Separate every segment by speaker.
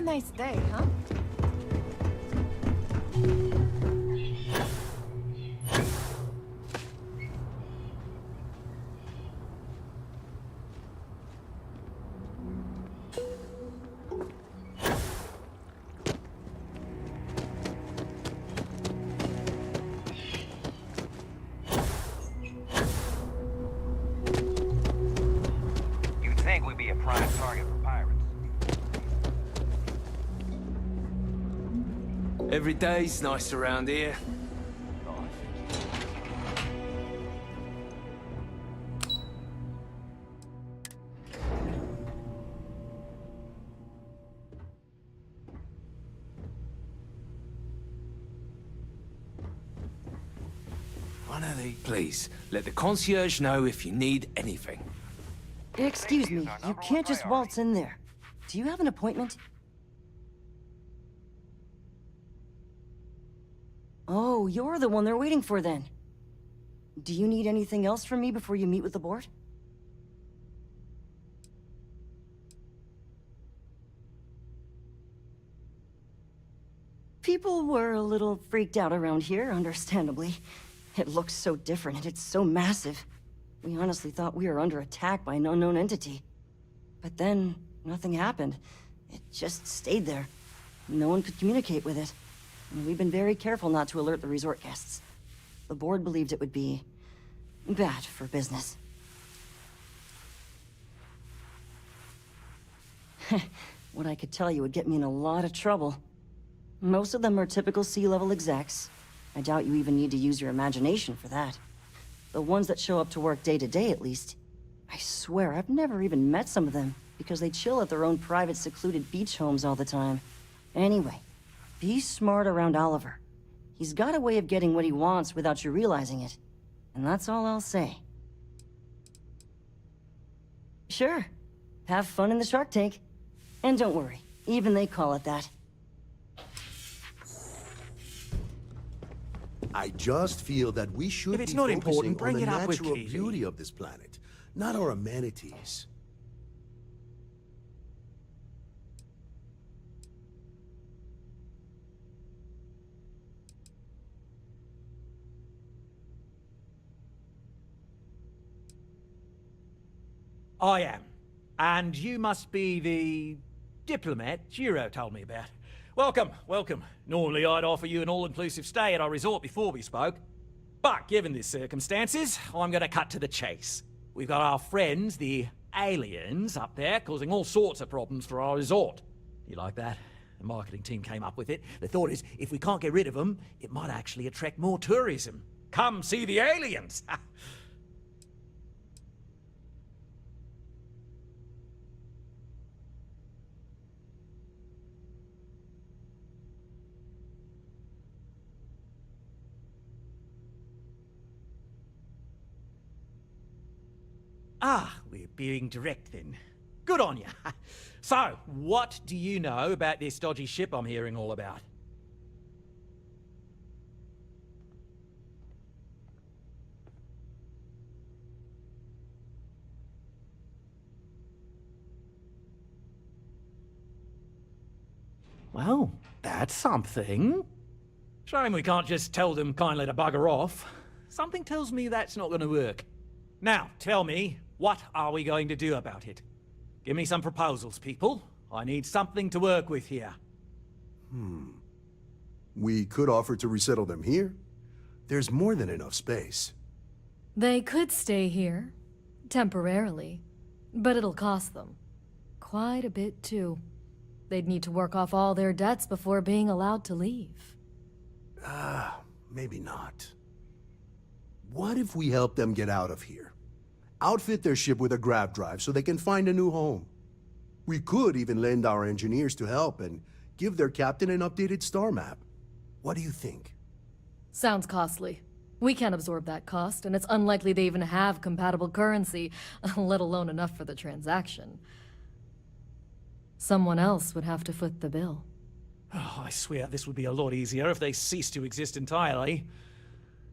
Speaker 1: nice day, huh?
Speaker 2: You'd think we'd be a prime target for pirates.
Speaker 3: Every day's nice around here. One of these. Please, let the concierge know if you need anything.
Speaker 4: Excuse me, you can't just waltz in there. Do you have an appointment? Oh, you're the one they're waiting for then. Do you need anything else from me before you meet with the board? People were a little freaked out around here, understandably. It looks so different and it's so massive. We honestly thought we were under attack by an unknown entity. But then, nothing happened. It just stayed there. No one could communicate with it. And we've been very careful not to alert the resort guests. The board believed it would be bad for business. What I could tell you would get me in a lot of trouble. Most of them are typical C-level execs. I doubt you even need to use your imagination for that. The ones that show up to work day to day, at least. I swear, I've never even met some of them, because they chill at their own private, secluded beach homes all the time. Anyway, be smart around Oliver. He's got a way of getting what he wants without you realizing it. And that's all I'll say. Sure. Have fun in the shark tank. And don't worry, even they call it that.
Speaker 5: I just feel that we should
Speaker 6: If it's
Speaker 5: be
Speaker 6: not
Speaker 5: focusing
Speaker 6: important, bring
Speaker 5: on the
Speaker 6: it up with
Speaker 5: natural
Speaker 6: Katie.
Speaker 5: beauty of this planet, not our amenities.
Speaker 6: I am. And you must be the diplomat Jiro told me about. Welcome, welcome. Normally I'd offer you an all-inclusive stay at our resort before we spoke. But given the circumstances, I'm gonna cut to the chase. We've got our friends, the aliens, up there, causing all sorts of problems for our resort. You like that? The marketing team came up with it. The thought is, if we can't get rid of them, it might actually attract more tourism. Come see the aliens! Ah, we're being direct then. Good on you. So, what do you know about this dodgy ship I'm hearing all about? Well, that's something. Shame we can't just tell them kindly to bugger off. Something tells me that's not going to work. Now, tell me, what are we going to do about it? Give me some proposals, people. I need something to work with here.
Speaker 5: We could offer to resettle them here. There's more than enough space.
Speaker 7: They could stay here, temporarily, but it'll cost them. Quite a bit, too. They'd need to work off all their debts before being allowed to leave.
Speaker 5: Maybe not. What if we help them get out of here? Outfit their ship with a grav drive so they can find a new home. We could even lend our engineers to help and give their captain an updated star map. What do you think?
Speaker 7: Sounds costly. We can't absorb that cost, and it's unlikely they even have compatible currency, let alone enough for the transaction. Someone else would have to foot the bill.
Speaker 6: Oh, I swear this would be a lot easier if they ceased to exist entirely.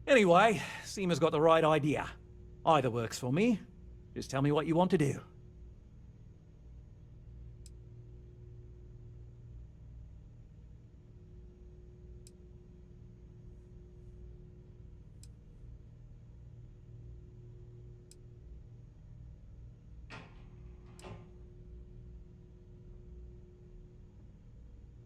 Speaker 6: Anyway, Seema's got the right idea. Either works for me. Just tell me what you want to do.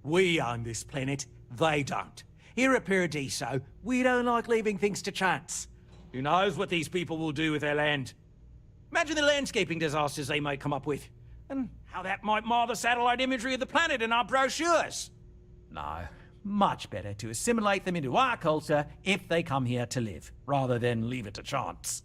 Speaker 6: We own this planet, they don't. Here at Paradiso, we don't like leaving things to chance. Who knows what these people will do with their land? Imagine the landscaping disasters they might come up with, and how that might mar the satellite imagery of the planet in our brochures. No, much better to assimilate them into our culture if they come here to live, rather than leave it to chance.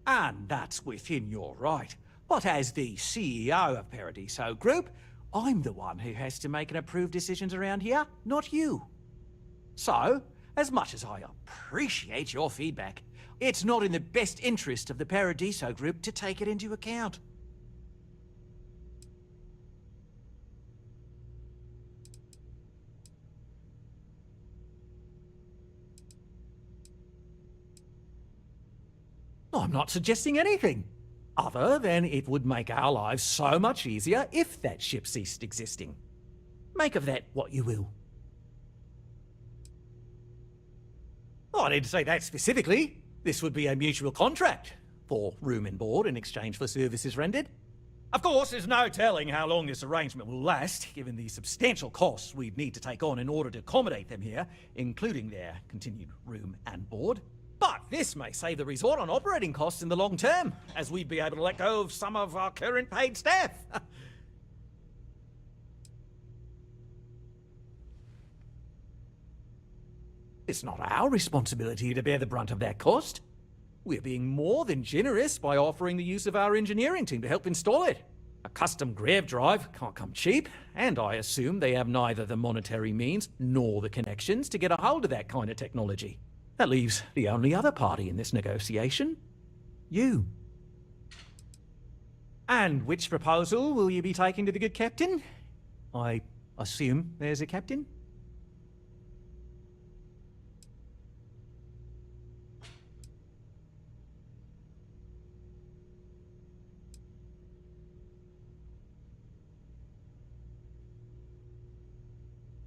Speaker 6: And that's within your right. But as the CEO of Paradiso Group, I'm the one who has to make and approve decisions around here, not you. So, as much as I appreciate your feedback, it's not in the best interest of the Paradiso Group to take it into account. I'm not suggesting anything, other than it would make our lives so much easier if that ship ceased existing. Make of that what you will. Oh, I didn't say that specifically. This would be a mutual contract for room and board in exchange for services rendered. Of course, there's no telling how long this arrangement will last, given the substantial costs we'd need to take on in order to accommodate them here, including their continued room and board. But this may save the resort on operating costs in the long term, as we'd be able to let go of some of our current paid staff. It's not our responsibility to bear the brunt of that cost. We're being more than generous by offering the use of our engineering team to help install it. A custom grav drive can't come cheap, and I assume they have neither the monetary means nor the connections to get a hold of that kind of technology. That leaves the only other party in this negotiation. You. And which proposal will you be taking to the good captain? I assume there's a captain?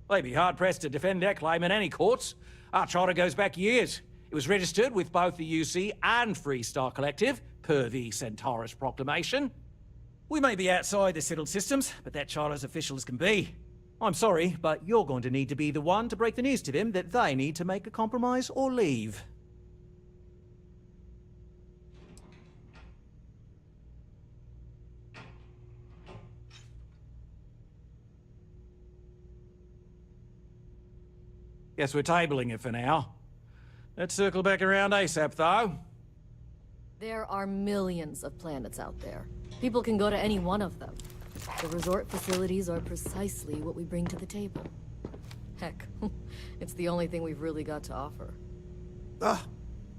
Speaker 6: They'd be hard-pressed to defend their claim in any courts. Our charter goes back years. It was registered with both the UC and Freestar Collective, per the Centaurus Proclamation. We may be outside the settled systems, but that charter's official as can be. I'm sorry, but you're going to need to be the one to break the news to them that they need to make a compromise or leave. Guess we're tabling it for now. Let's circle back around ASAP, though.
Speaker 7: There are millions of planets out there. People can go to any one of them. The resort facilities are precisely what we bring to the table. Heck, it's the only thing we've really got to offer.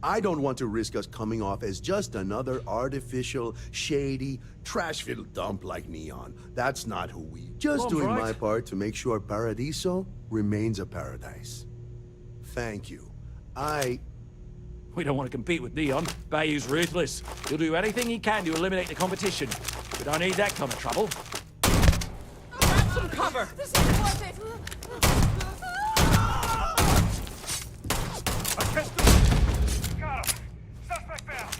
Speaker 5: I don't want to risk us coming off as just another artificial, shady, trash-filled dump like Neon. That's not who we... Just doing my part to make sure Paradiso remains a paradise. Thank you.
Speaker 6: We don't want to compete with Neon. Bayou's ruthless. He'll do anything he can to eliminate the competition. We don't need that kind of trouble.
Speaker 1: Grab some cover! This isn't worth it!
Speaker 2: Got him! Suspect found!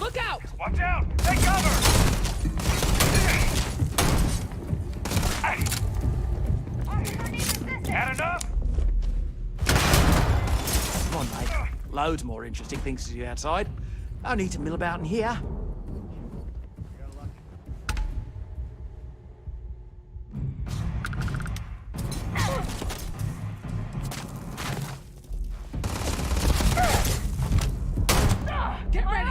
Speaker 1: Look out!
Speaker 2: Watch out! Take cover! Had enough?
Speaker 6: Come on, mate. Loads more interesting things to do outside. No need to mill about in here.
Speaker 1: Get ready!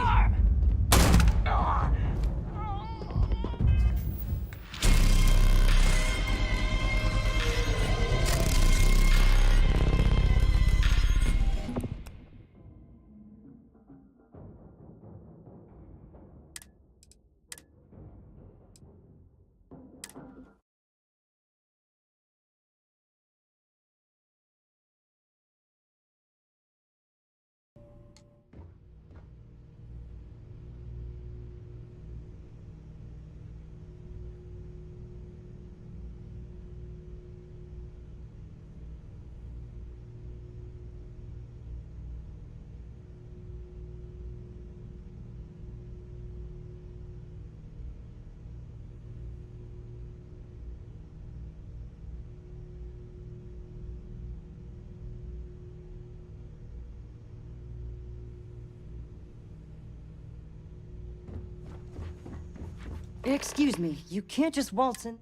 Speaker 4: Excuse me, you can't just waltz in.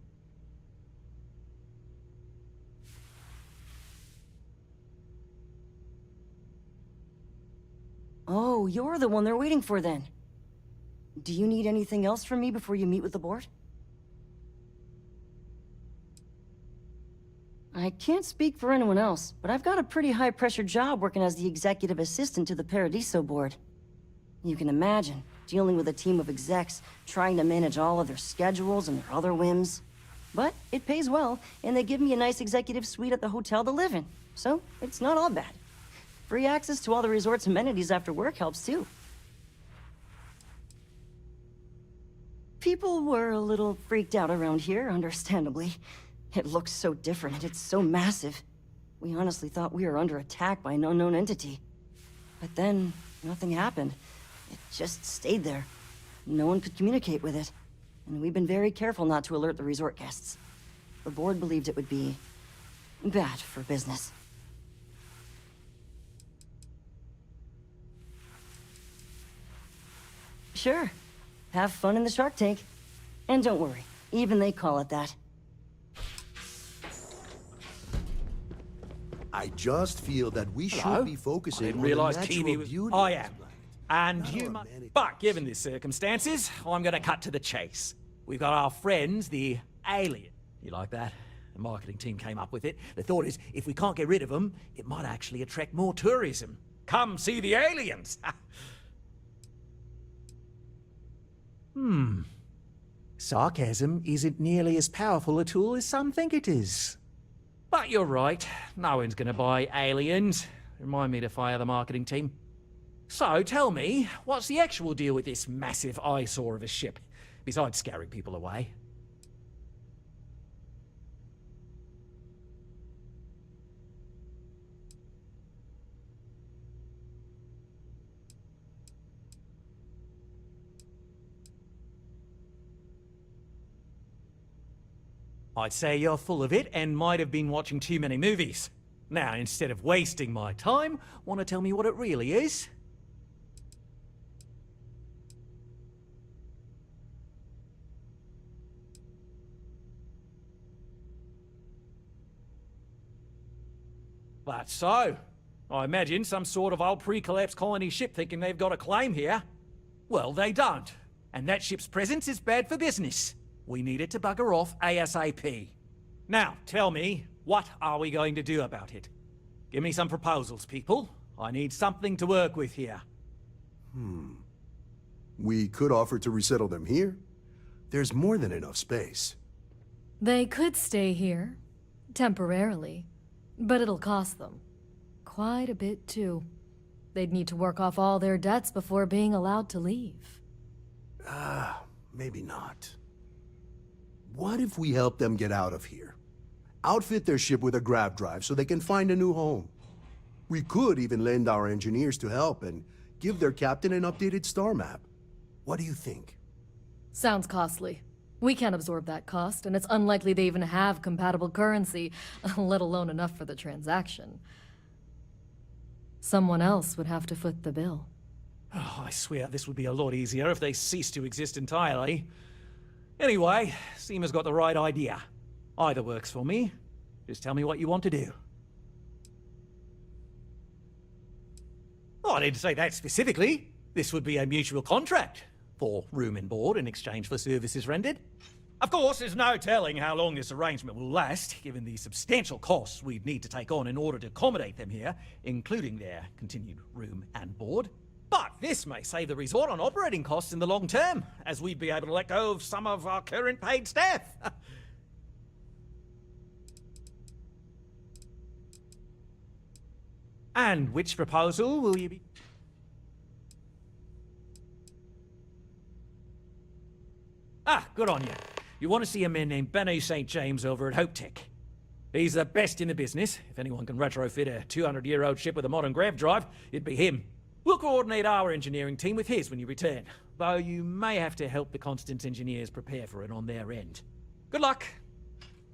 Speaker 4: Oh, you're the one they're waiting for then. Do you need anything else from me before you meet with the board? I can't speak for anyone else, but I've got a pretty high-pressure job working as the executive assistant to the Paradiso board. You can imagine, dealing with a team of execs, trying to manage all of their schedules and their other whims. But it pays well, and they give me a nice executive suite at the hotel to live in, so it's not all bad. Free access to all the resort's amenities after work helps too. People were a little freaked out around here, understandably. It looks so different and it's so massive. We honestly thought we were under attack by an unknown entity. But then, nothing happened. It just stayed there. No one could communicate with it. And we've been very careful not to alert the resort guests. The board believed it would be bad for business. Sure. Have fun in the shark tank. And don't worry, even they call it that.
Speaker 5: I just feel that we
Speaker 6: Hello?
Speaker 5: should be focusing
Speaker 6: I didn't
Speaker 5: on the
Speaker 6: realise
Speaker 5: natural
Speaker 6: Kiwi was...
Speaker 5: beauty
Speaker 6: I
Speaker 5: of
Speaker 6: am.
Speaker 5: this planet.
Speaker 6: And
Speaker 5: Not
Speaker 6: you
Speaker 5: our
Speaker 6: must...
Speaker 5: manic-
Speaker 6: But given the circumstances, I'm going to cut to the chase. We've got our friends, the alien. You like that? The marketing team came up with it. The thought is, if we can't get rid of them, it might actually attract more tourism. Come see the aliens! Sarcasm isn't nearly as powerful a tool as some think it is. But you're right, no one's gonna buy aliens. Remind me to fire the marketing team. So tell me, what's the actual deal with this massive eyesore of a ship, besides scaring people away? I'd say you're full of it and might have been watching too many movies. Now, instead of wasting my time, want to tell me what it really is? That's so. I imagine some sort of old pre-collapse colony ship thinking they've got a claim here. Well, they don't. And that ship's presence is bad for business. We need it to bugger off ASAP. Now, tell me, what are we going to do about it? Give me some proposals, people. I need something to work with here.
Speaker 5: We could offer to resettle them here. There's more than enough space.
Speaker 7: They could stay here, temporarily, but it'll cost them. Quite a bit, too. They'd need to work off all their debts before being allowed to leave.
Speaker 5: Maybe not. What if we help them get out of here? Outfit their ship with a grav drive so they can find a new home. We could even lend our engineers to help and give their captain an updated star map. What do you think?
Speaker 7: Sounds costly. We can't absorb that cost, and it's unlikely they even have compatible currency, let alone enough for the transaction. Someone else would have to foot the bill.
Speaker 6: Oh, I swear this would be a lot easier if they ceased to exist entirely. Anyway, Seema's got the right idea. Either works for me. Just tell me what you want to do. Oh, I didn't say that specifically. This would be a mutual contract for room and board in exchange for services rendered. Of course, there's no telling how long this arrangement will last, given the substantial costs we'd need to take on in order to accommodate them here, including their continued room and board. But this may save the resort on operating costs in the long term, as we'd be able to let go of some of our current paid staff. And which proposal will you be... Ah, good on you. You want to see a man named Benny St. James over at Hope Tech. He's the best in the business. If anyone can retrofit a 200-year-old ship with a modern grav drive, it'd be him. We'll coordinate our engineering team with his when you return, though you may have to help the Constance engineers prepare for it on their end. Good luck.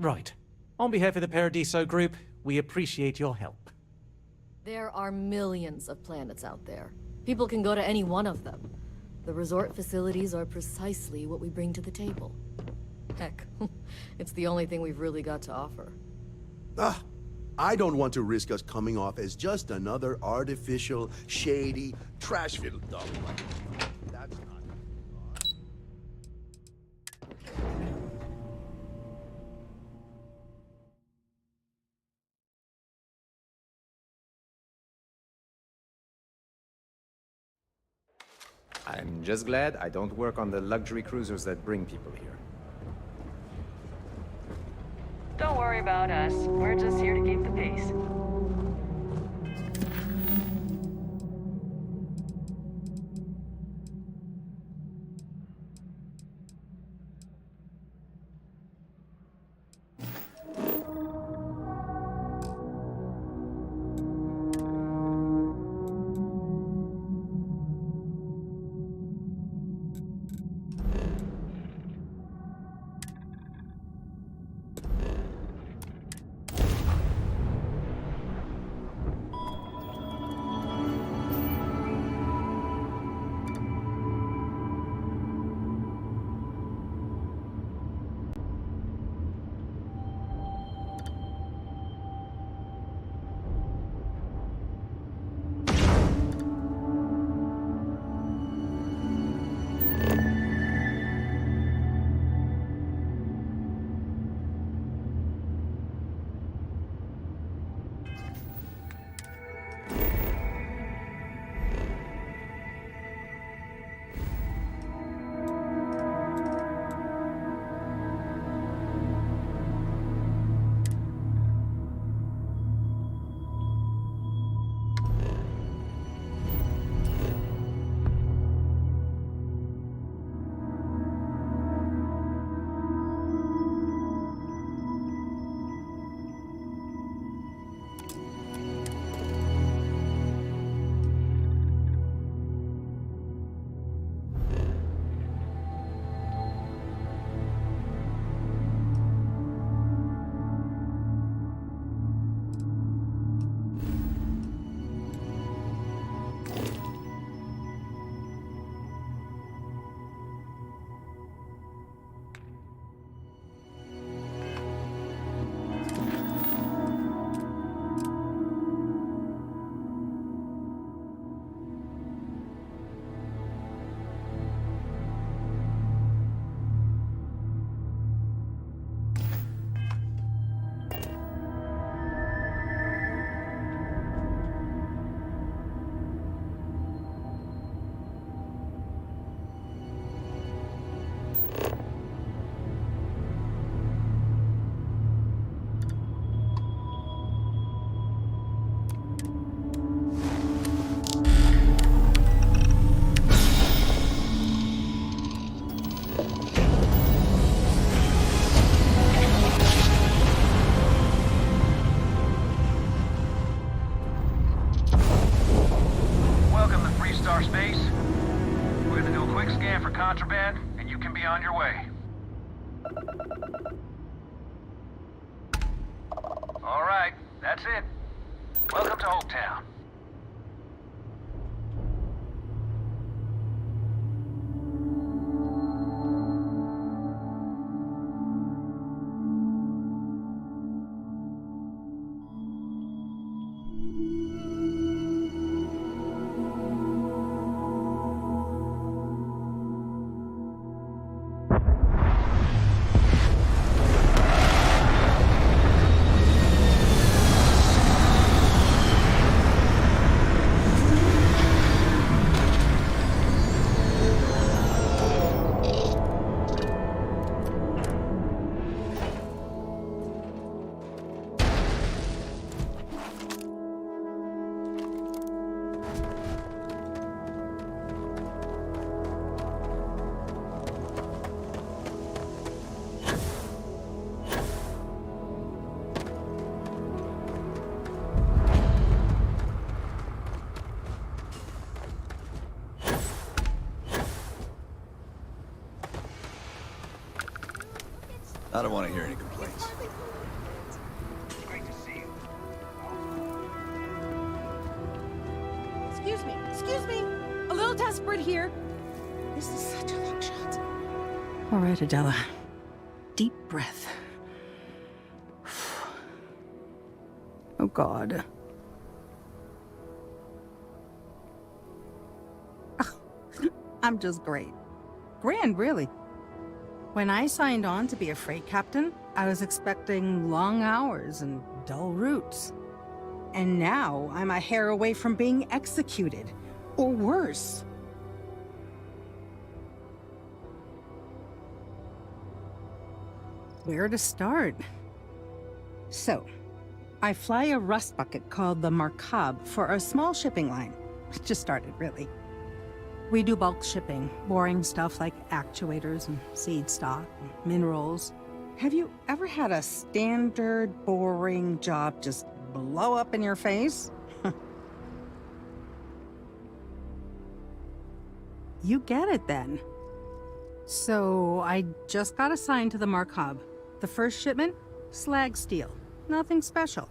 Speaker 6: Right. On behalf of the Paradiso Group, we appreciate your help.
Speaker 7: There are millions of planets out there. People can go to any one of them. The resort facilities are precisely what we bring to the table. Heck, it's the only thing we've really got to offer.
Speaker 5: Ah, I don't want to risk us coming off as just another artificial, shady, trash-filled dump. That's not...
Speaker 8: I'm just glad I don't work on the luxury cruisers that bring people here.
Speaker 9: Don't worry about us. We're just here to keep the peace.
Speaker 2: contraband, and you can be on your way. All right, that's it. Welcome to Oaktown.
Speaker 10: I don't want to hear any complaints.
Speaker 2: It's great to see you.
Speaker 1: Excuse me. A little desperate here. This is such a long shot.
Speaker 11: All right, Adela. Deep breath. Oh, God. I'm just great. Grand, really. When I signed on to be a freight captain, I was expecting long hours and dull routes. And now I'm a hair away from being executed. Or worse. Where to start? So, I fly a rust bucket called the Markab for a small shipping line. It just started, really. We do bulk shipping, boring stuff like actuators and seed stock, and minerals. Have you ever had a standard, boring job just blow up in your face? You get it then. So I just got assigned to the Markab. The first shipment? Slag steel. Nothing special.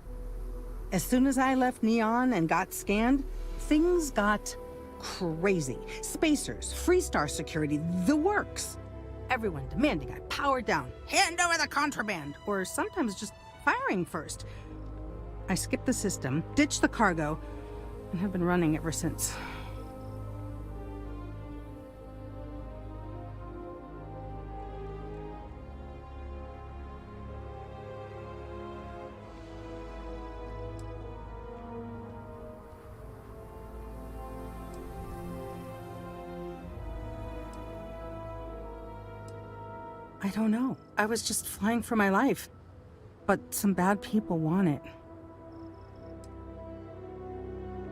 Speaker 11: As soon as I left Neon and got scanned, things got crazy. Spacers, Freestar security, the works. Everyone demanding I power down, hand over the contraband, or sometimes just firing first. I skipped the system, ditched the cargo, and have been running ever since. I don't know. I was just flying for my life. But some bad people want it.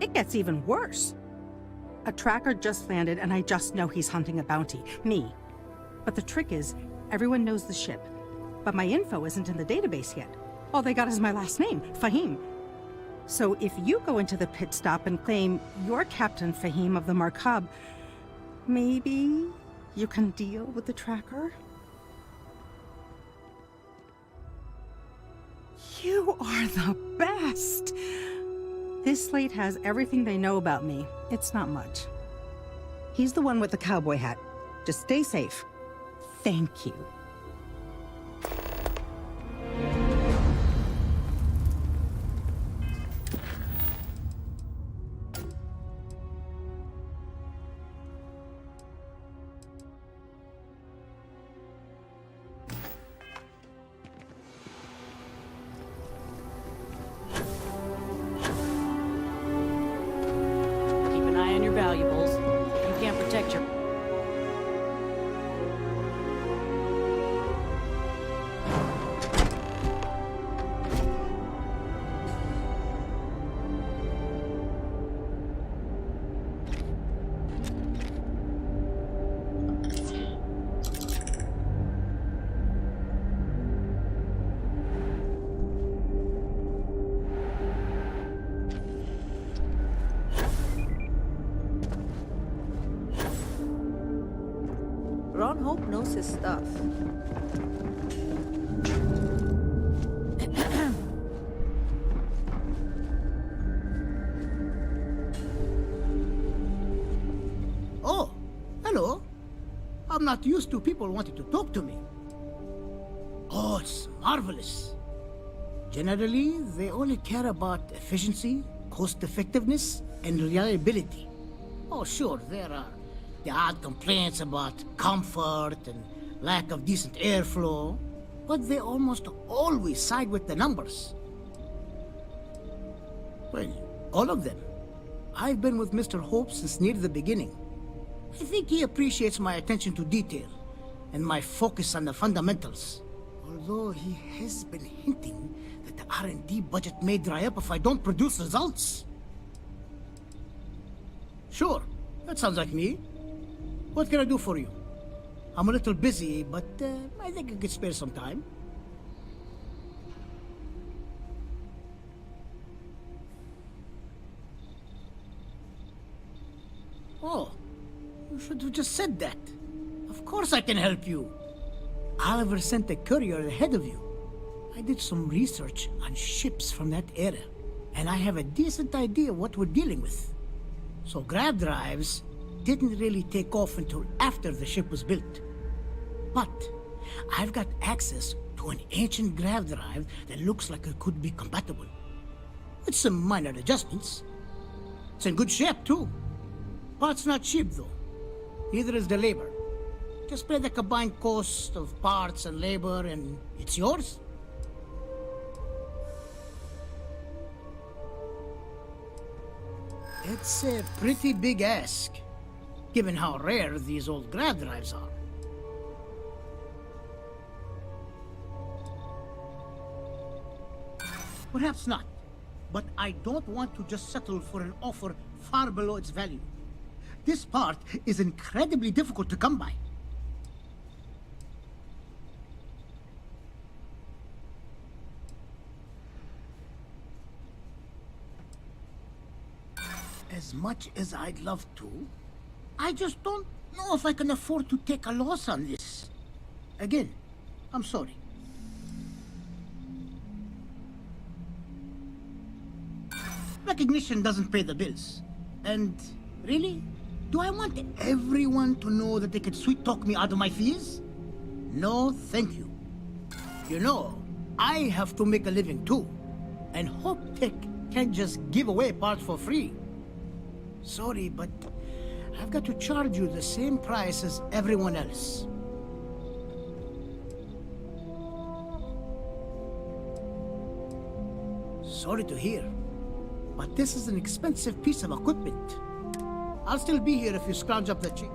Speaker 11: It gets even worse. A tracker just landed and I just know he's hunting a bounty. Me. But the trick is, everyone knows the ship. But my info isn't in the database yet. All they got is my last name, Fahim. So if you go into the pit stop and claim you're Captain Fahim of the Markab, maybe you can deal with the tracker? You are the best! This slate has everything they know about me. It's not much. He's the one with the cowboy hat. Just stay safe. Thank you.
Speaker 12: Valuables. You can't protect your...
Speaker 13: Ron Hope knows his stuff.
Speaker 1: Oh, hello. I'm not used to people wanting to talk to me. Oh, it's marvelous. Generally, they only care about efficiency, cost-effectiveness, and reliability. Oh, sure, there are the odd complaints about comfort and lack of decent airflow, but they almost always side with the numbers. Well, all of them. I've been with Mr. Hope since near the beginning. I think he appreciates my attention to detail and my focus on the fundamentals. Although he has been hinting that the R&D budget may dry up if I don't produce results. Sure, that sounds like me. What can I do for you? I'm a little busy, but I think I could spare some time. Oh, you should have just said that. Of course I can help you. Oliver sent a courier ahead of you. I did some research on ships from that era, and I have a decent idea what we're dealing with. So grab drives, didn't really take off until after the ship was built. But I've got access to an ancient grav drive that looks like it could be compatible. With some minor adjustments. It's in good shape, too. Parts not cheap, though. Neither is the labor. Just pay the combined cost of parts and labor, and it's yours. It's a pretty big ask, given how rare these old grav drives are. Perhaps not, but I don't want to just settle for an offer far below its value. This part is incredibly difficult to come by. As much as I'd love to, I just don't know if I can afford to take a loss on this. Again, I'm sorry. Recognition doesn't pay the bills. And really, do I want everyone to know that they could sweet-talk me out of my fees? No, thank you. You know, I have to make a living too. And Hope Tech can't just give away parts for free. Sorry, but I've got to charge you the same price as everyone else. Sorry to hear, but this is an expensive piece of equipment. I'll still be here if you scrounge up the check.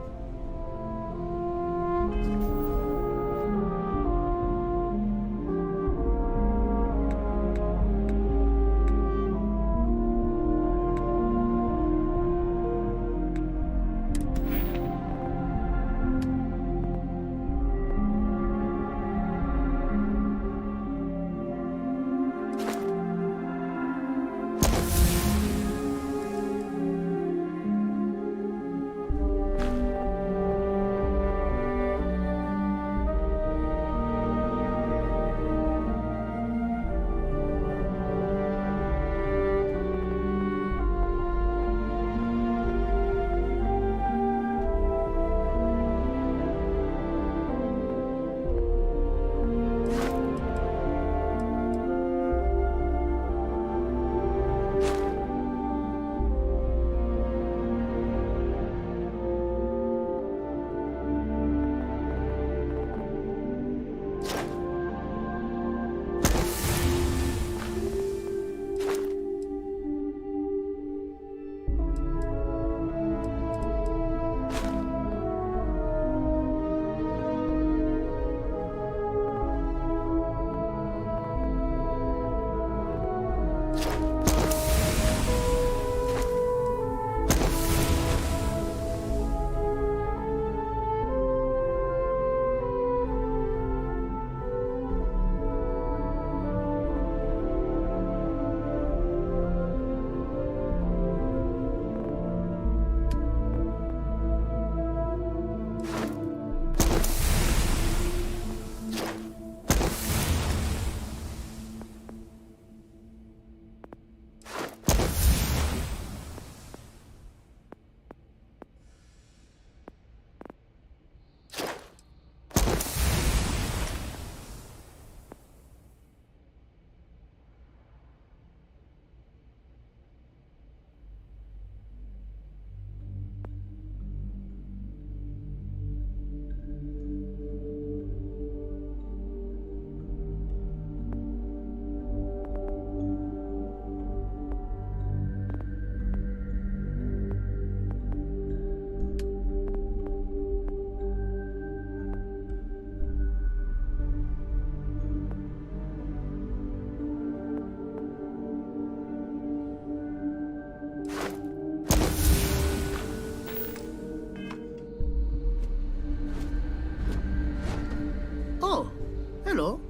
Speaker 1: Hello.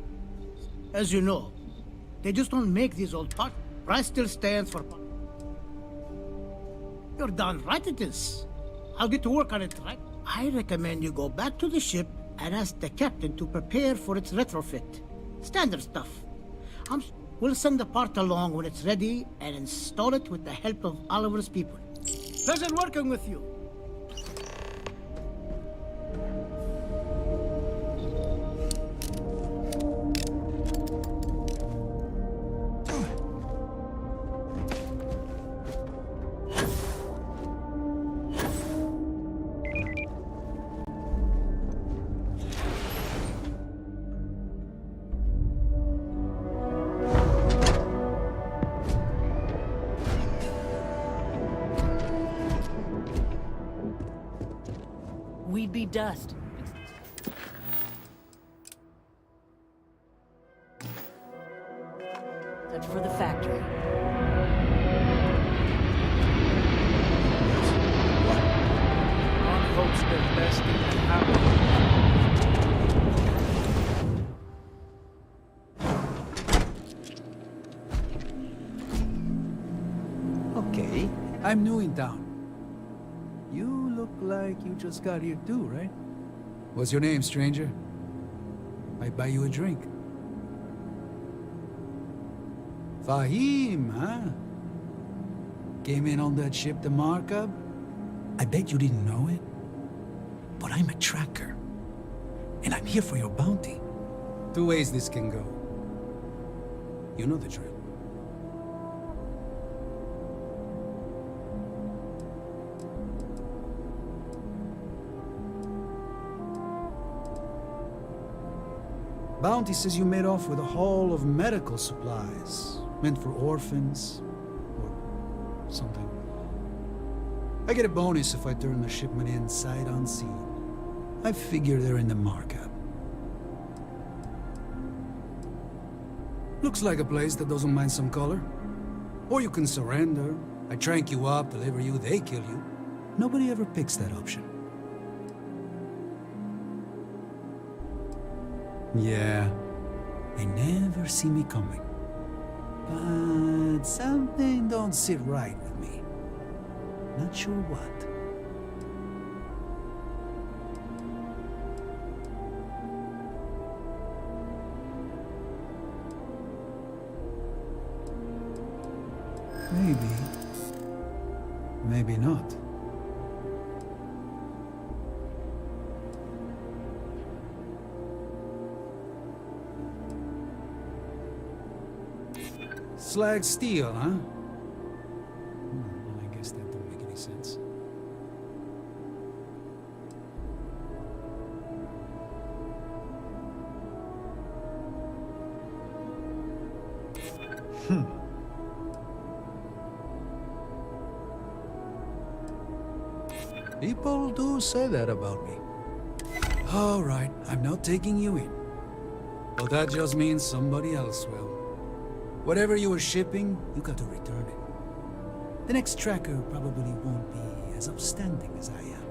Speaker 1: As you know, they just don't make these old parts. Price still stands for... You're darn right it is. I'll get to work on it, right? I recommend you go back to the ship and ask the captain to prepare for its retrofit. Standard stuff. We'll send the part along when it's ready and install it with the help of Oliver's people. Pleasure working with you.
Speaker 12: dust. That's for the factory.
Speaker 6: Ron hopes the best thing can happen.
Speaker 14: Okay, I'm new in town. You look like you just got here too, right? What's your name, stranger? Might buy you a drink. Fahim, huh? Came in on that ship, the Markup? I bet you didn't know it. But I'm a tracker. And I'm here for your bounty. Two ways this can go. You know the drill. Bounty says you made off with a haul of medical supplies, meant for orphans, or something. I get a bonus if I turn the shipment in sight unseen. I figure they're in the markup. Looks like a place that doesn't mind some color. Or you can surrender. I trank you up, deliver you, they kill you. Nobody ever picks that option. Yeah, they never see me coming. But something don't sit right with me. Not sure what. Maybe. Maybe not. Slag steel, huh? Well, I guess that don't make any sense. People do say that about me. All right, I'm not taking you in. But that just means somebody else will. Whatever you were shipping, you got to return it. The next tracker probably won't be as upstanding as I am.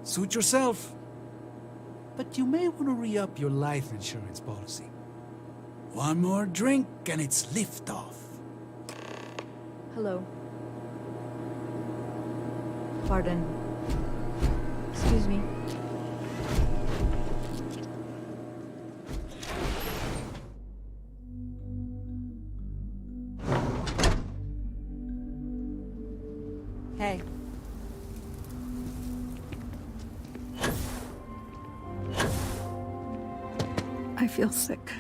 Speaker 14: Suit yourself. But you may want to re-up your life insurance policy. One more drink and it's liftoff.
Speaker 13: Hello. Pardon. Excuse me. Hey.
Speaker 11: I feel sick.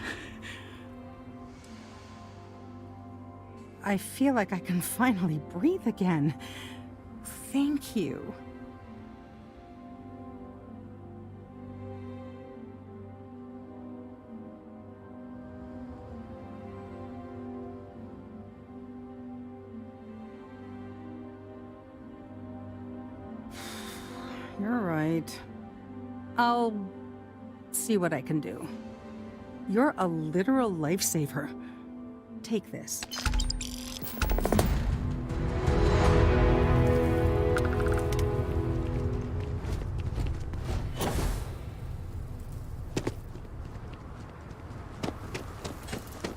Speaker 11: I feel like I can finally breathe again. Thank you. You're right. I'll see what I can do. You're a literal lifesaver. Take this.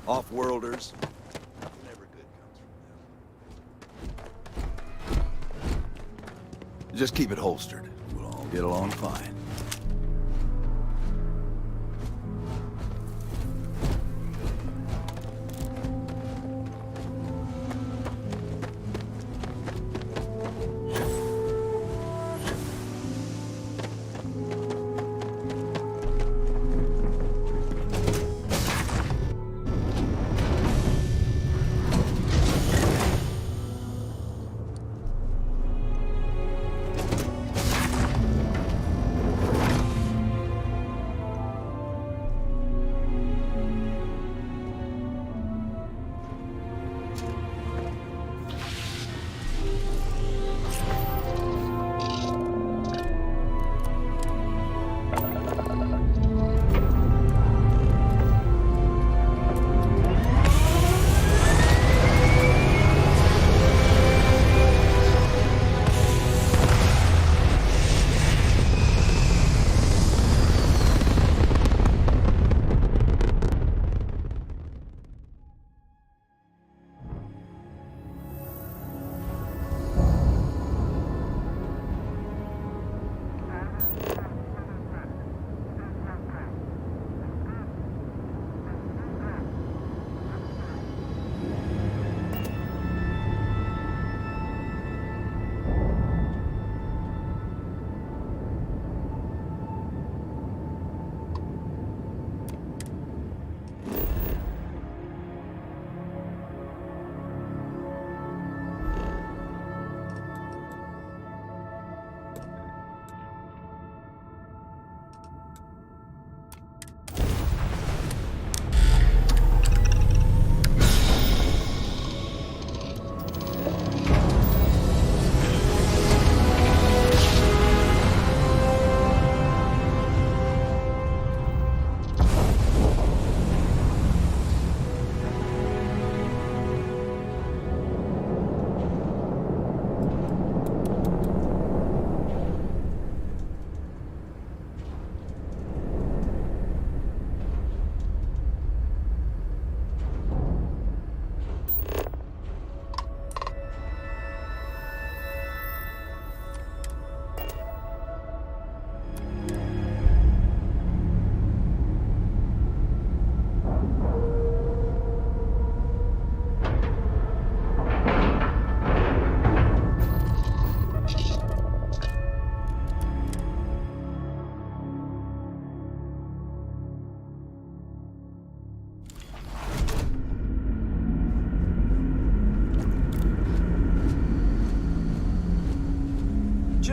Speaker 10: Off-worlders. Never good comes from them. Just keep it holstered. We'll all get along fine.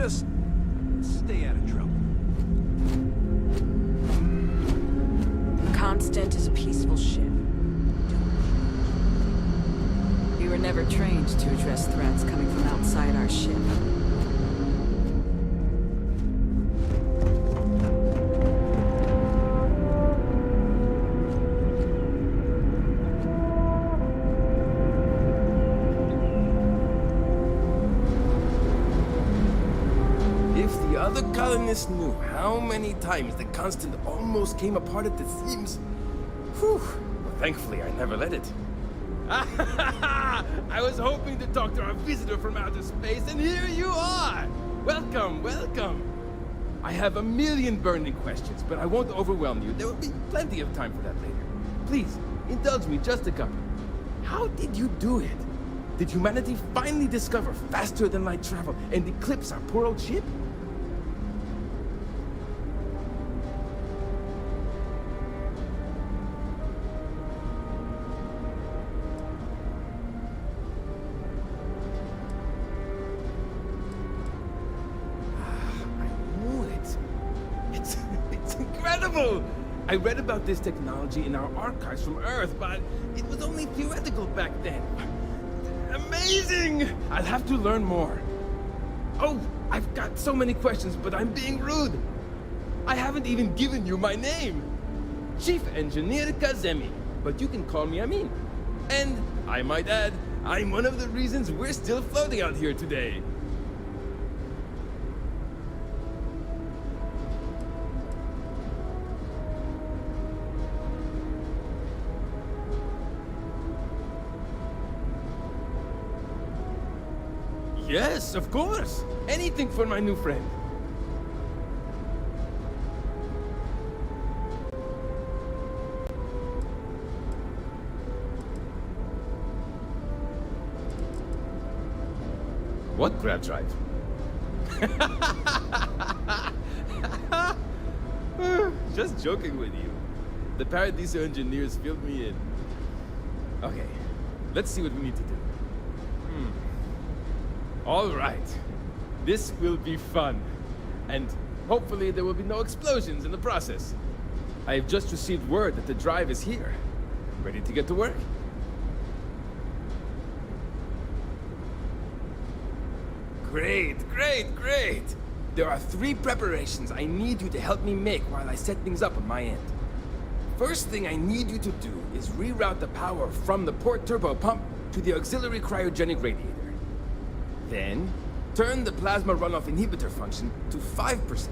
Speaker 3: Just stay out of trouble.
Speaker 12: Constant is a peaceful ship. We were never trained to address threats coming from outside our ship.
Speaker 15: If the other colonists knew how many times the Constant almost came apart at the seams. Whew. Well, thankfully, I never let it. I was hoping to talk to our visitor from outer space, and here you are! Welcome, welcome! I have a million burning questions, but I won't overwhelm you. There will be plenty of time for that later. Please, indulge me just a couple. How did you do it? Did humanity finally discover faster than light travel and eclipse our poor old ship? I read about this technology in our archives from Earth, but it was only theoretical back then. Amazing! I'll have to learn more. Oh, I've got so many questions, but I'm being rude. I haven't even given you my name. Chief Engineer Kazemi, but you can call me Amin. And, I might add, I'm one of the reasons we're still floating out here today. Yes, of course. Anything for my new friend. What grab drive? Just joking with you. The Paradiso engineers filled me in. Okay, let's see what we need to do. All right. This will be fun. And hopefully there will be no explosions in the process. I have just received word that the drive is here. Ready to get to work? Great, great, great! There are 3 preparations I need you to help me make while I set things up on my end. First thing I need you to do is reroute the power from the port turbo pump to the auxiliary cryogenic radiator. Then, turn the plasma runoff inhibitor function to 5%.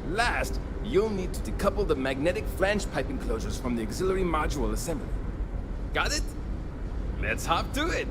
Speaker 15: Last, you'll need to decouple the magnetic flange pipe enclosures from the auxiliary module assembly. Got it? Let's hop to it!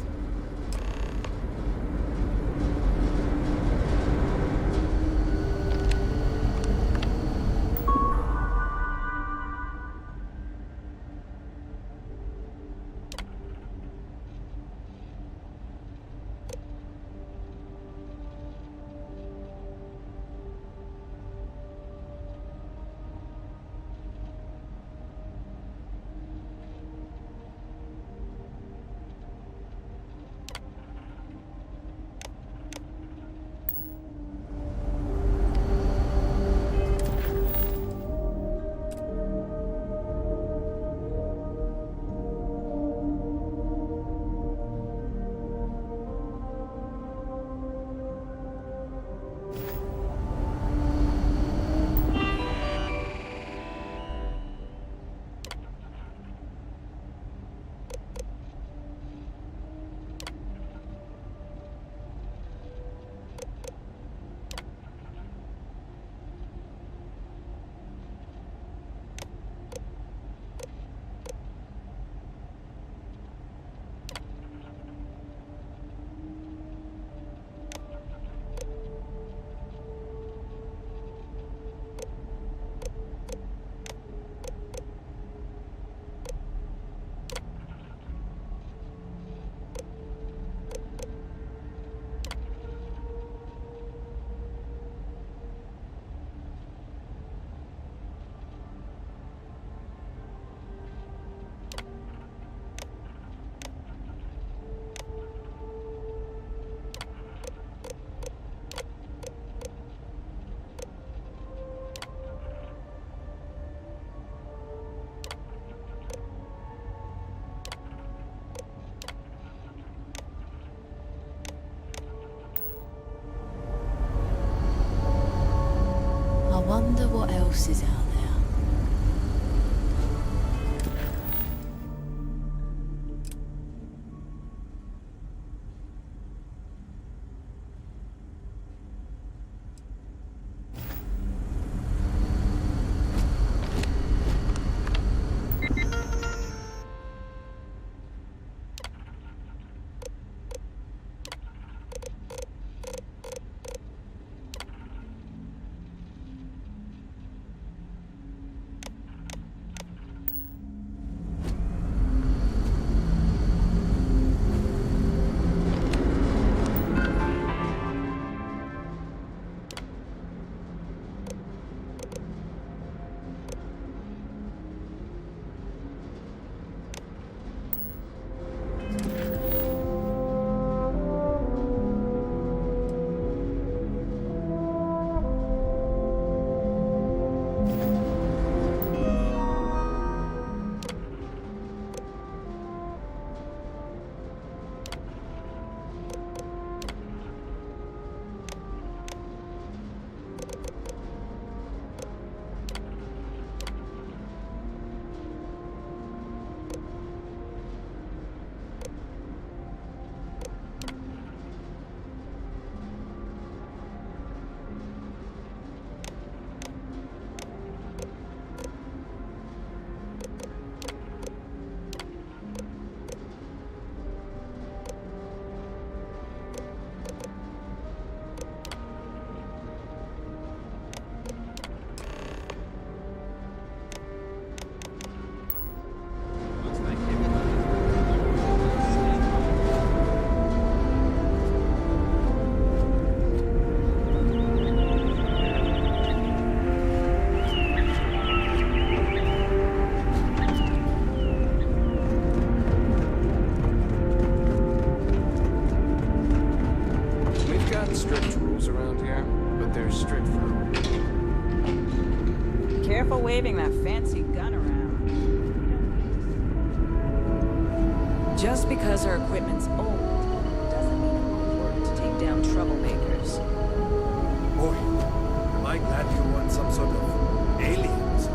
Speaker 16: Wonder what else is out there.
Speaker 12: Careful waving that fancy gun around. Just because our equipment's old doesn't mean it won't work to take down troublemakers.
Speaker 10: Boy, like that you want some sort of aliens.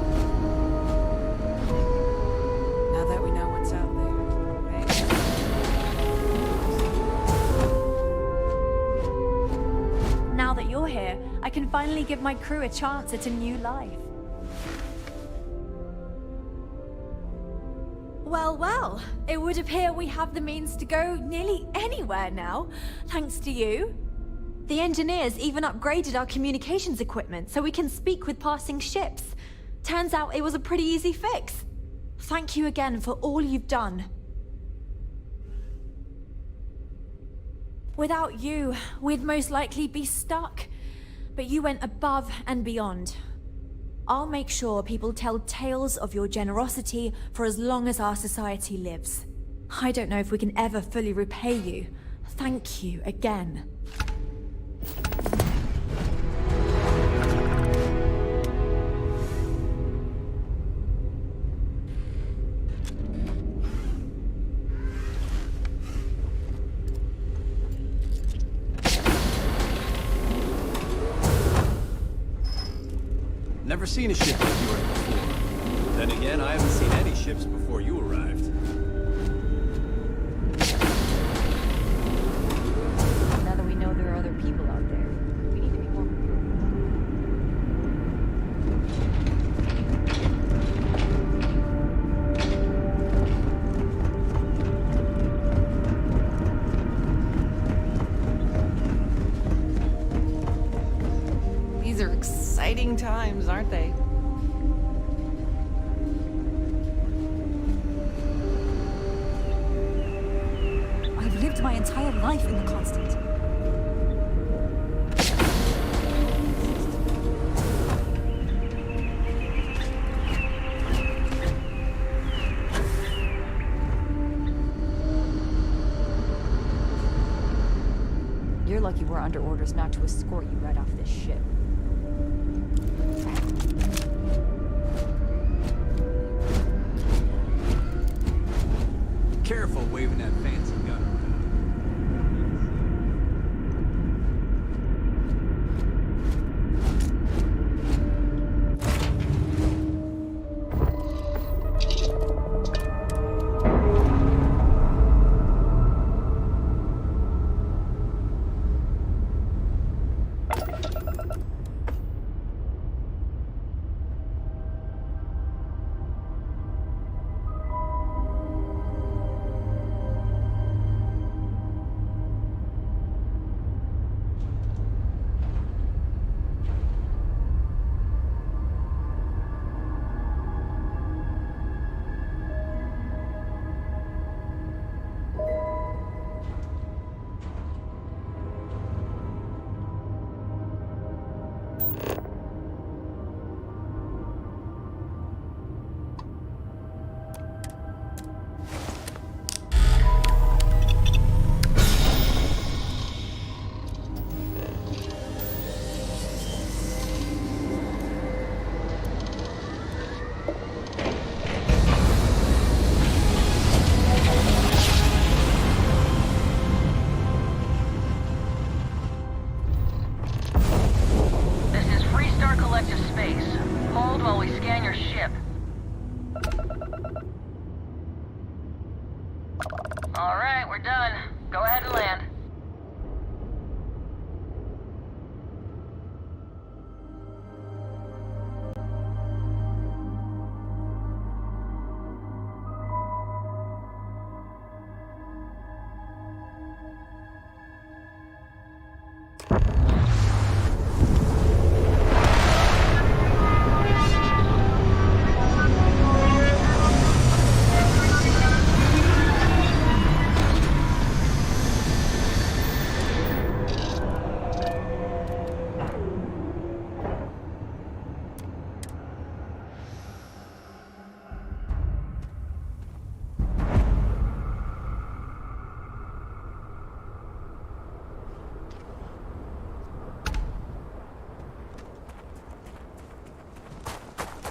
Speaker 12: Now that we know what's out there,
Speaker 17: Now that you're here, I can finally give my crew a chance at a new life. Well, well, it would appear we have the means to go nearly anywhere now, thanks to you. The engineers even upgraded our communications equipment so we can speak with passing ships. Turns out it was a pretty easy fix. Thank you again for all you've done. Without you, we'd most likely be stuck. But you went above and beyond. I'll make sure people tell tales of your generosity for as long as our society lives. I don't know if we can ever fully repay you. Thank you again.
Speaker 10: Never seen a ship like yours before. Then again, I haven't seen any ships before you arrived.
Speaker 17: Now that we know there are other people out there, we need to be more...
Speaker 12: these are exciting times, aren't they?
Speaker 17: I've lived my entire life in the Constant.
Speaker 18: You're lucky we're under orders not to escort you right off this ship.
Speaker 10: Careful waving that fancy gun around.
Speaker 9: we're done. Go ahead and land.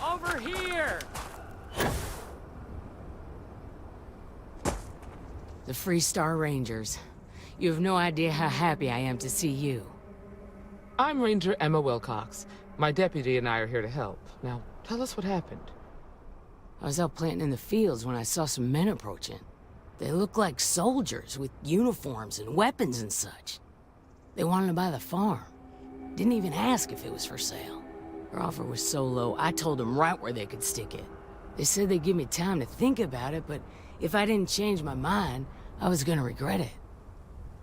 Speaker 6: Over here!
Speaker 16: The Freestar Rangers. You have no idea how happy I am to see you.
Speaker 19: I'm Ranger Emma Wilcox. My deputy and I are here to help. Now, tell us what happened.
Speaker 16: I was out planting in the fields when I saw some men approaching. They looked like soldiers with uniforms and weapons and such. They wanted to buy the farm. Didn't even ask if it was for sale. Their offer was so low, I told them right where they could stick it. They said they'd give me time to think about it, but if I didn't change my mind, I was gonna regret it.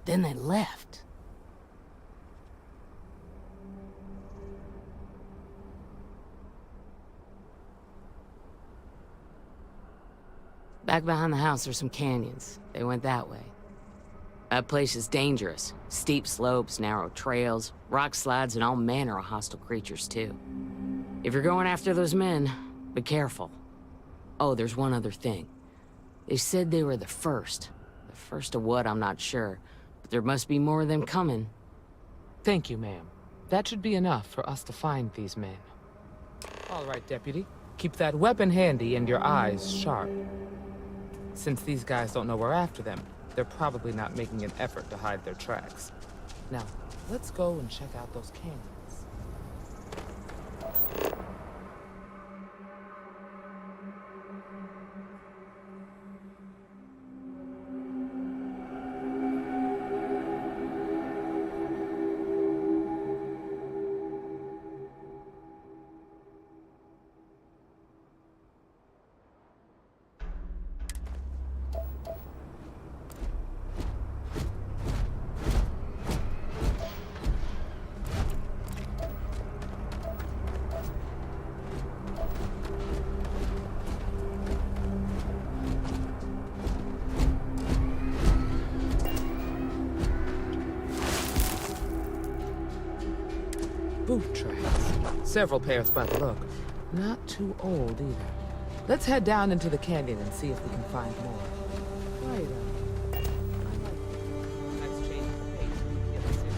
Speaker 16: Then they left. Back behind the house are some canyons. They went that way. That place is dangerous. Steep slopes, narrow trails, rock slides, and all manner of hostile creatures, too. If you're going after those men, be careful. Oh, there's one other thing. They said they were the first. The first of what, I'm not sure. But there must be more of them coming.
Speaker 19: Thank you, ma'am. That should be enough for us to find these men. All right, deputy. Keep that weapon handy and your eyes sharp. Since these guys don't know we're after them, they're probably not making an effort to hide their tracks. Now, let's go and check out those canyons. Boot tracks. Several pairs by the look. Not too old either. Let's head down into the canyon and see if we can find more. Right on. Let's change the pace. Get us in.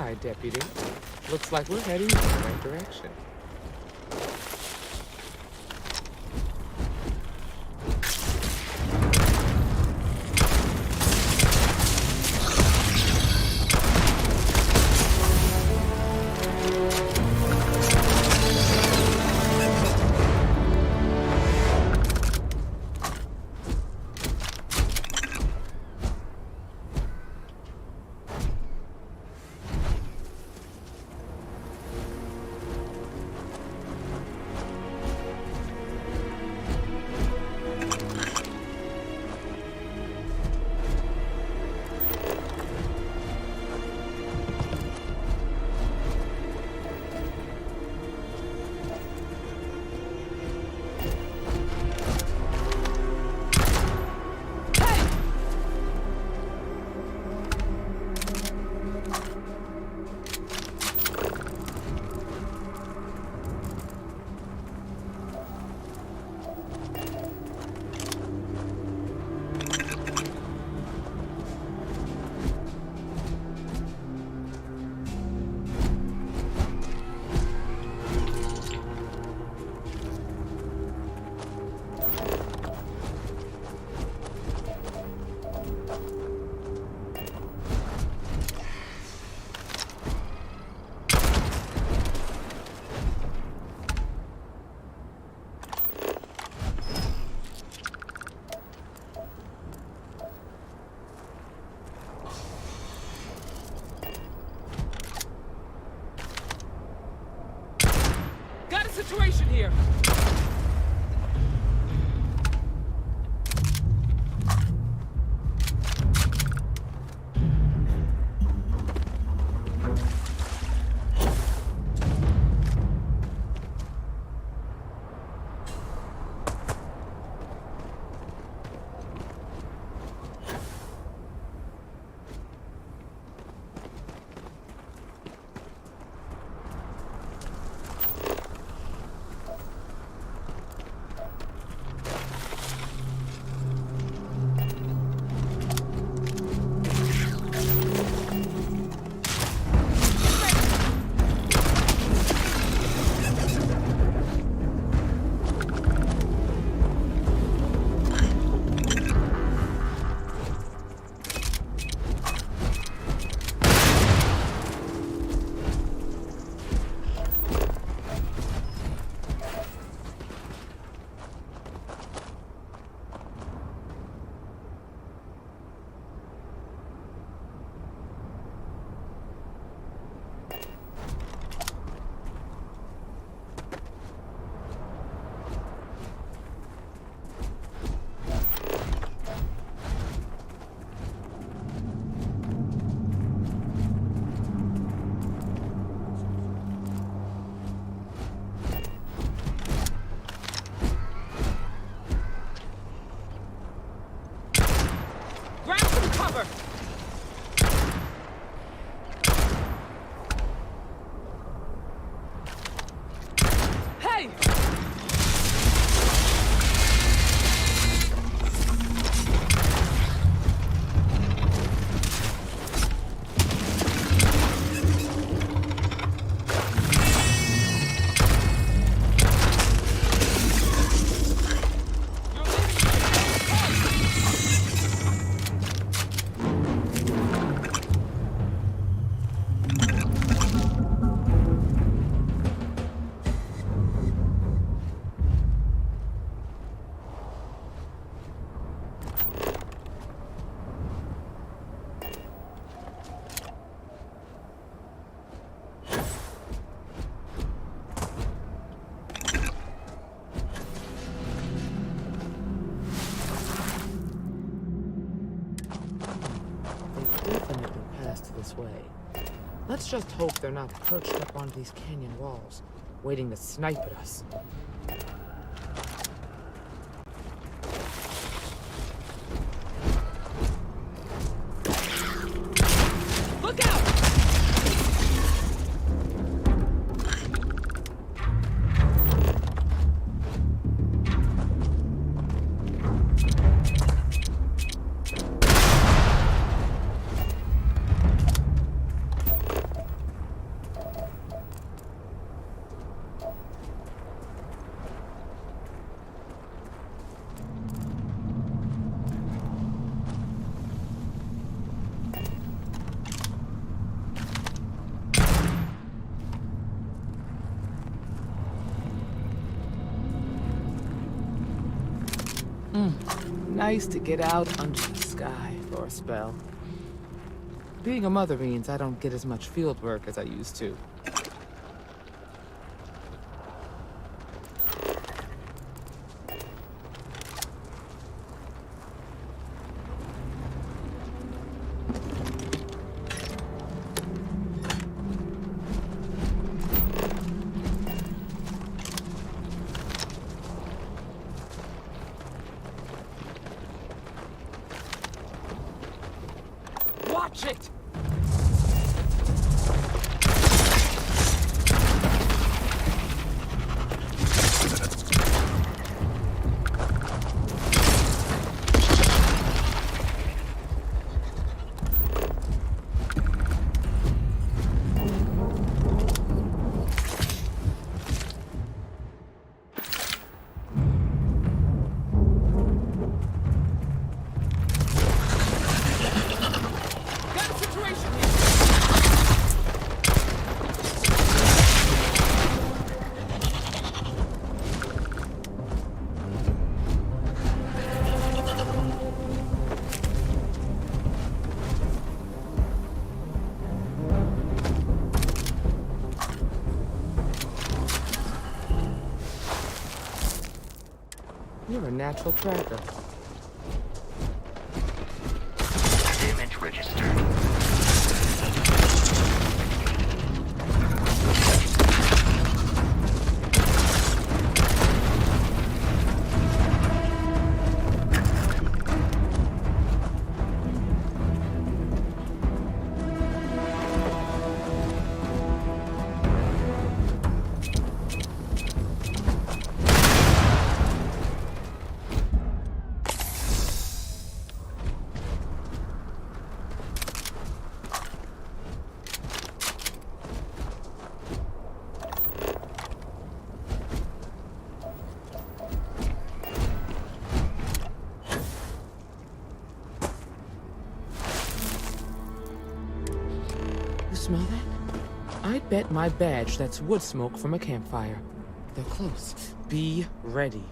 Speaker 19: right, Deputy. Looks like we're heading in the right direction. Got a situation here! Let's just hope they're not perched up on these canyon walls, waiting to snipe at us. Look out! Nice to get out under the sky for a spell. Being a mother means I don't get as much field work as I used to. Watch it! You're a natural tracker.
Speaker 2: Image registered.
Speaker 19: Smell that? I bet my badge that's wood smoke from a campfire. They're close. Be ready.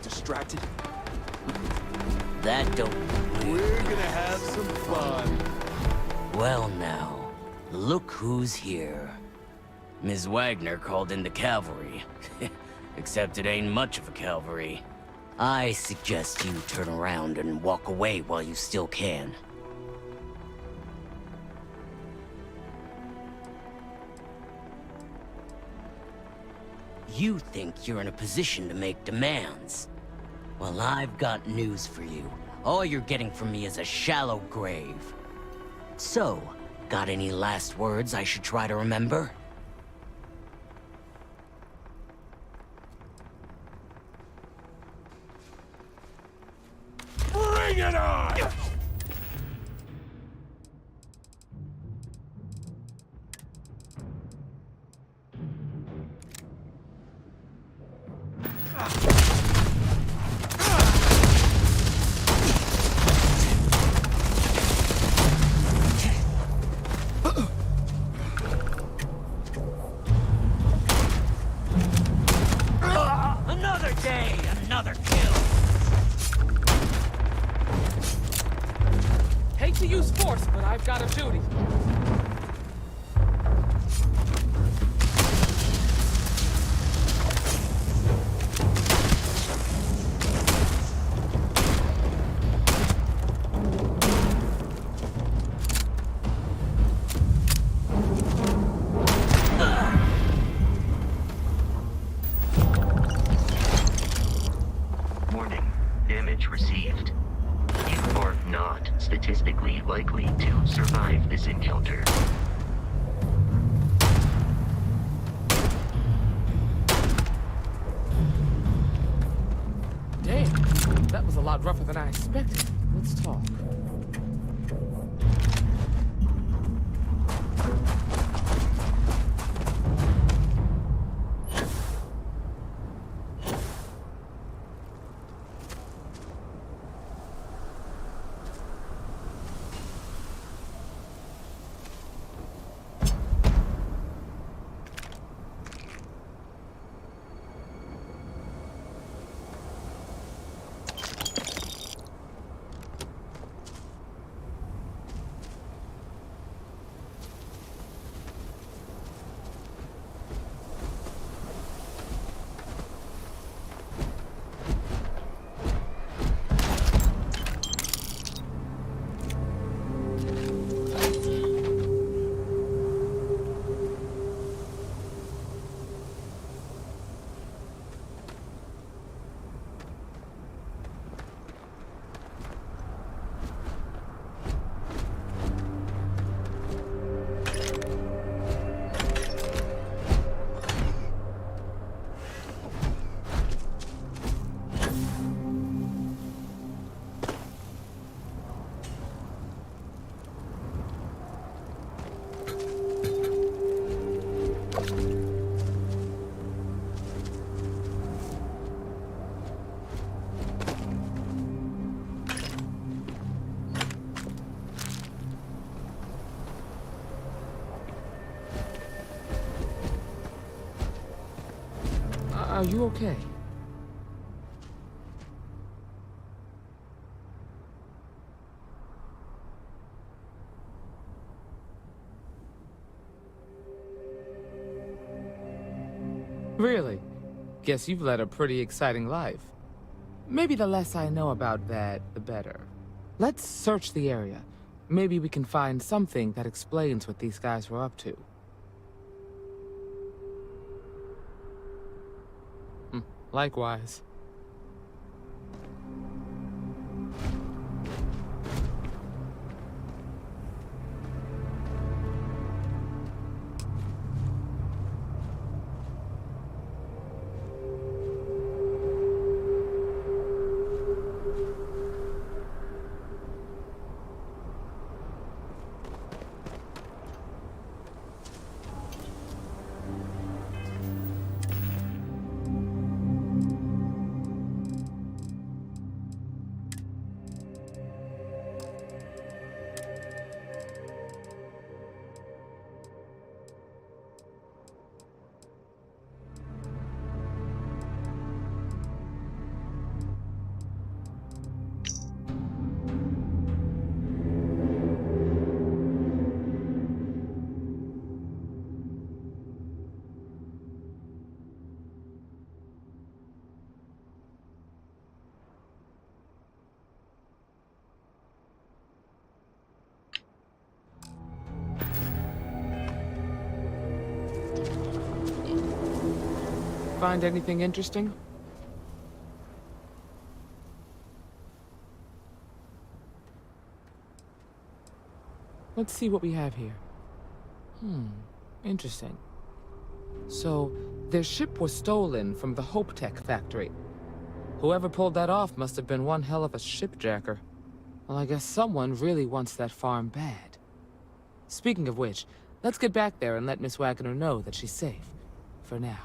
Speaker 3: Distracted.
Speaker 20: That don't...
Speaker 10: We're gonna have some fun.
Speaker 20: Well now, look who's here. Ms. Wagner called in the cavalry. Except it ain't much of a cavalry. I suggest you turn around and walk away while you still can. You think you're in a position to make demands. Well, I've got news for you. All you're getting from me is a shallow grave. So, got any last words I should try to remember?
Speaker 10: Bring it on!
Speaker 20: Another day, another kill.
Speaker 19: Hate to use force, but I've got a duty.
Speaker 21: Damage received. You are not statistically likely to survive this encounter.
Speaker 19: Damn, that was a lot rougher than I expected. Let's talk. Are you okay? Really? Guess you've led a pretty exciting life. Maybe the less I know about that, the better. Let's search the area. Maybe we can find something that explains what these guys were up to. Likewise. Find anything interesting? Let's see what we have here. Interesting. So, their ship was stolen from the Hope Tech factory. Whoever pulled that off must have been one hell of a shipjacker. Well, I guess someone really wants that farm bad. Speaking of which, let's get back there and let Miss Wagner know that she's safe. For now.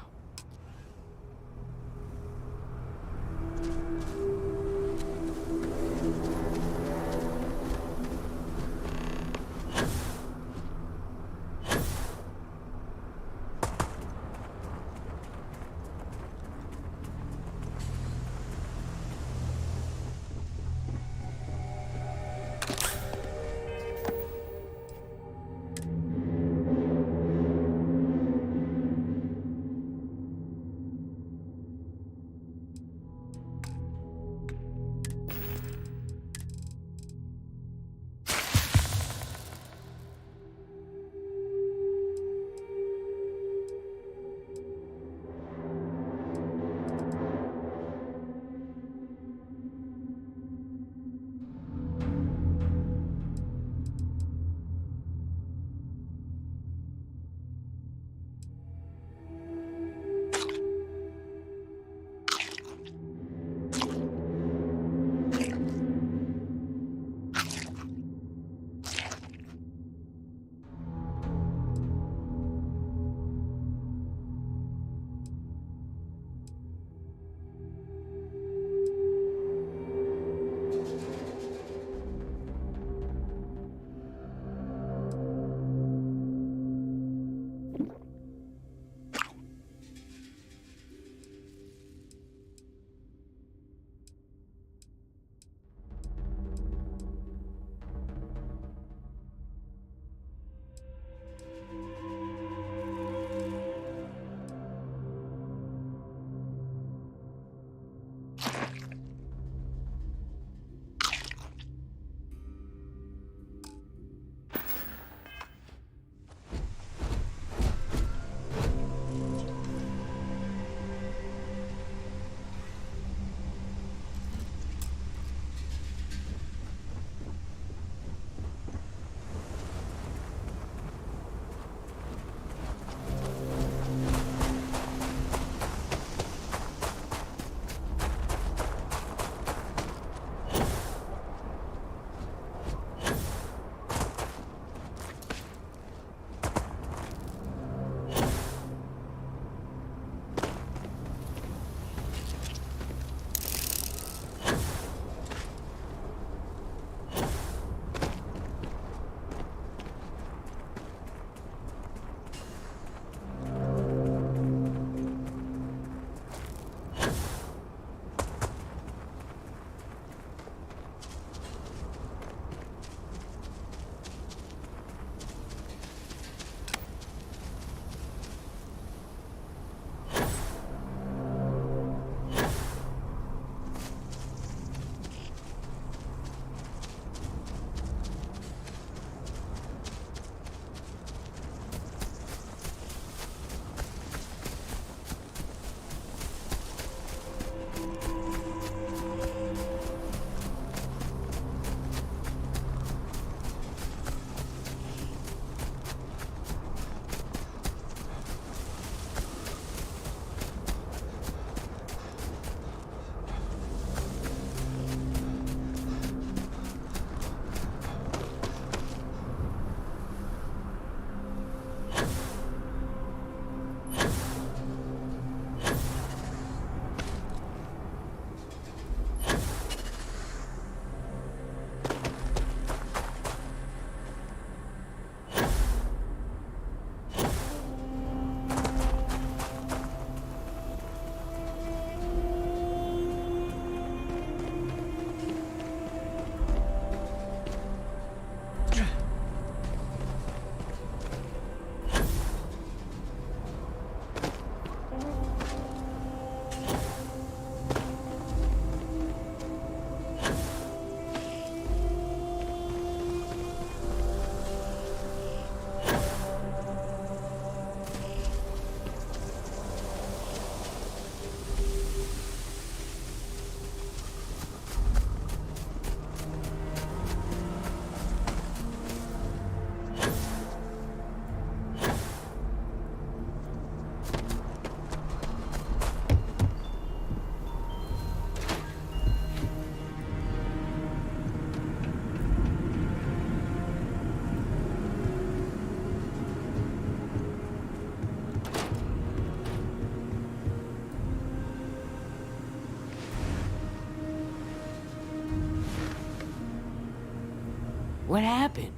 Speaker 16: What happened?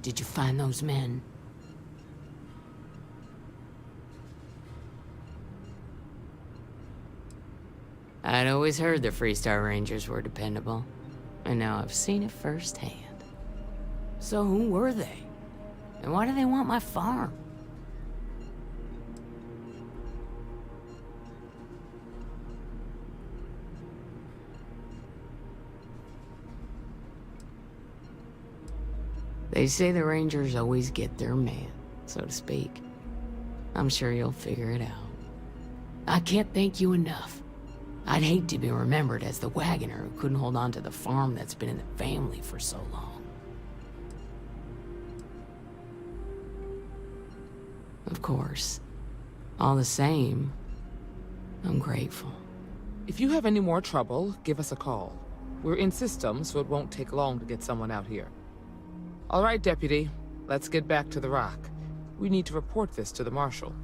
Speaker 16: Did you find those men? I'd always heard the Freestar Rangers were dependable, and now I've seen it firsthand. So who were they? And why do they want my farm? They say the Rangers always get their man, so to speak. I'm sure you'll figure it out. I can't thank you enough. I'd hate to be remembered as the wagoner who couldn't hold on to the farm that's been in the family for so long. Of course. All the same, I'm grateful.
Speaker 19: If you have any more trouble, give us a call. We're in system, so it won't take long to get someone out here. All right, Deputy. Let's get back to the rock. We need to report this to the Marshal.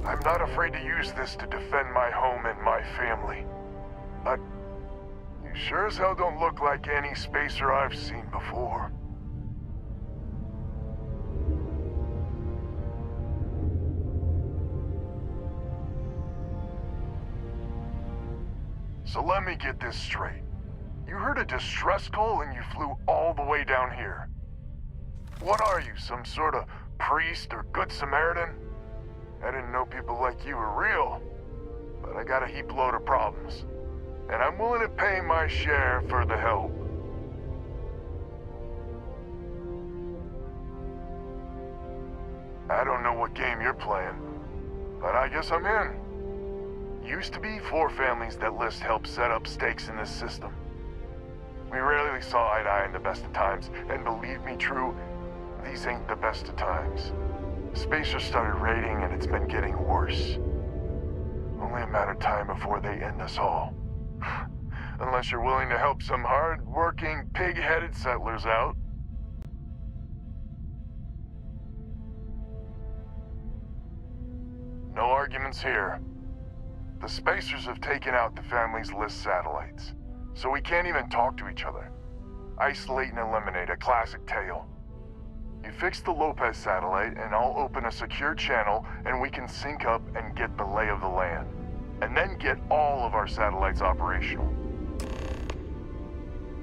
Speaker 4: I'm not afraid to use this to defend my home and my family. But you sure as hell don't look like any spacer I've seen before. So let me get this straight. You heard a distress call and you flew all the way down here. What are you, some sort of priest or good Samaritan? I didn't know people like you were real, but I got a heap load of problems. And I'm willing to pay my share for the help. I don't know what game you're playing, but I guess I'm in. Used to be 4 families that List helped set up stakes in this system. We rarely saw eye to eye in the best of times, and believe me, True, these ain't the best of times. Spacers started raiding, and it's been getting worse. Only a matter of time before they end us all. Unless you're willing to help some hard-working, pig-headed settlers out. No arguments here. The Spacers have taken out the family's List satellites, so we can't even talk to each other. Isolate and eliminate, a classic tale. You fix the Lopez satellite, and I'll open a secure channel, and we can sync up and get the lay of the land. And then get all of our satellites operational.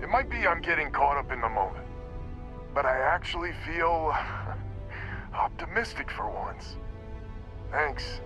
Speaker 4: It might be I'm getting caught up in the moment, but I actually feel optimistic for once. Thanks.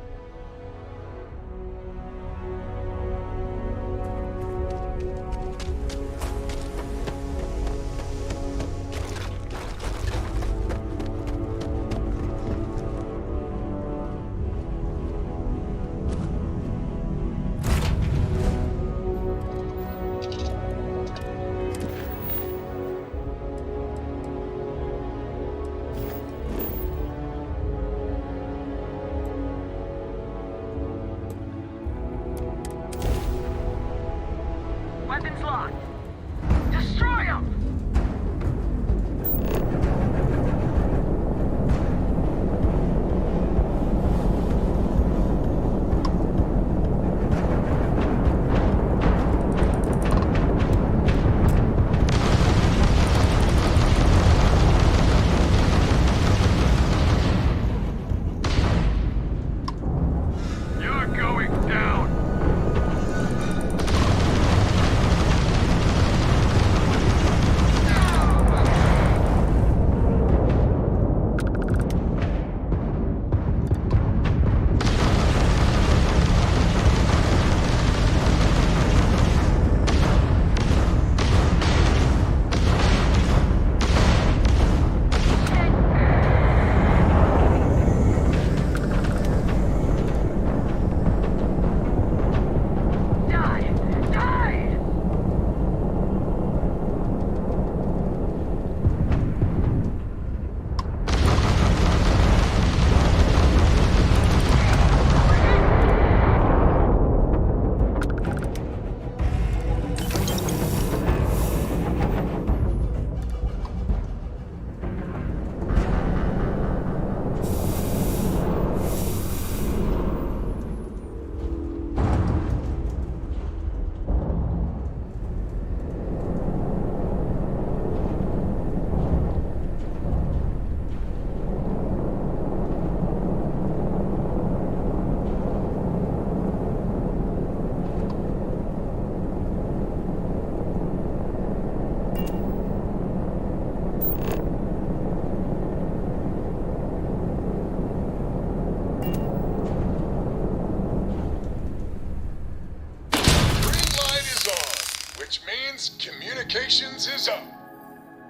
Speaker 4: Communications is up.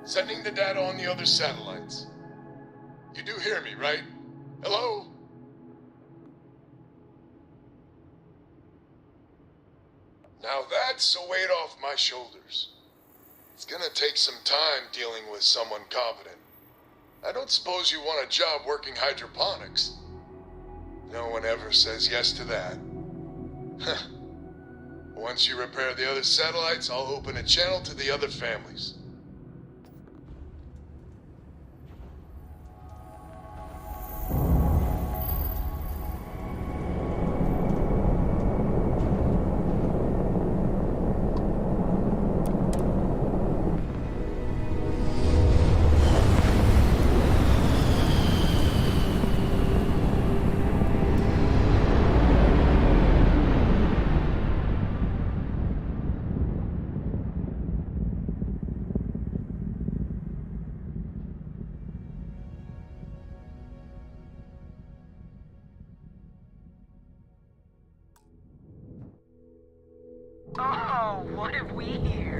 Speaker 4: Sending the data on the other satellites. You do hear me, right? Hello? Now that's a weight off my shoulders. It's gonna take some time dealing with someone competent. I don't suppose you want a job working hydroponics. No one ever says yes to that. Once you repair the other satellites, I'll open a channel to the other families.
Speaker 9: Oh, what have we here?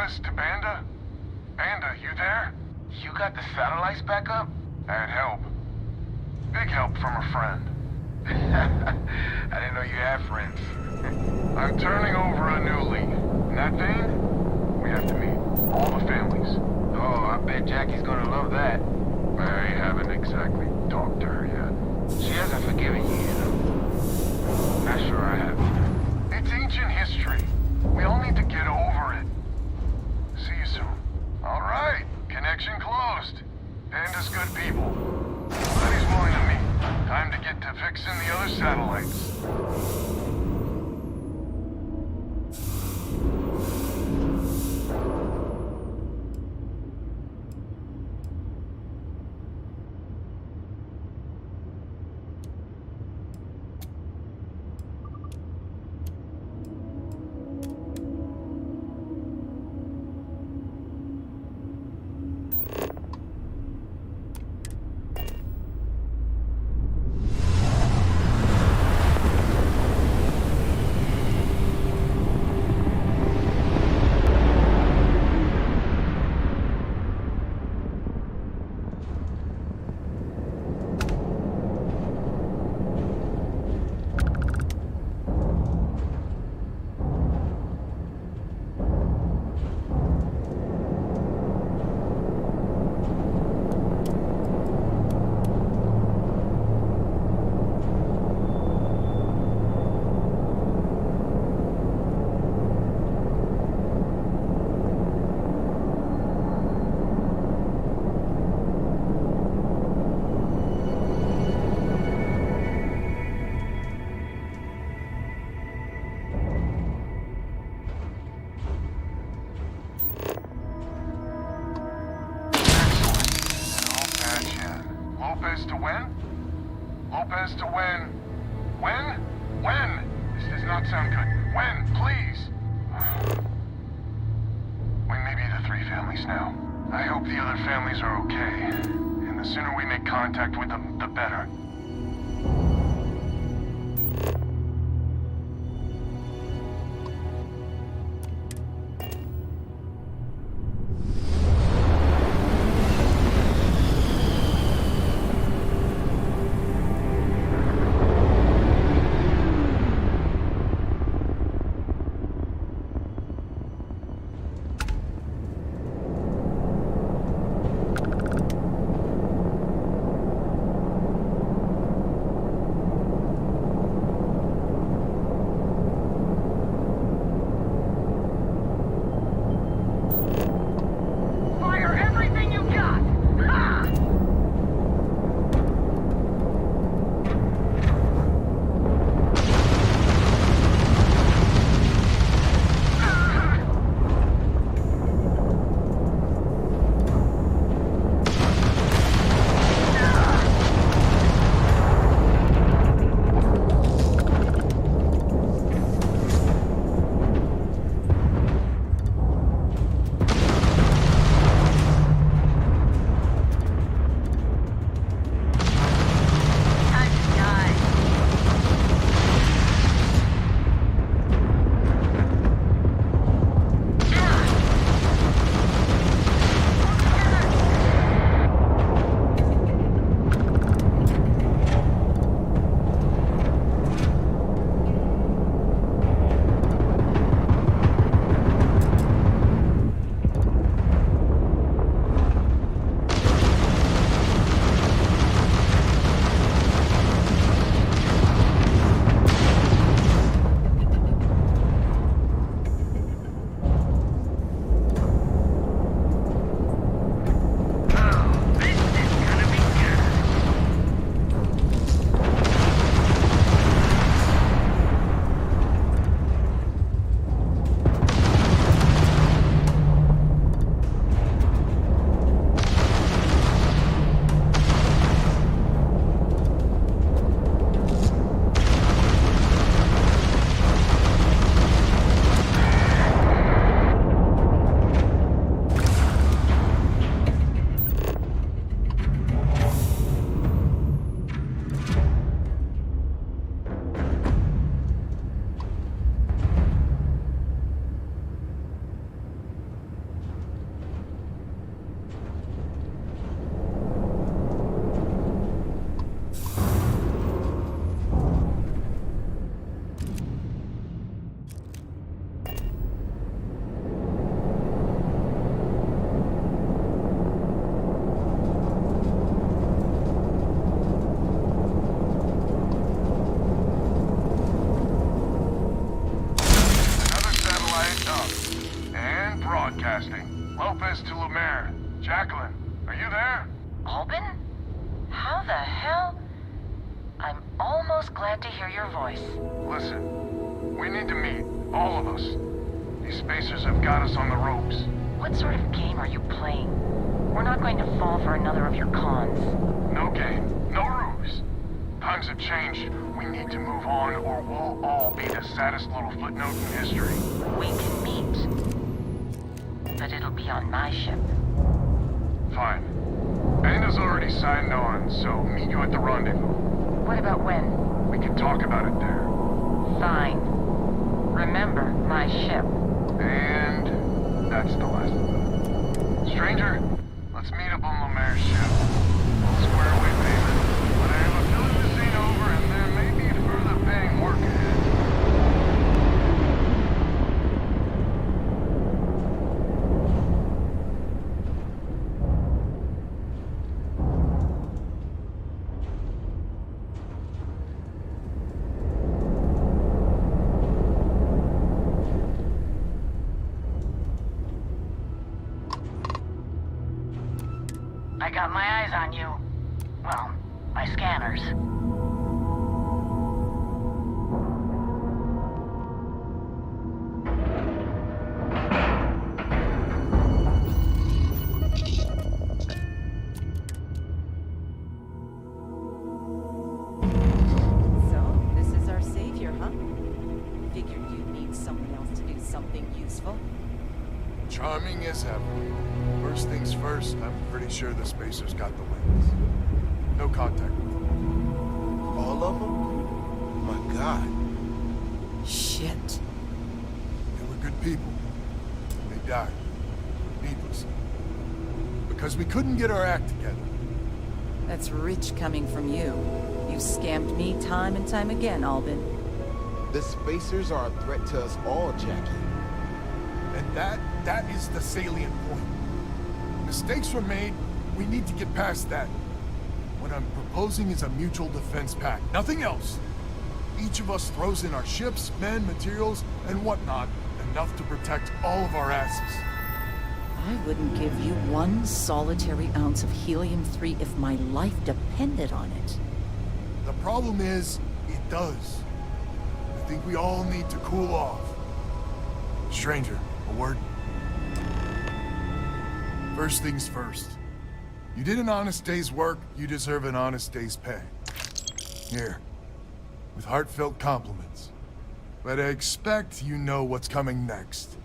Speaker 4: this to Banda? Banda, you there? You got the satellites back up? That'd help. Big help from a friend. I didn't know you had friends. I'm turning over a new leaf. In that vein, we have to meet all the families. Oh, I bet Jackie's gonna love that. I haven't exactly talked to her yet. She hasn't forgiven you, you know. Not sure I have either. It's ancient history. We all need to get over it. See you soon. All right. Connection closed. Panda's good people. But he's willing to meet. Time to get to fixing the other satellites. Lopez to win? Lopez to win. When? When? This does not sound good. When? Please. We may be the three families now. I hope the other families are okay. And the sooner we make contact with them, the better. broadcasting. Lopez to Lemaire. Jacqueline, are you there?
Speaker 7: Albin? How the hell? I'm almost glad to hear your voice.
Speaker 4: Listen, we need to meet, all of us. These spacers have got us on the ropes.
Speaker 7: What sort of game are you playing? We're not going to fall for another of your cons.
Speaker 4: No game, no ruse. Times have changed. We need to move on, or we'll all be the saddest little footnote in history.
Speaker 7: We can meet. But it'll be on my ship.
Speaker 4: Fine. Banda's already signed on, so meet you at the rendezvous.
Speaker 7: What about when?
Speaker 4: We can talk about it there.
Speaker 7: Fine. Remember, my ship.
Speaker 4: And that's the last of it. Stranger, let's meet up on Lemaire's ship. Square away payment. But I have a feeling this ain't over, and there may be further paying work ahead.
Speaker 7: I got my eyes on you. Well, my scanners.
Speaker 12: So, this is our savior, huh? Figured you'd need someone else to do something useful.
Speaker 4: Charming as ever. First things first, I'm pretty sure the spacers got the wings. No contact with them.
Speaker 22: All of them? My God.
Speaker 12: Shit.
Speaker 4: They were good people. They died. Needlessly. Because we couldn't get our act together.
Speaker 12: That's rich coming from you. You've scammed me time and time again, Albin.
Speaker 22: The spacers are a threat to us all, Jackie.
Speaker 4: And that is the salient point. Mistakes were made, we need to get past that. What I'm proposing is a mutual defense pact, nothing else. Each of us throws in our ships, men, materials, and whatnot, enough to protect all of our asses.
Speaker 12: I wouldn't give you one solitary ounce of helium-3 if my life depended on it.
Speaker 4: The problem is, it does. I think we all need to cool off. Stranger, a word? First things first. You did an honest day's work, you deserve an honest day's pay. Here, with heartfelt compliments. But I expect you know what's coming next.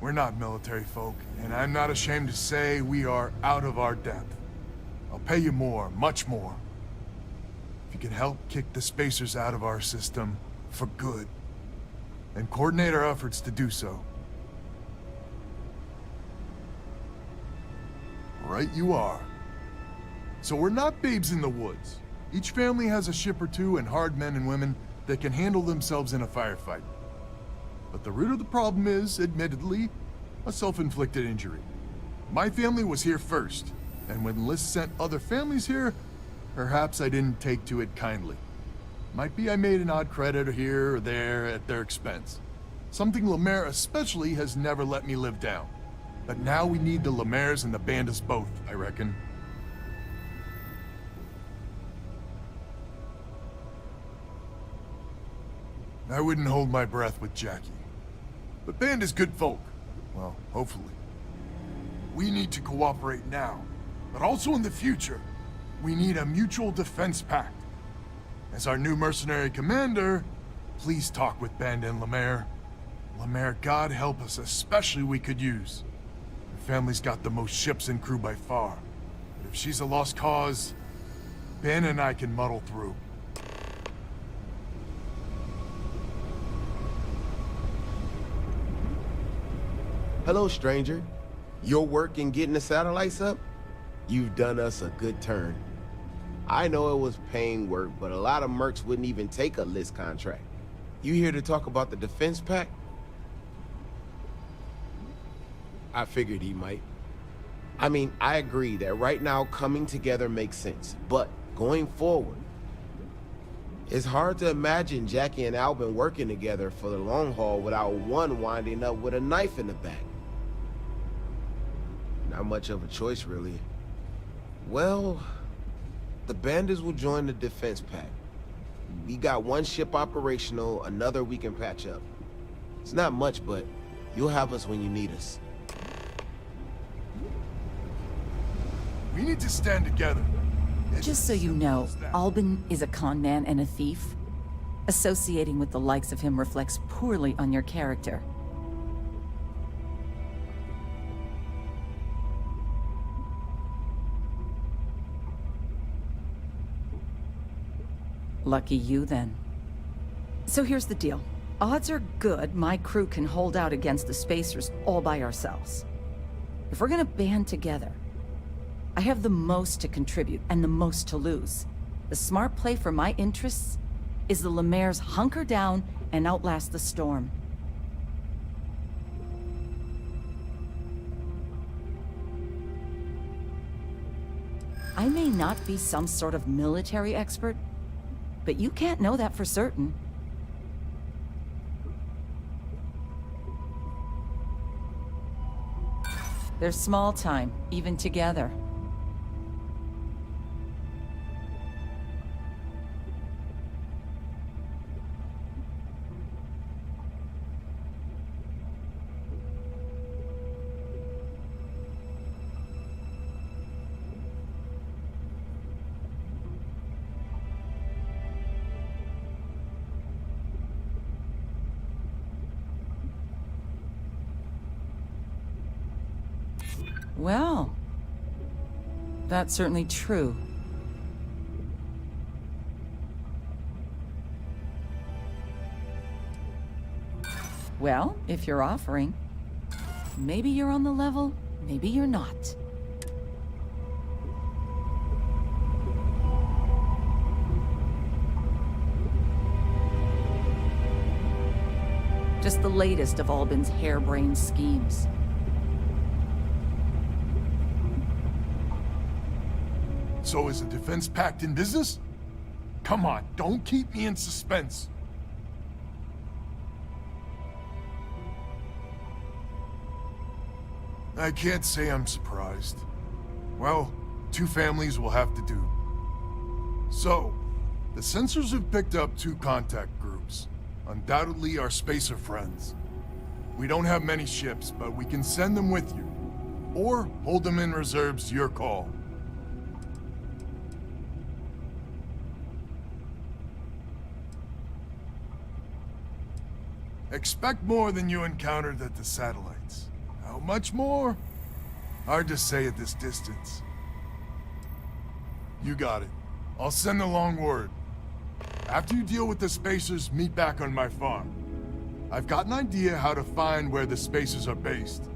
Speaker 4: We're not military folk, and I'm not ashamed to say we are out of our depth. I'll pay you more, much more. If you can help kick the spacers out of our system for good, and coordinate our efforts to do so. Right you are. So we're not babes in the woods. Each family has a ship or two and hard men and women that can handle themselves in a firefight. But the root of the problem is, admittedly, a self-inflicted injury. My family was here first, and when Liz sent other families here, perhaps I didn't take to it kindly. Might be I made an odd credit here or there at their expense. Something Lemaire especially has never let me live down. But now we need the Lemaires and the Bandas both, I reckon. I wouldn't hold my breath with Jackie. But Banda's good folk. Well, hopefully. We need to cooperate now, but also in the future. We need a mutual defense pact. As our new mercenary commander, please talk with Banda and Lemaire. Lemaire, God help us, especially we could use. Her family's got the most ships and crew by far. But if she's a lost cause, Ben and I can muddle through.
Speaker 22: Hello, stranger. Your work in getting the satellites up? You've done us a good turn. I know it was paying work, but a lot of mercs wouldn't even take a list contract. You here to talk about the defense pact? I figured he might. I mean, I agree that right now coming together makes sense, but going forward, it's hard to imagine Jackie and Albin working together for the long haul without one winding up with a knife in the back. Not much of a choice, really. Well, the bandits will join the defense pack. We got one ship operational, another we can patch up. It's not much, but you'll have us when you need us.
Speaker 4: We need to stand together.
Speaker 5: Just so you know, Albin is a con man and a thief. Associating with the likes of him reflects poorly on your character. Lucky you, then. So here's the deal. Odds are good my crew can hold out against the Spacers all by ourselves. If we're gonna band together, I have the most to contribute and the most to lose. The smart play for my interests is the Lemaire's hunker down and outlast the storm. I may not be some sort of military expert, but you can't know that for certain. There's small time, even together. Well, that's certainly true. Well, if you're offering, maybe you're on the level, maybe you're not. Just the latest of Albin's harebrained schemes.
Speaker 4: So is the defense pact in business? Come on, don't keep me in suspense. I can't say I'm surprised. Well, two families will have to do. So, the sensors have picked up two contact groups. Undoubtedly our spacer friends. We don't have many ships, but we can send them with you. Or hold them in reserves, your call. Expect more than you encountered at the satellites. How much more? Hard to say at this distance. You got it. I'll send along word. After you deal with the Spacers, meet back on my farm. I've got an idea how to find where the Spacers are based.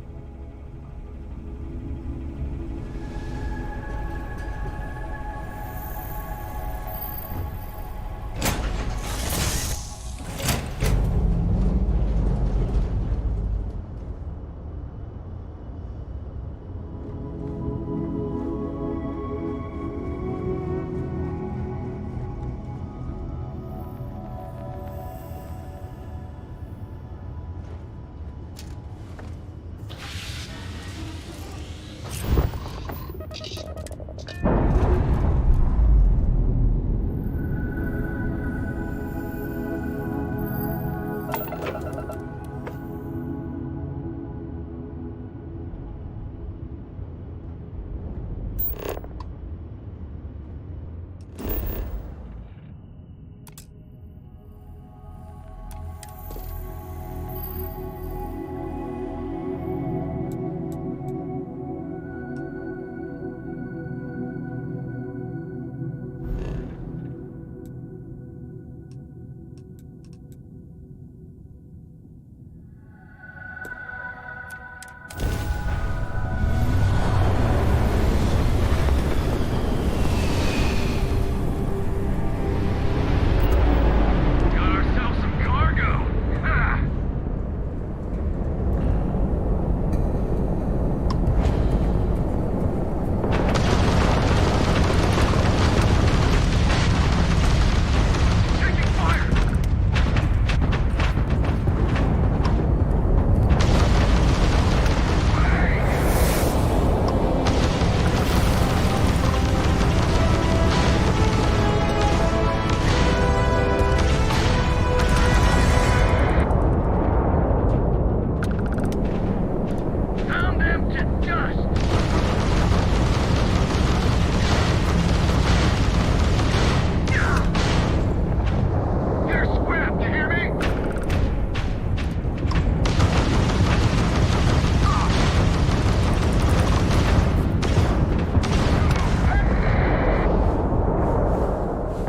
Speaker 15: to dust! You're scrapped, you hear me?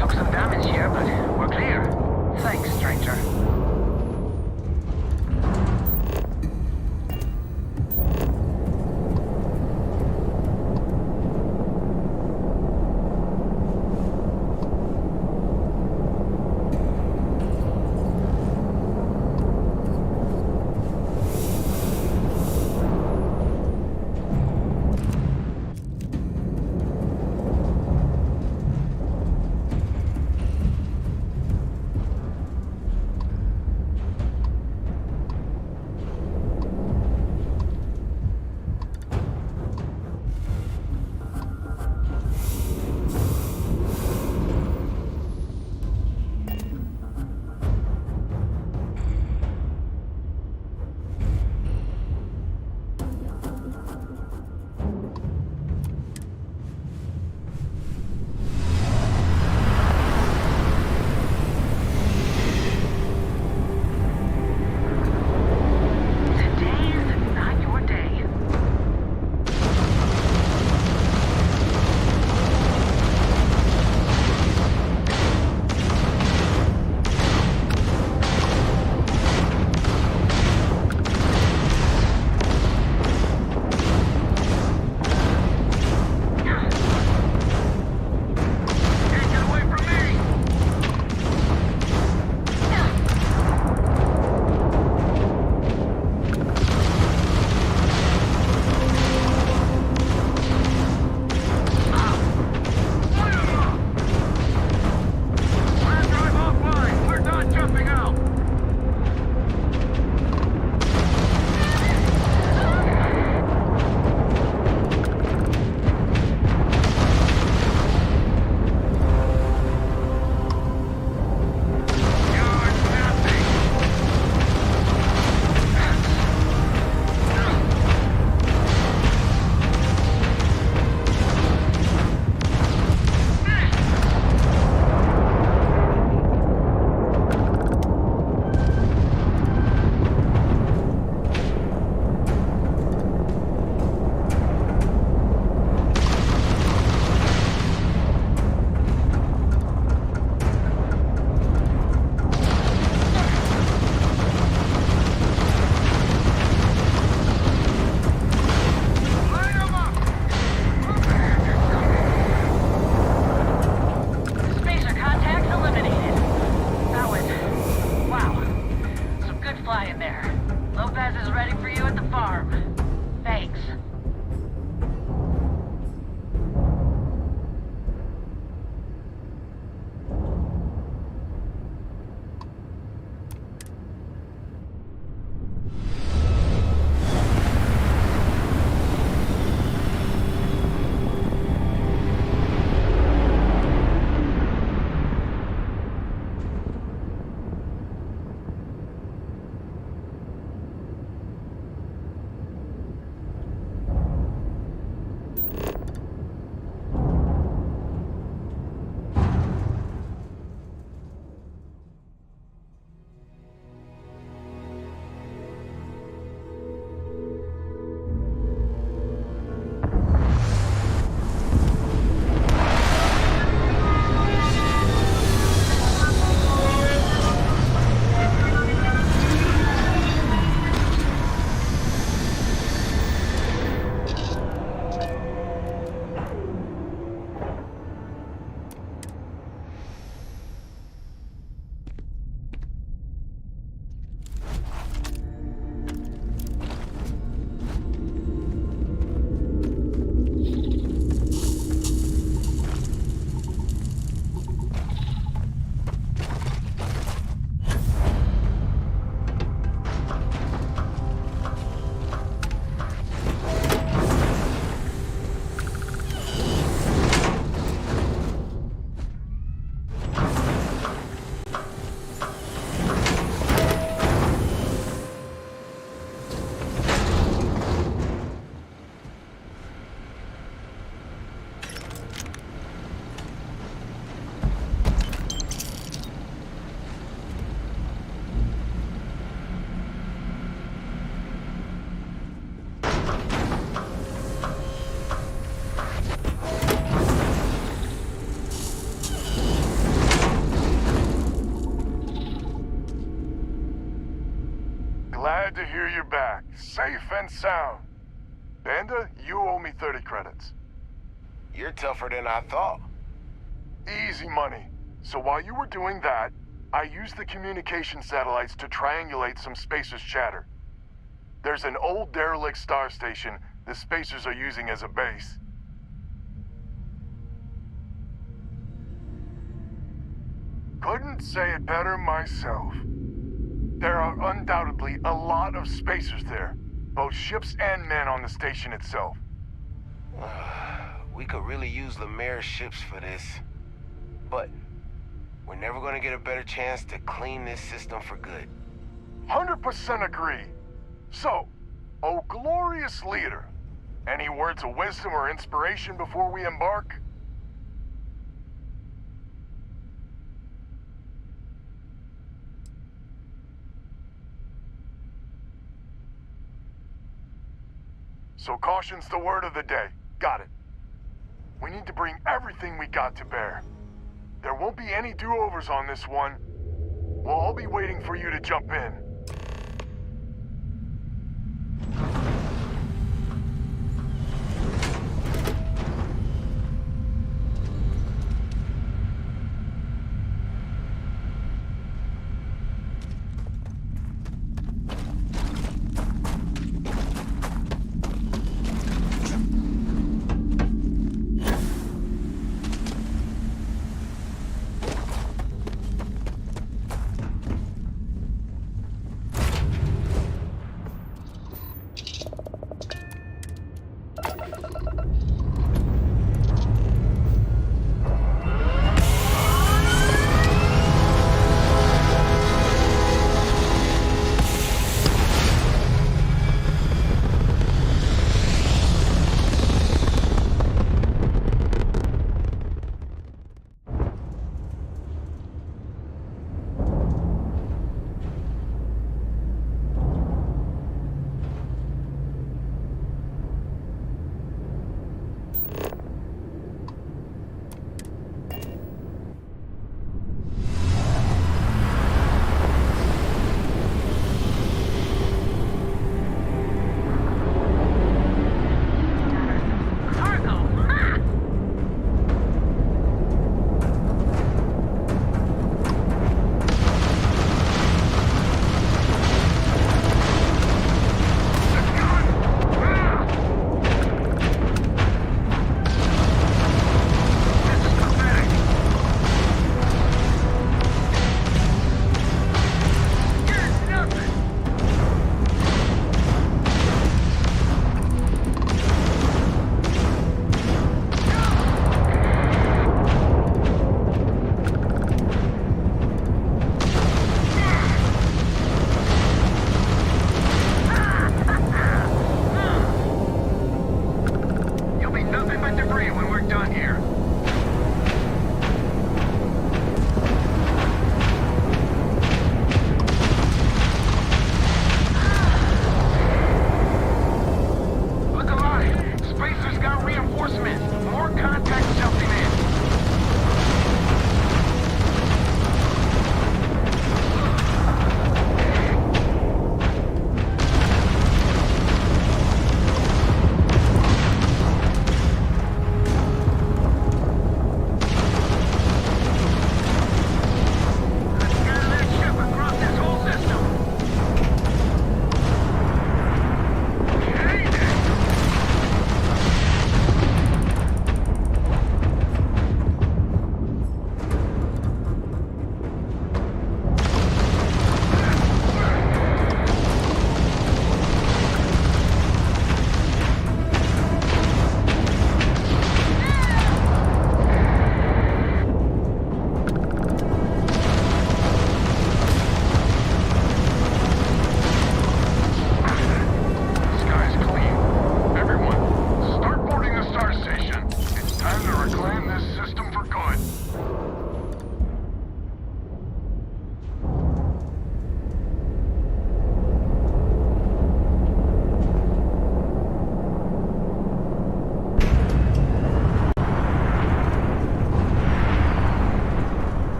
Speaker 2: Took some damage here, but we're clear. Thanks, stranger.
Speaker 4: and sound. Banda, you owe me 30 credits.
Speaker 22: You're tougher than I thought.
Speaker 4: Easy money. So while you were doing that, I used the communication satellites to triangulate some Spacers chatter. There's an old derelict star station the Spacers are using as a base. Couldn't say it better myself. There are undoubtedly a lot of Spacers there, both ships and men on the station itself.
Speaker 22: We could really use Lemaire's ships for this. But we're never gonna get a better chance to clean this system for good.
Speaker 4: 100% agree. So, oh glorious leader, any words of wisdom or inspiration before we embark? So caution's the word of the day. Got it. We need to bring everything we got to bear. There won't be any do-overs on this one. We'll all be waiting for you to jump in.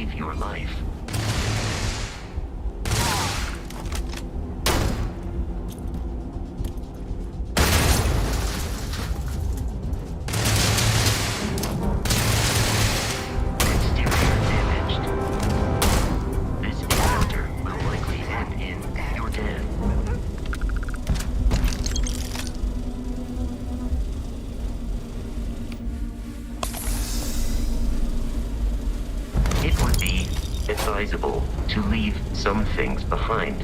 Speaker 21: save your life. Exterior damaged. This encounter will likely end in your death. It would be advisable to leave some things behind.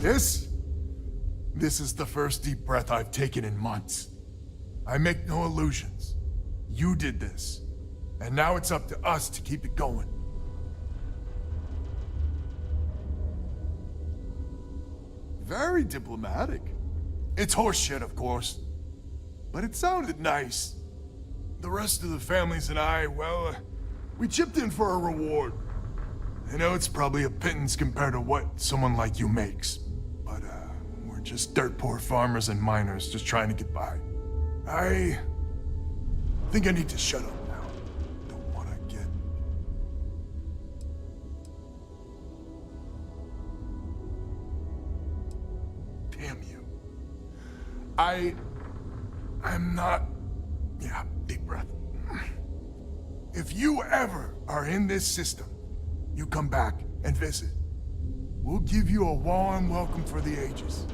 Speaker 4: This is the first deep breath I've taken in months. I make no illusions. You did this, and now it's up to us to keep it going. Very diplomatic. It's horseshit, of course. But it sounded nice. The rest of the families and I, well, we chipped in for a reward. I know it's probably a pittance compared to what someone like you makes. But, we're just dirt poor farmers and miners just trying to get by. I think I need to shut up now. Don't want to get... Damn you. I'm not... Yeah, deep breath. If you ever are in this system, you come back and visit. We'll give you a warm welcome for the ages.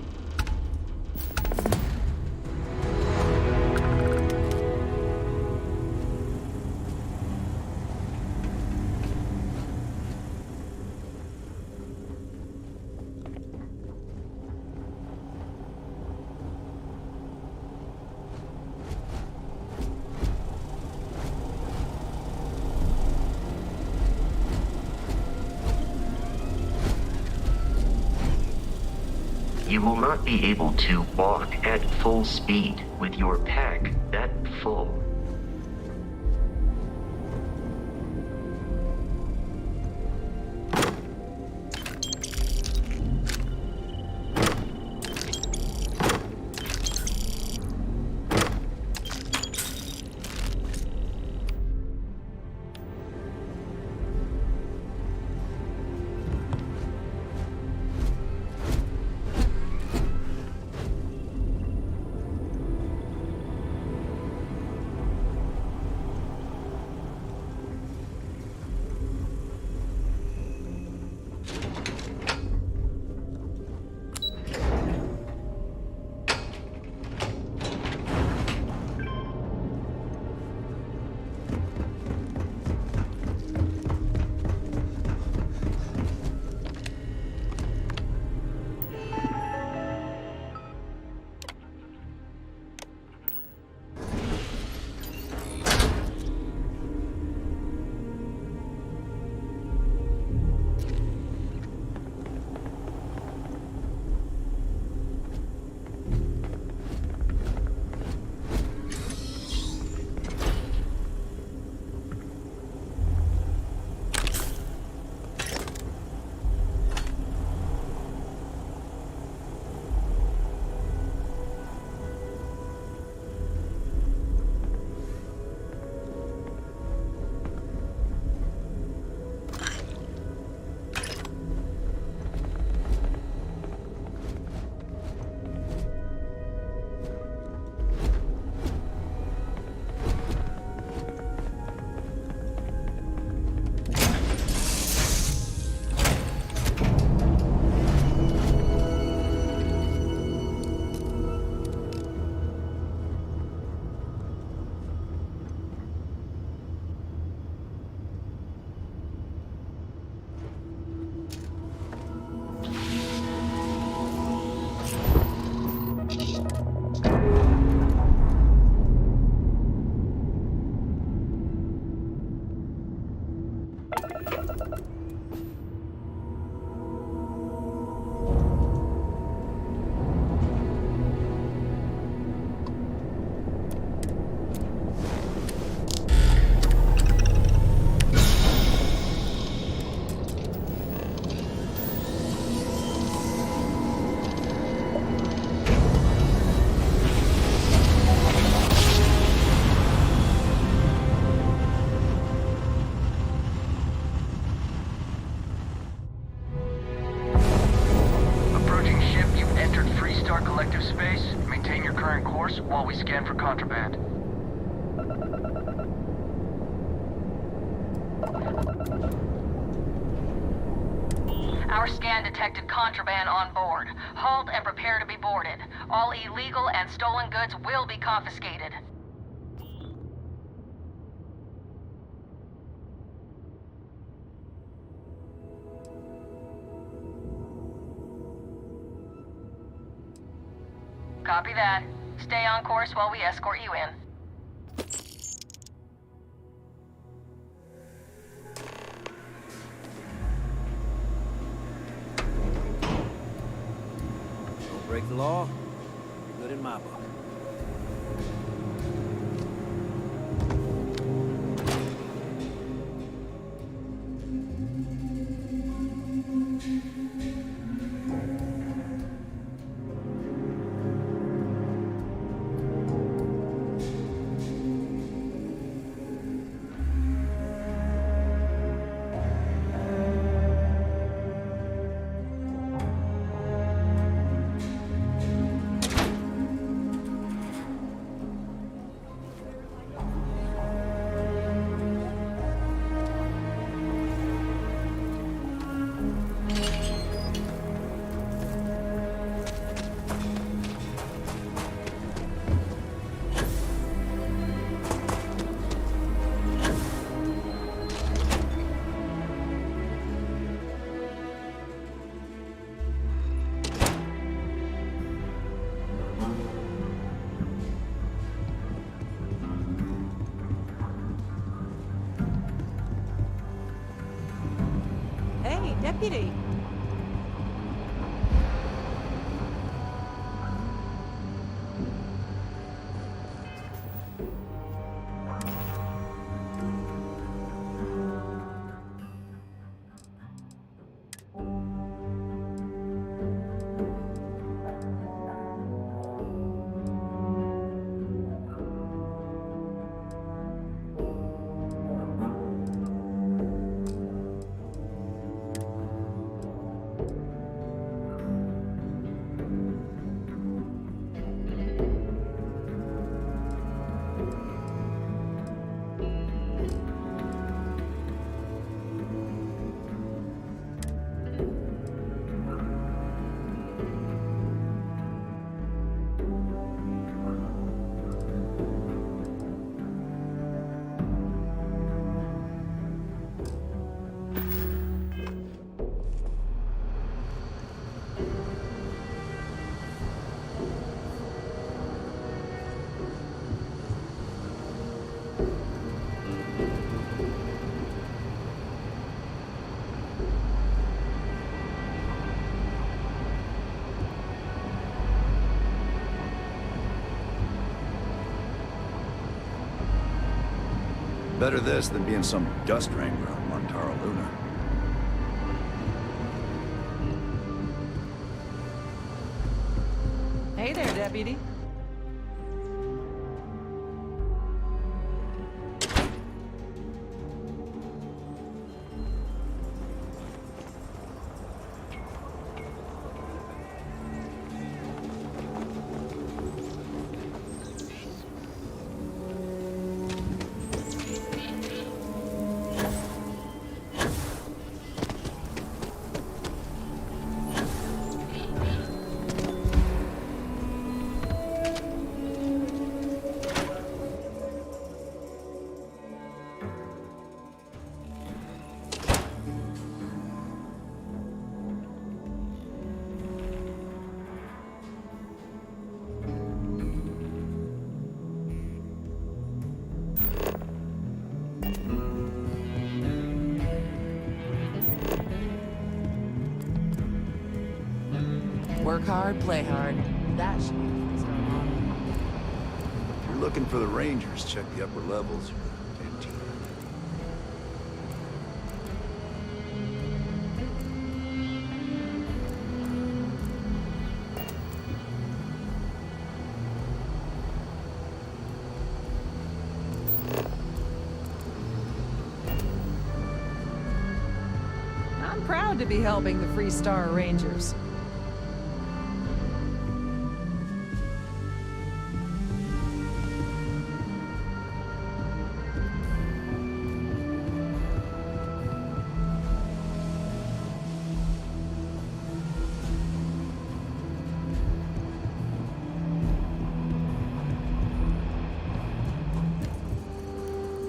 Speaker 21: You will not be able to walk at full speed with your pack that full.
Speaker 2: while we scan for contraband.
Speaker 7: Our scan detected contraband on board. Halt and prepare to be boarded. All illegal and stolen goods will be confiscated. Copy that. Stay on course while we escort you in.
Speaker 6: Don't break the law, you're good in my book.
Speaker 12: Hey, deputy.
Speaker 10: Better this than being some dust wrangler on Montara Luna.
Speaker 12: Hey there, deputy.
Speaker 1: Work hard, play hard. That should be the first on.
Speaker 10: If you're looking for the Rangers, check the upper levels. Canteen.
Speaker 12: I'm proud to be helping the Free Star Rangers.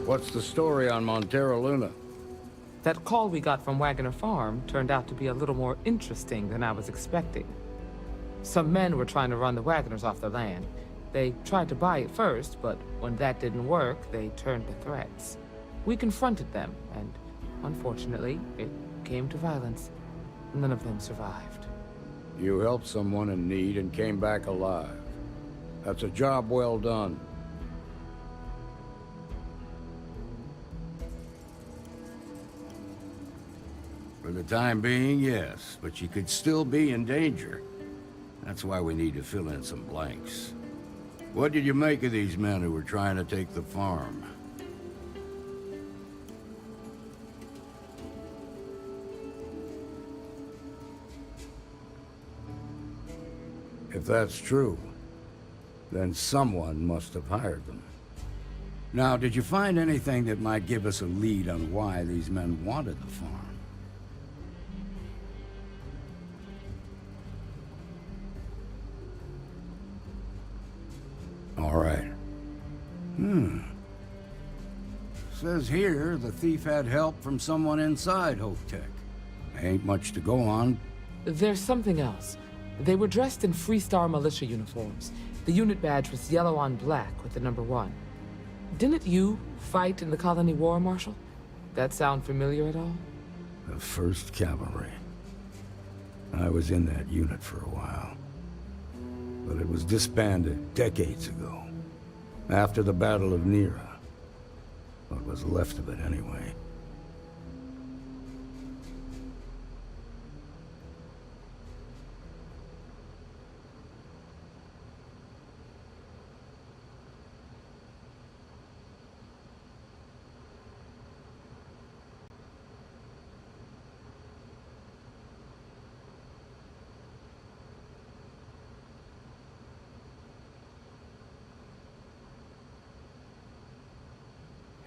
Speaker 8: What's the story on Montara Luna?
Speaker 19: That call we got from Wagner Farm turned out to be a little more interesting than I was expecting. Some men were trying to run the Wagners off their land. They tried to buy it first, but when that didn't work, they turned to threats. We confronted them, and unfortunately, it came to violence. None of them survived.
Speaker 8: You helped someone in need and came back alive. That's a job well done. For the time being, yes, but you could still be in danger. That's why we need to fill in some blanks. What did you make of these men who were trying to take the farm? If that's true, then someone must have hired them. Now, did you find anything that might give us a lead on why these men wanted the farm? All right. Says here the thief had help from someone inside Hope Tech. Ain't much to go on.
Speaker 19: There's something else. They were dressed in Freestar militia uniforms. The unit badge was yellow on black with the number 1. Didn't you fight in the Colony War, Marshal? That sound familiar at all?
Speaker 8: The 1st Cavalry. I was in that unit for a while. But it was disbanded decades ago. After the Battle of Nera. What was left of it, anyway.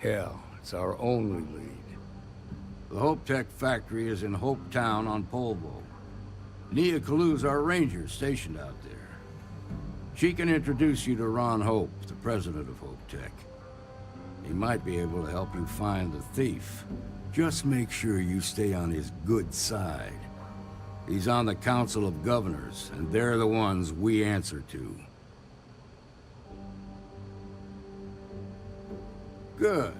Speaker 8: Hell, it's our only lead. The Hope Tech factory is in Hope Town on Polvo. Nia Kalu's our ranger stationed out there. She can introduce you to Ron Hope, the president of Hope Tech. He might be able to help you find the thief. Just make sure you stay on his good side. He's on the Council of Governors, and they're the ones we answer to. Good.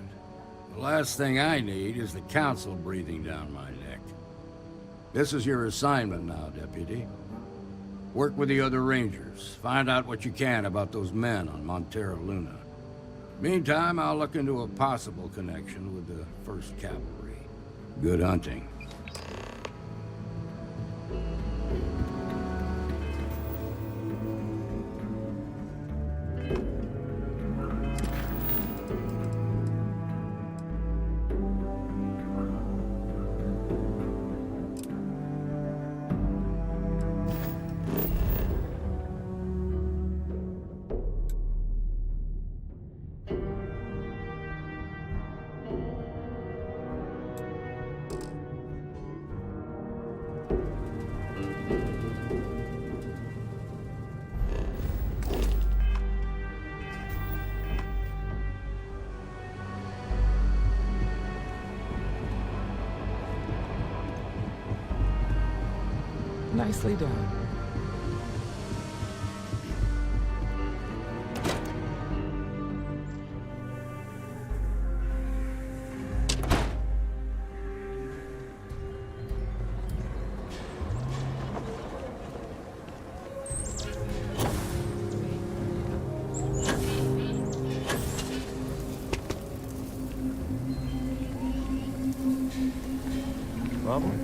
Speaker 8: The last thing I need is the Council breathing down my neck. This is your assignment now, Deputy. Work with the other Rangers. Find out what you can about those men on Montero Luna. Meantime, I'll look into a possible connection with the 1st Cavalry. Good hunting.
Speaker 19: Nicely done.
Speaker 6: Problem?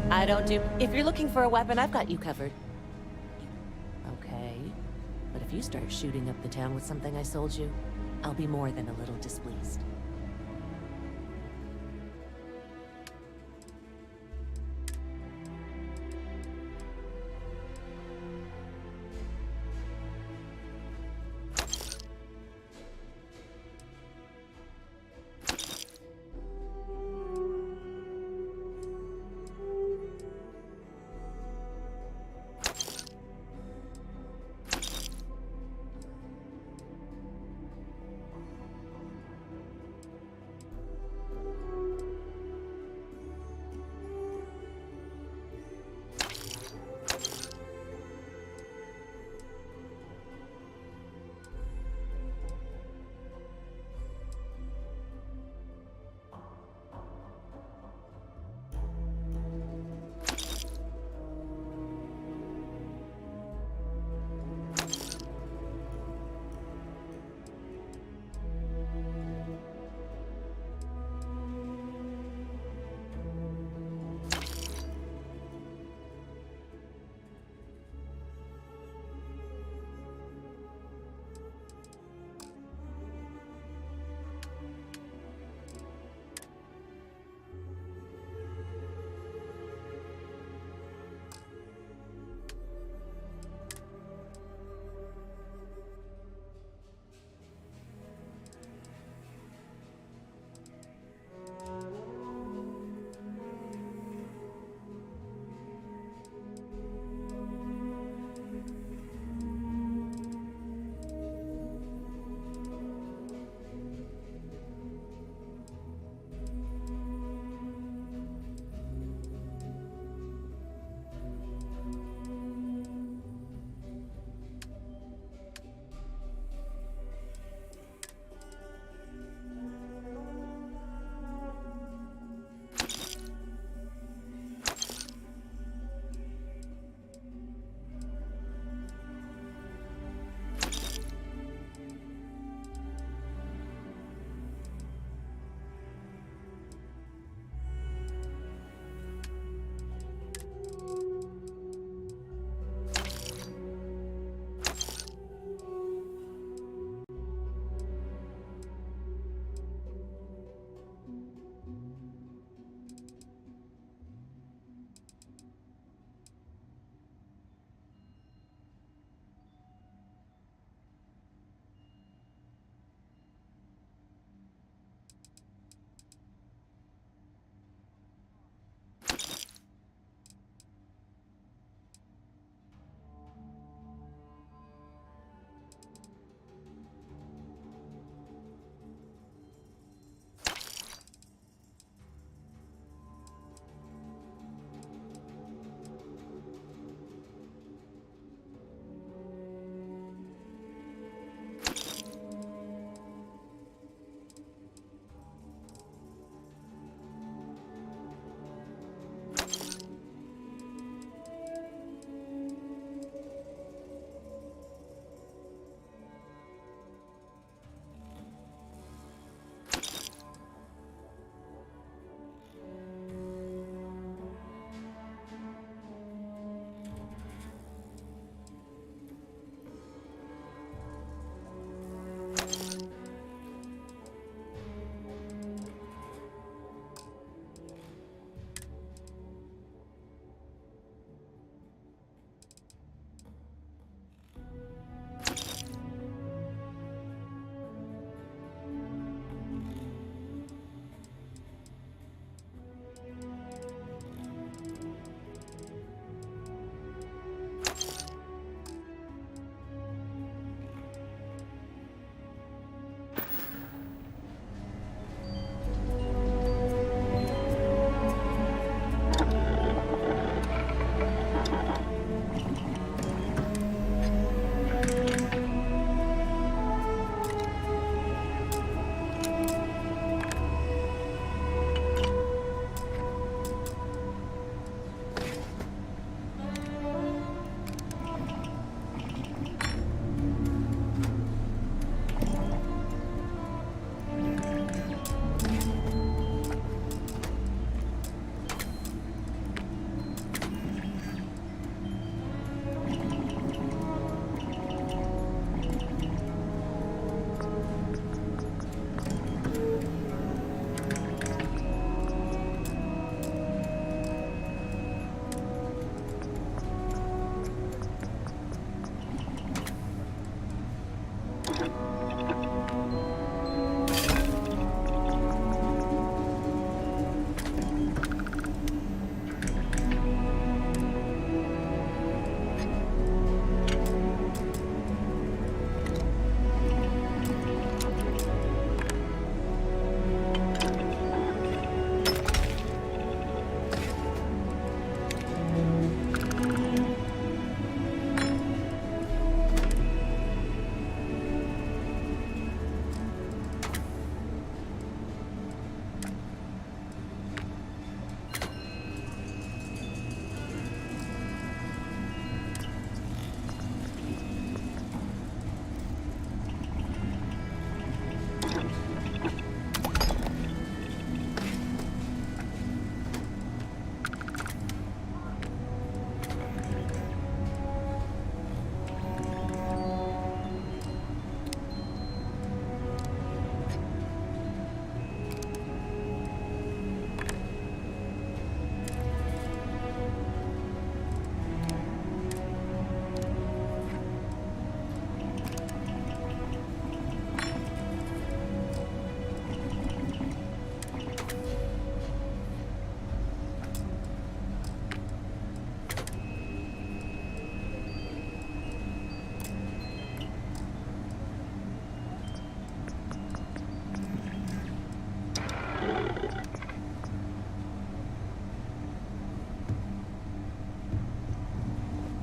Speaker 13: I don't do... If you're looking for a weapon, I've got you covered. Okay. But if you start shooting up the town with something I sold you, I'll be more than a little displeased.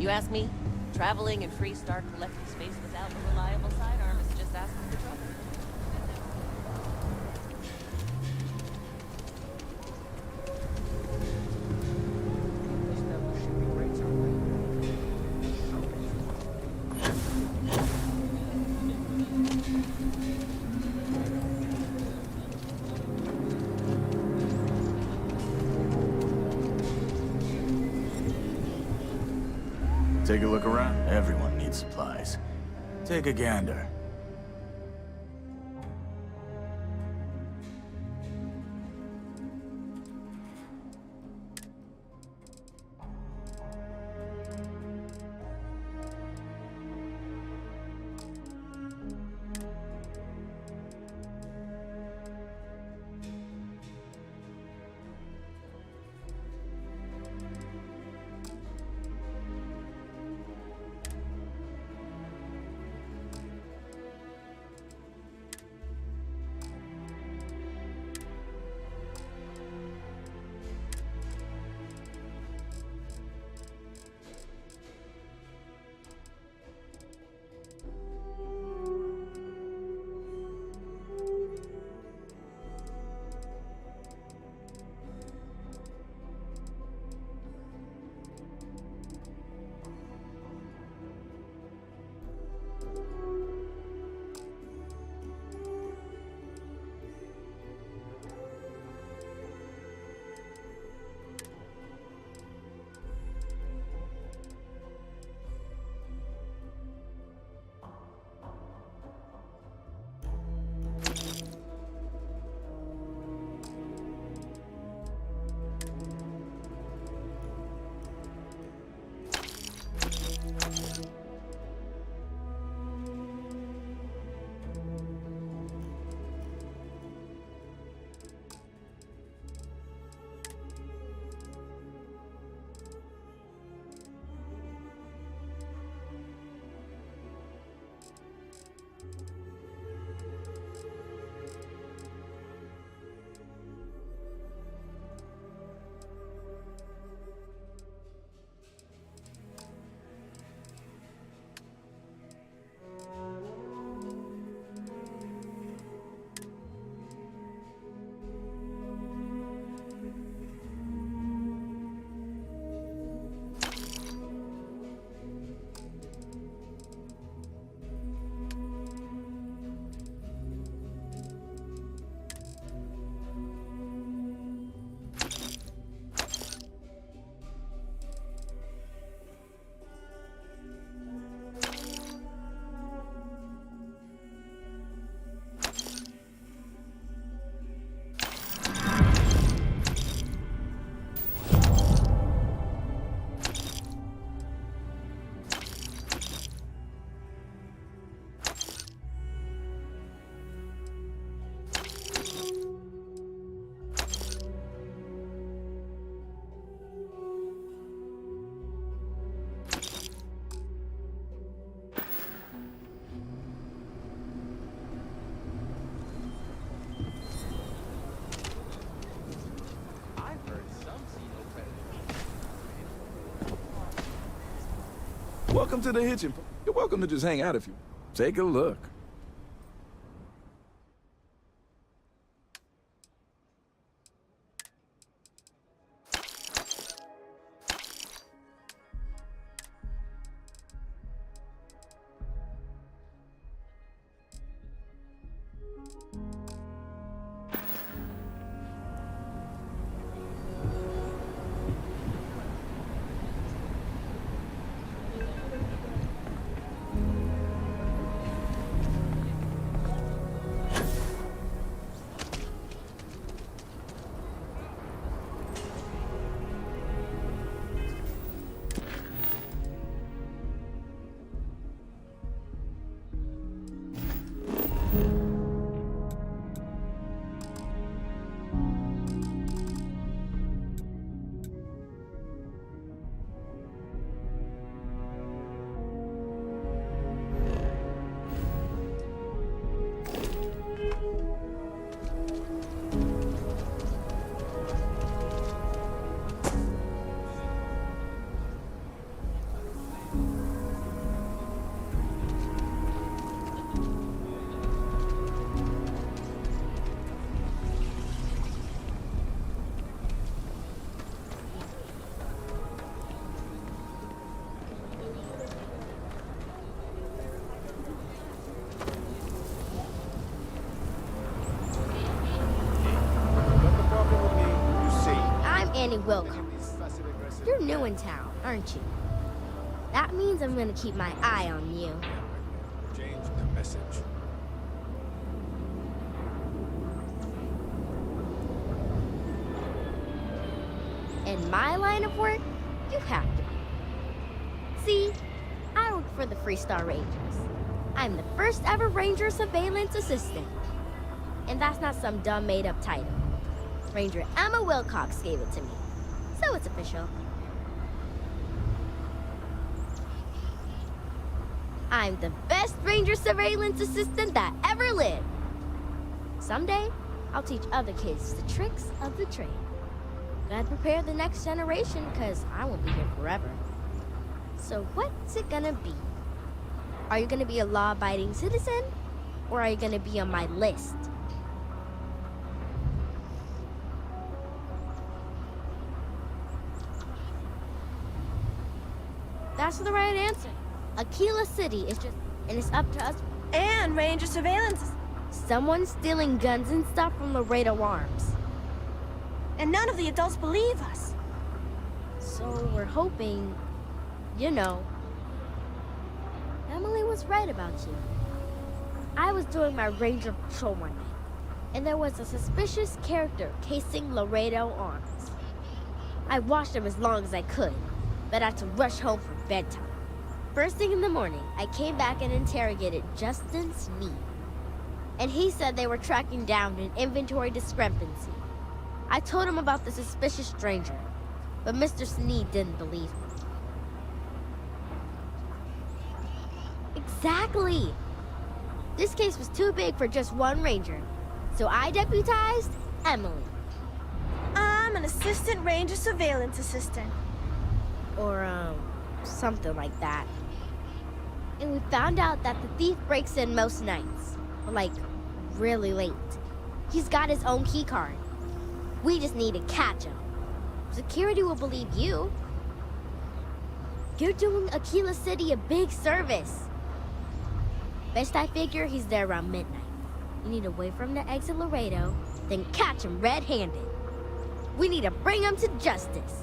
Speaker 13: You ask me, traveling in Freestar collective space without a reliable sidearm is just asking for trouble.
Speaker 11: Take a look around. Everyone needs supplies. Take a gander.
Speaker 14: Welcome to the Hitchin'. You're welcome to just hang out if you... Take a look.
Speaker 17: Wilcox. You're new in town, aren't you? That means I'm gonna keep my eye on you.
Speaker 14: Change the message.
Speaker 17: In my line of work, you have to be. See, I work for the Freestar Rangers. I'm the first ever Ranger Surveillance Assistant. And that's not some dumb made-up title. Ranger Emma Wilcox gave it to me, so it's official. I'm the best Ranger Surveillance Assistant that ever lived. Someday, I'll teach other kids the tricks of the trade. Gotta prepare the next generation, because I won't be here forever. So what's it gonna be? Are you gonna be a law-abiding citizen? Or are you gonna be on my list? That's the right answer. Aquila City is just, and it's up to us. And Ranger Surveillance. Someone's stealing guns and stuff from Laredo Arms. And none of the adults believe us. So we're hoping, you know. Emily was right about you. I was doing my Ranger patrol one night, and there was a suspicious character casing Laredo Arms. I watched him as long as I could, but I had to rush home for bedtime. First thing in the morning, I came back and interrogated Justin Sneed. And he said they were tracking down an inventory discrepancy. I told him about the suspicious stranger, but Mr. Sneed didn't believe me. Exactly! This case was too big for just one ranger, so I deputized Emily. I'm an assistant ranger surveillance assistant. Or, something like that. And we found out that the thief breaks in most nights, but like, really late. He's got his own key card. We just need to catch him. Security will believe you. You're doing Aquila City a big service. Best I figure he's there around midnight. You need to wait for him to exit Laredo, then catch him red-handed. We need to bring him to justice.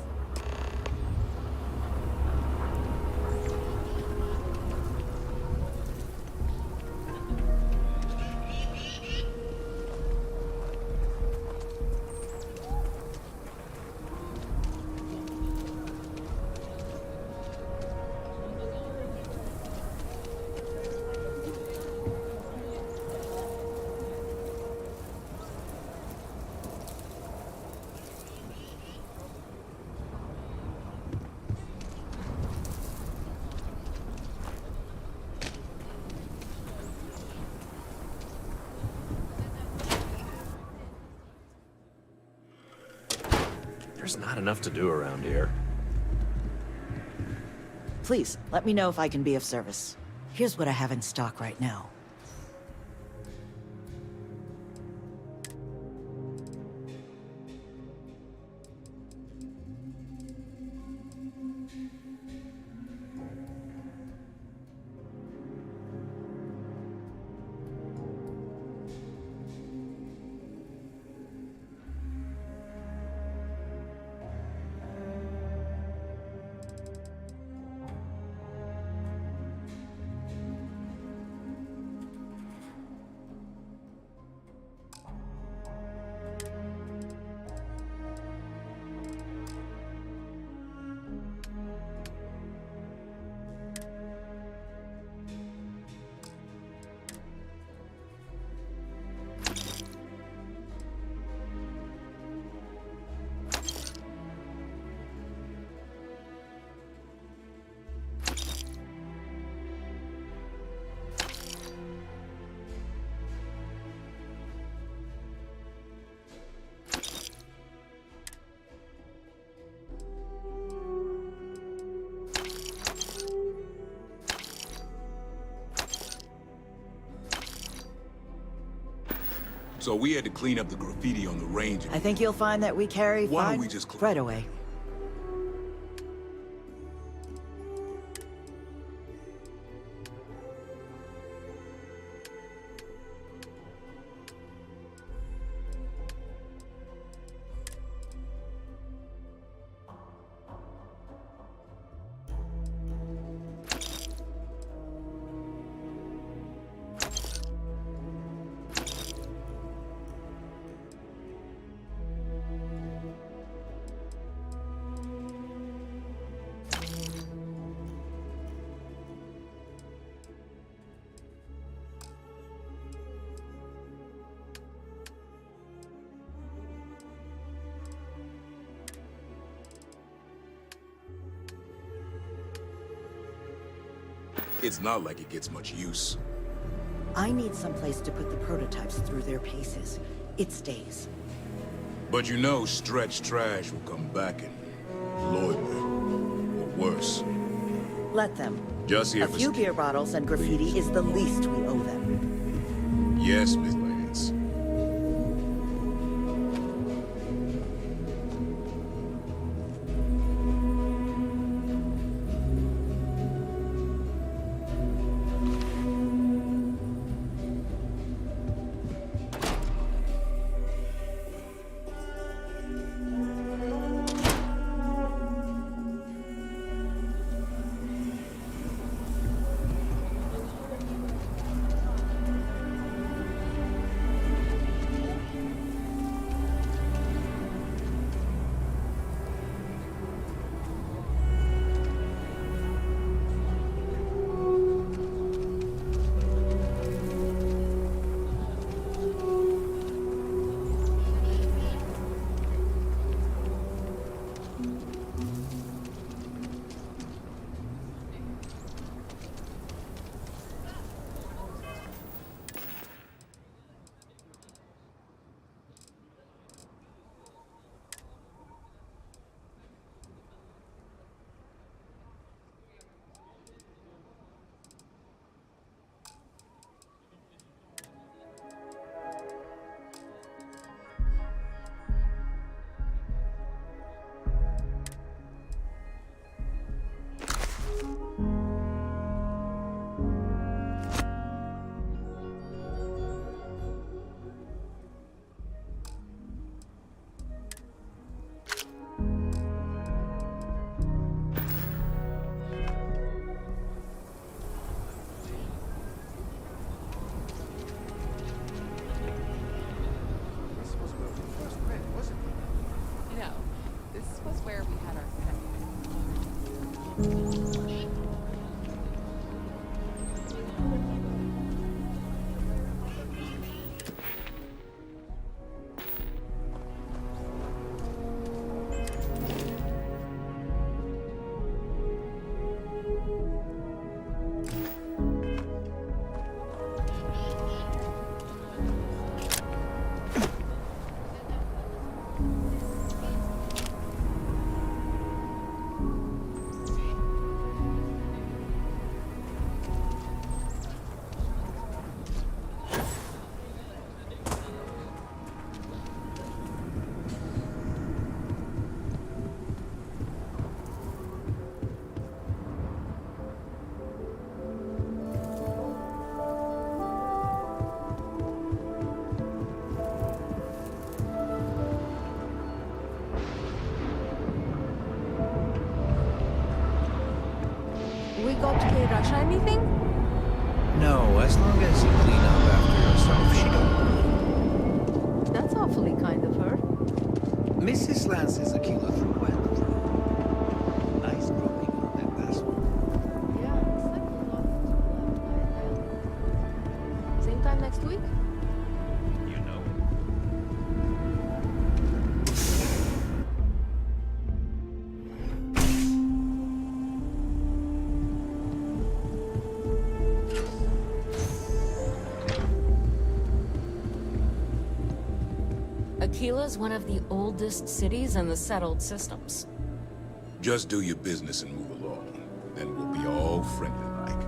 Speaker 18: There's not enough to do around here.
Speaker 23: Please, let me know if I can be of service. Here's what I have in stock right now.
Speaker 24: So we had to clean up the graffiti on the range.
Speaker 23: I think you'll find that we carry
Speaker 24: Why don't
Speaker 23: fine
Speaker 24: we just
Speaker 23: right away.
Speaker 24: It's not like it gets much use.
Speaker 23: I need someplace to put the prototypes through their paces. It stays.
Speaker 24: But you know stretched trash will come back and loiter. Or worse.
Speaker 23: Let them.
Speaker 24: Just here
Speaker 23: A
Speaker 24: for
Speaker 23: few beer bottles and graffiti is the least we owe them.
Speaker 24: Yes, Miss Lance.
Speaker 3: We got to pay Russia anything?
Speaker 9: No, as long as you clean up after yourself, she don't mind.
Speaker 3: That's awfully kind of her.
Speaker 9: Mrs. Lance is a killer through and through. Nice grouping on that last one.
Speaker 3: Yeah, it's like a lot of same time next week?
Speaker 9: You know
Speaker 13: Aquila's one of the oldest cities in the settled systems.
Speaker 24: Just do your business and move along. Then we'll be all friendly-like.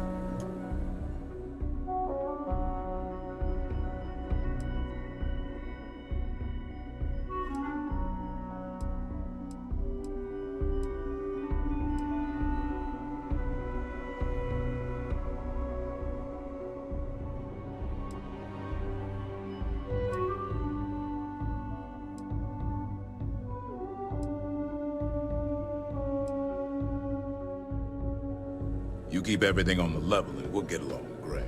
Speaker 24: You keep everything on the level and we'll get along great.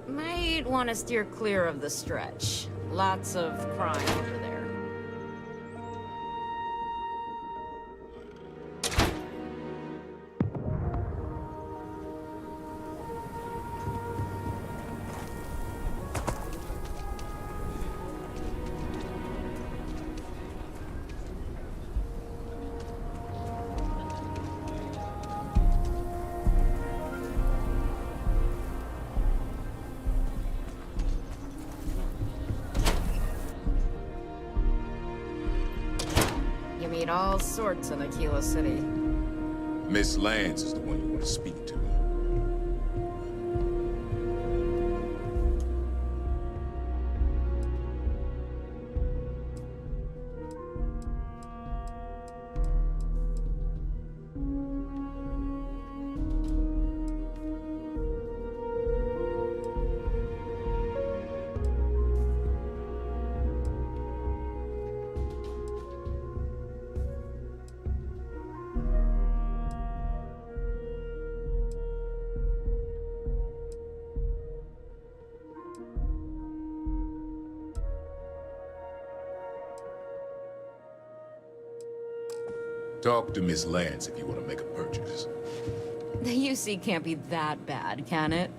Speaker 13: Might want to steer clear of the stretch. Lots of crime over there.
Speaker 12: You meet all sorts in Aquila City.
Speaker 24: Miss Lance is the one you want to speak to. Talk to Miss Lance if you want to make a purchase.
Speaker 12: The UC can't be that bad, can it?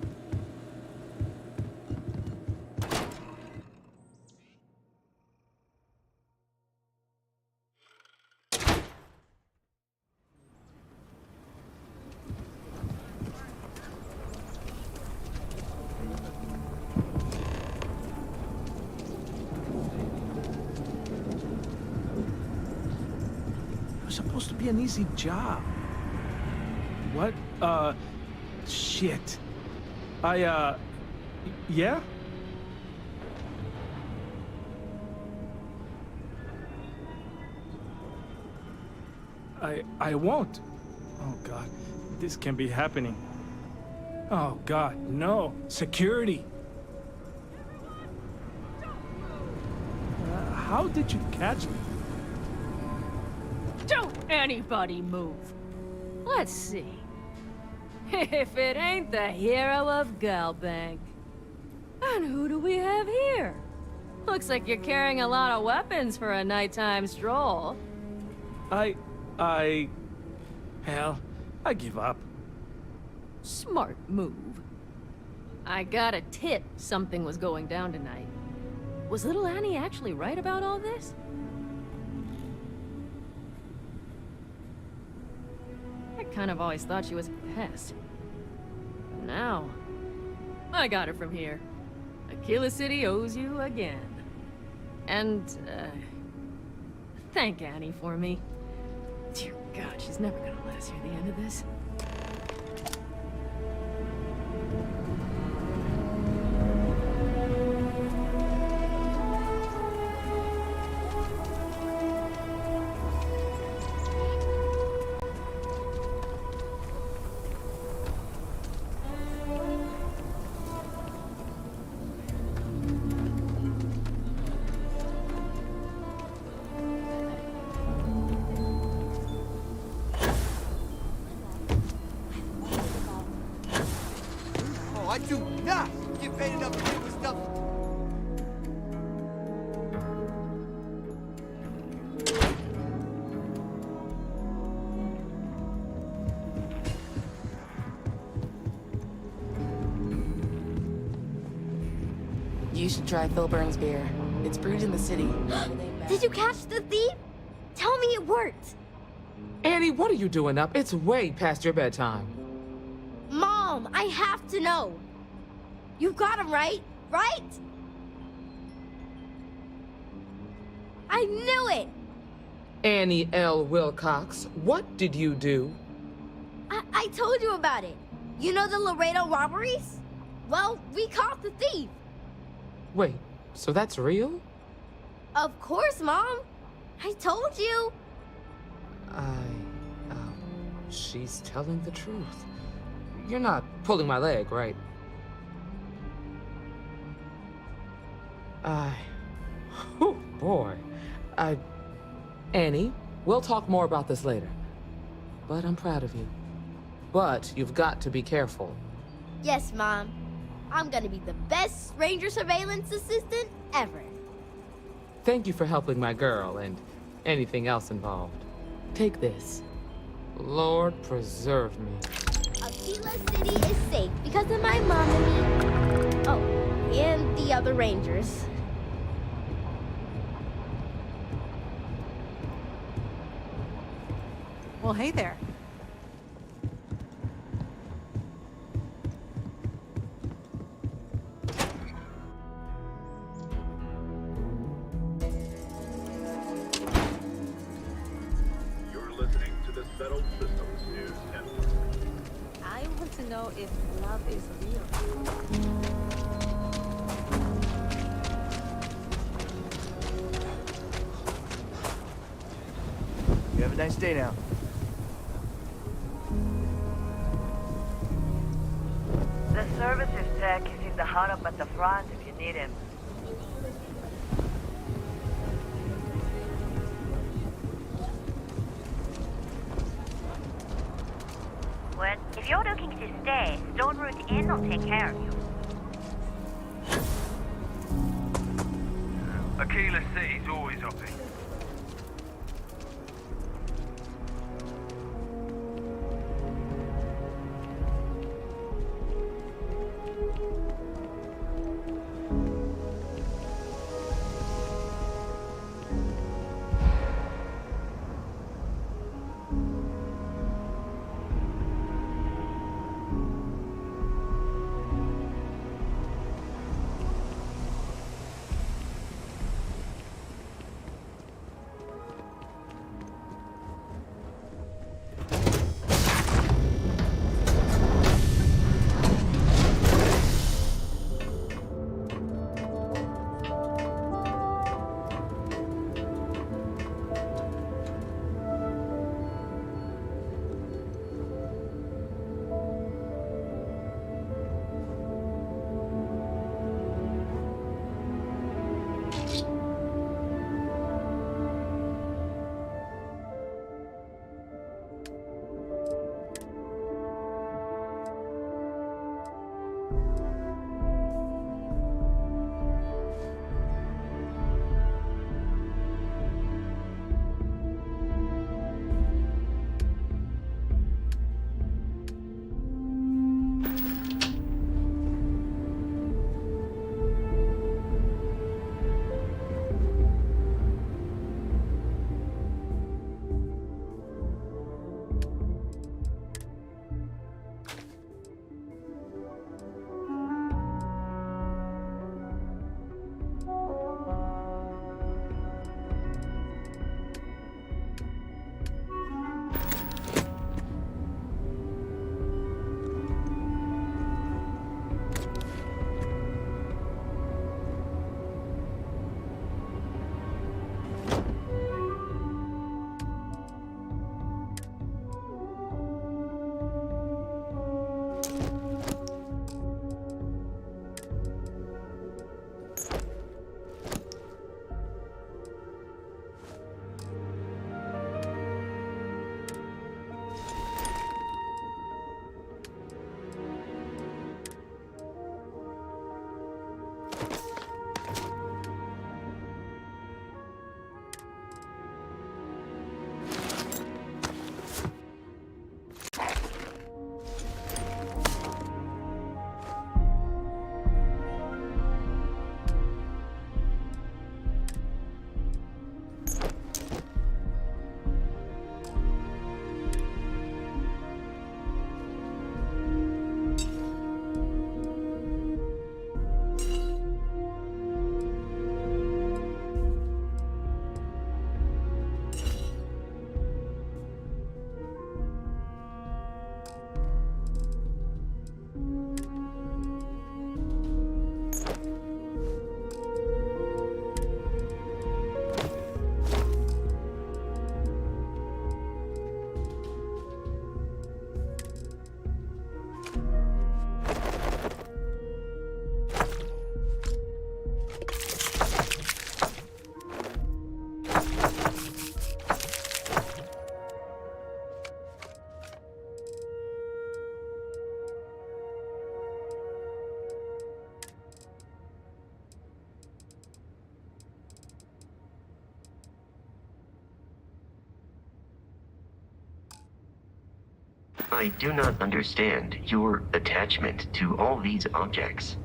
Speaker 9: It was supposed to be an easy job. What? Shit. Yeah? I won't. Oh, God. This can't be happening. Oh, God, no. Security. How did you catch me?
Speaker 5: Don't anybody move. Let's see. If it ain't the hero of Galbank. And who do we have here? Looks like you're carrying a lot of weapons for a nighttime stroll.
Speaker 9: Hell, I give up.
Speaker 5: Smart move. I got a tip something was going down tonight. Was little Annie actually right about all this? I kind of always thought she was a pest. But now, I got her from here. Aquila City owes you again. And, thank Annie for me. Dear God, she's never gonna let us hear the end of this.
Speaker 15: I do not get paid enough to deal with stuff.
Speaker 1: You should try Phil Burns' beer. It's brewed in the city.
Speaker 17: Did you catch the thief? Tell me it worked.
Speaker 19: Annie, what are you doing up? It's way past your bedtime.
Speaker 17: Mom, I have to know. You got him right? Right? I knew it!
Speaker 19: Annie L. Wilcox, what did you do?
Speaker 17: I told you about it. You know the Laredo robberies? Well, we caught the thief.
Speaker 19: Wait, so that's real?
Speaker 17: Of course, Mom. I told you.
Speaker 19: She's telling the truth. You're not pulling my leg, right? Oh boy. Annie, we'll talk more about this later. But I'm proud of you. But you've got to be careful.
Speaker 17: Yes, Mom. I'm gonna be the best ranger surveillance assistant ever.
Speaker 19: Thank you for helping my girl and anything else involved. Take this. Lord preserve me.
Speaker 17: Aquila City is safe because of my mom and me. Oh, and the other rangers.
Speaker 3: Well, hey there.
Speaker 4: Settled systems to 10.
Speaker 12: I want to know if love is real.
Speaker 15: You have a nice day now.
Speaker 16: The services tech is in the hut up at the front if you need him. Well, if you're looking to stay, Stone Root Inn will take care of you.
Speaker 2: Aquila City's always hopping.
Speaker 21: I do not understand your attachment to all these objects.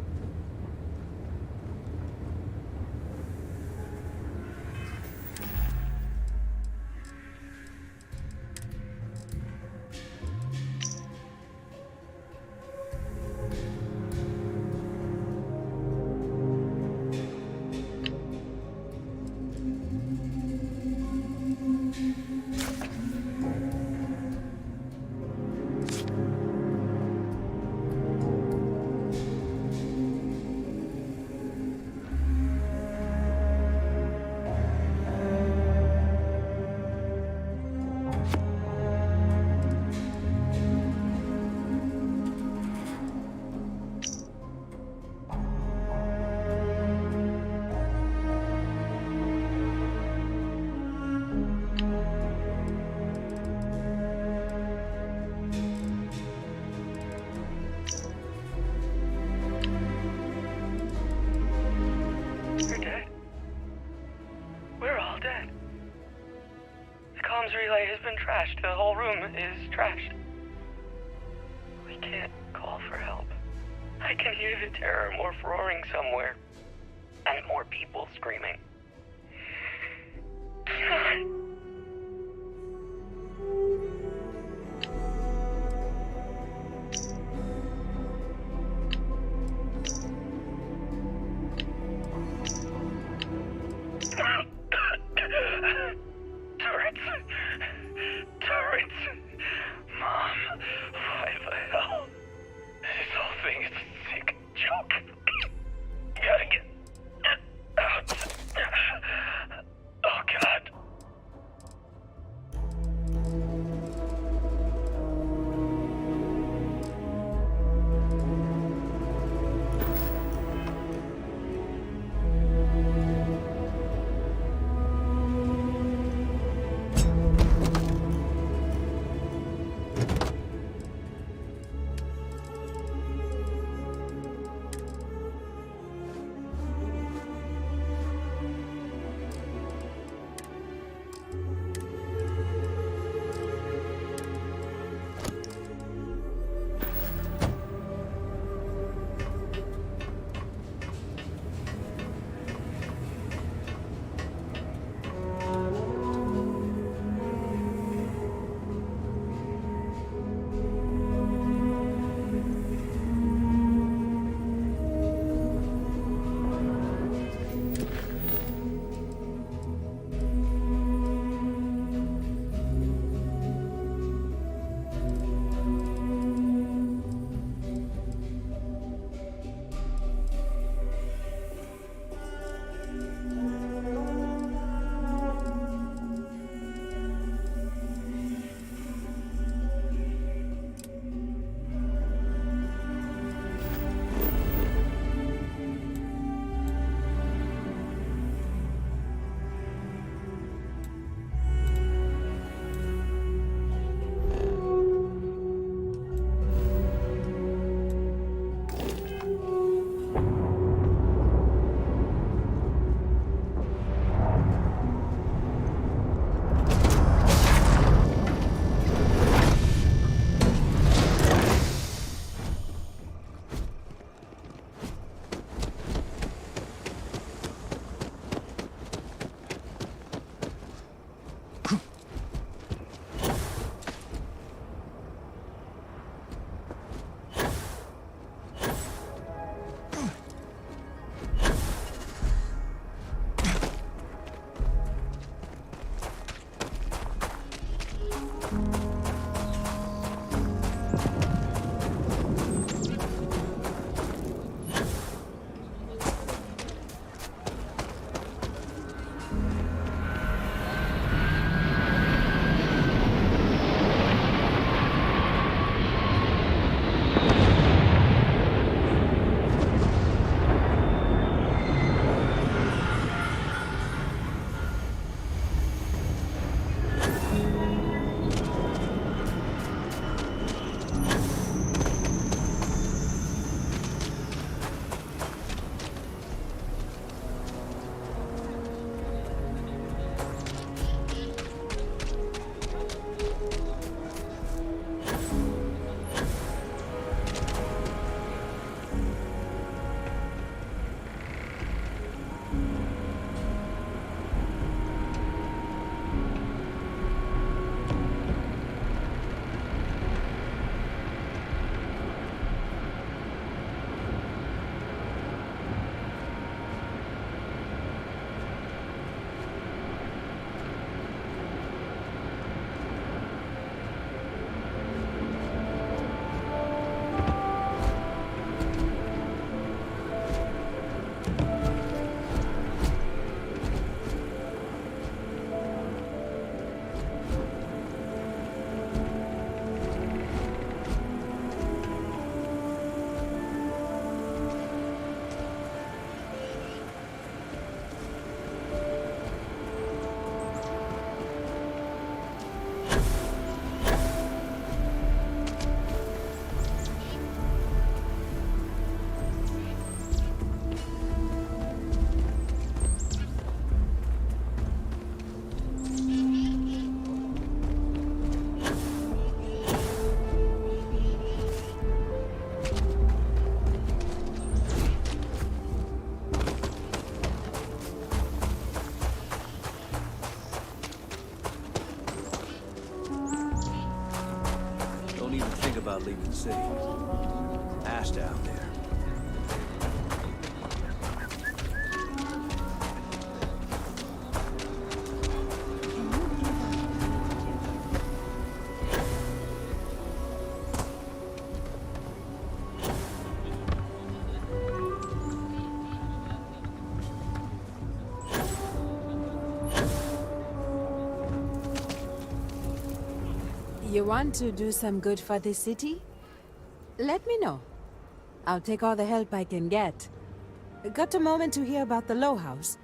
Speaker 2: comms relay has been trashed. The whole room is trashed. We can't call for help. I can hear the terror morph roaring somewhere. And more people screaming. Turrets. Mom, why the hell? This whole thing is a sick joke. Gotta get out. Oh, God.
Speaker 18: about leaving the city. Ash down there.
Speaker 3: You want to do some good for the city? Let me know. I'll take all the help I can get. Got a moment to hear about the Low House?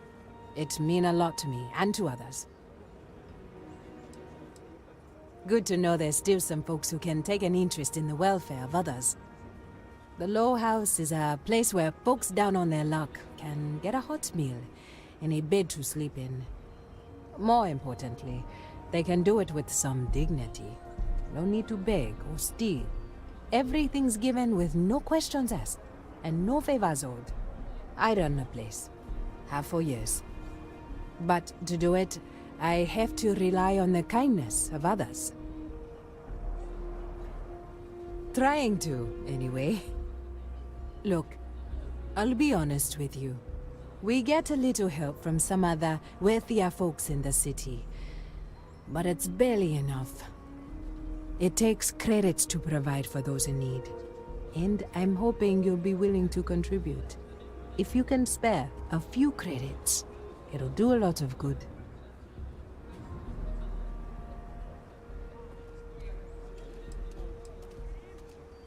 Speaker 3: It mean a lot to me, and to others. Good to know there's still some folks who can take an interest in the welfare of others. The Low House is a place where folks down on their luck can get a hot meal and a bed to sleep in. More importantly, they can do it with some dignity. No need to beg or steal. Everything's given with no questions asked, and no favors owed. I run the place. Have for years. But to do it, I have to rely on the kindness of others. Trying to, anyway. Look, I'll be honest with you. We get a little help from some other wealthier folks in the city. But it's barely enough. It takes credits to provide for those in need. And I'm hoping you'll be willing to contribute. If you can spare a few credits, it'll do a lot of good.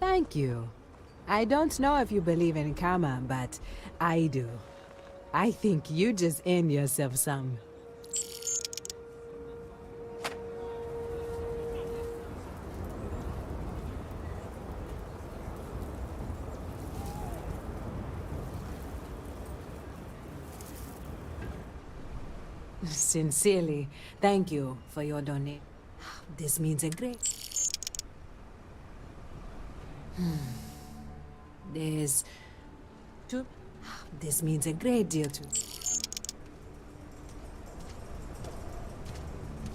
Speaker 3: Thank you. I don't know if you believe in karma, but I do. I think you just earned yourself some. Sincerely, thank you for your donation. This means a great... This means a great deal to...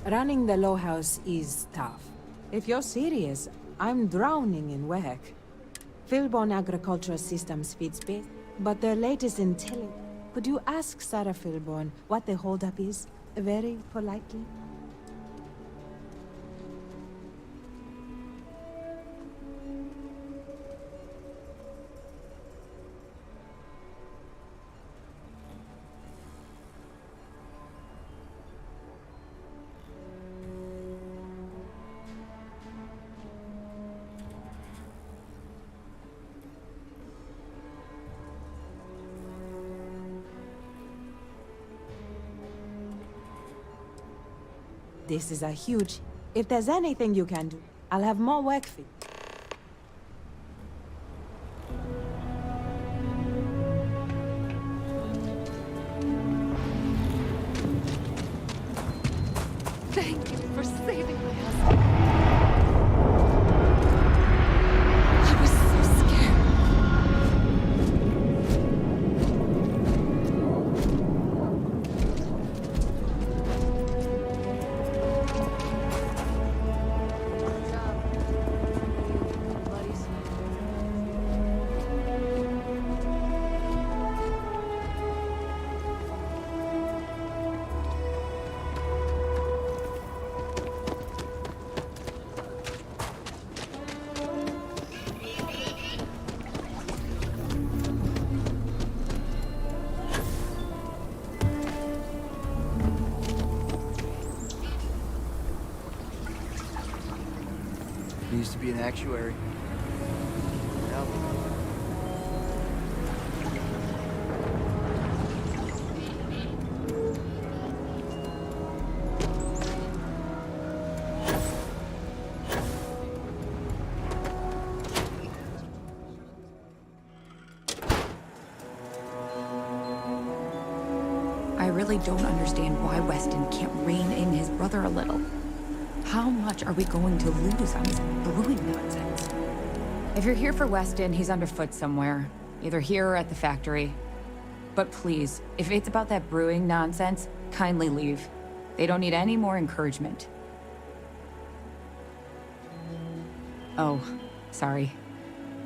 Speaker 3: Running the Low House is tough. If you're serious, I'm drowning in work. Philborn Agricultural Systems feeds space, but their latest intelligence... Could you ask Sarah Philborn what the holdup is, very politely? This is a huge... If there's anything you can do, I'll have more work for you.
Speaker 5: Thank you for saving my husband. I was so scared.
Speaker 15: Needs to be an actuary. Yep.
Speaker 7: I really don't understand why Weston can't rein in his brother a little. How much are we going to lose on this brewing nonsense? If you're here for Weston, he's underfoot somewhere. Either here or at the factory. But please, if it's about that brewing nonsense, kindly leave. They don't need any more encouragement. Oh, Sorry.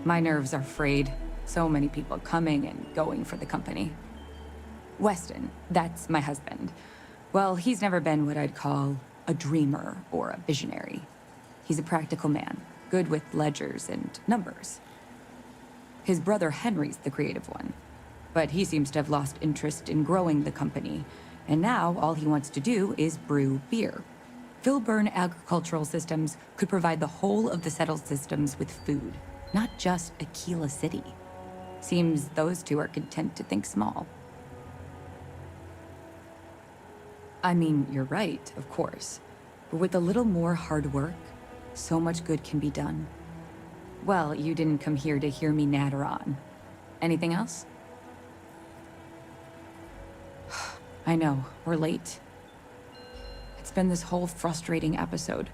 Speaker 7: My nerves are frayed. So many people coming and going for the company. Weston, that's my husband. Well, he's never been what I'd call a dreamer or a visionary. He's a practical man, good with ledgers and numbers. His brother Henry's the creative one, but he seems to have lost interest in growing the company, and now all he wants to do is brew beer. Filburn Agricultural Systems could provide the whole of the settled systems with food, not just Aquila City. Seems those two are content to think small. I mean, you're right, of course. But with a little more hard work, so much good can be done. Well, you didn't come here to hear me natter on. Anything else? I know, we're late. It's been this whole frustrating episode.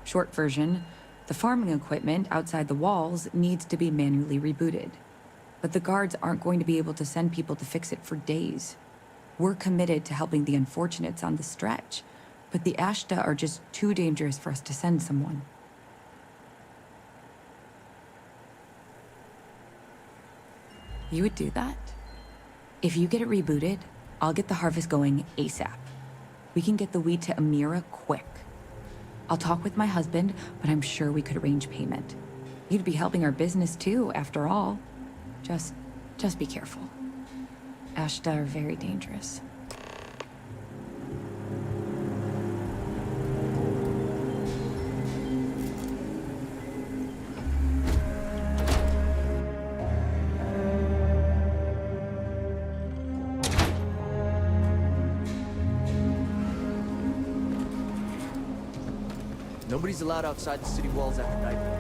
Speaker 7: Short version, the farming equipment outside the walls needs to be manually rebooted. But the guards aren't going to be able to send people to fix it for days. We're committed to helping the unfortunates on the stretch, but the Ashta are just too dangerous for us to send someone. You would do that? If you get it rebooted, I'll get the harvest going ASAP. We can get the wheat to Amira quick. I'll talk with my husband, but I'm sure we could arrange payment. You'd be helping our business too, after all. Just be careful. Ashta are very dangerous.
Speaker 15: Nobody's allowed outside the city walls after nightfall.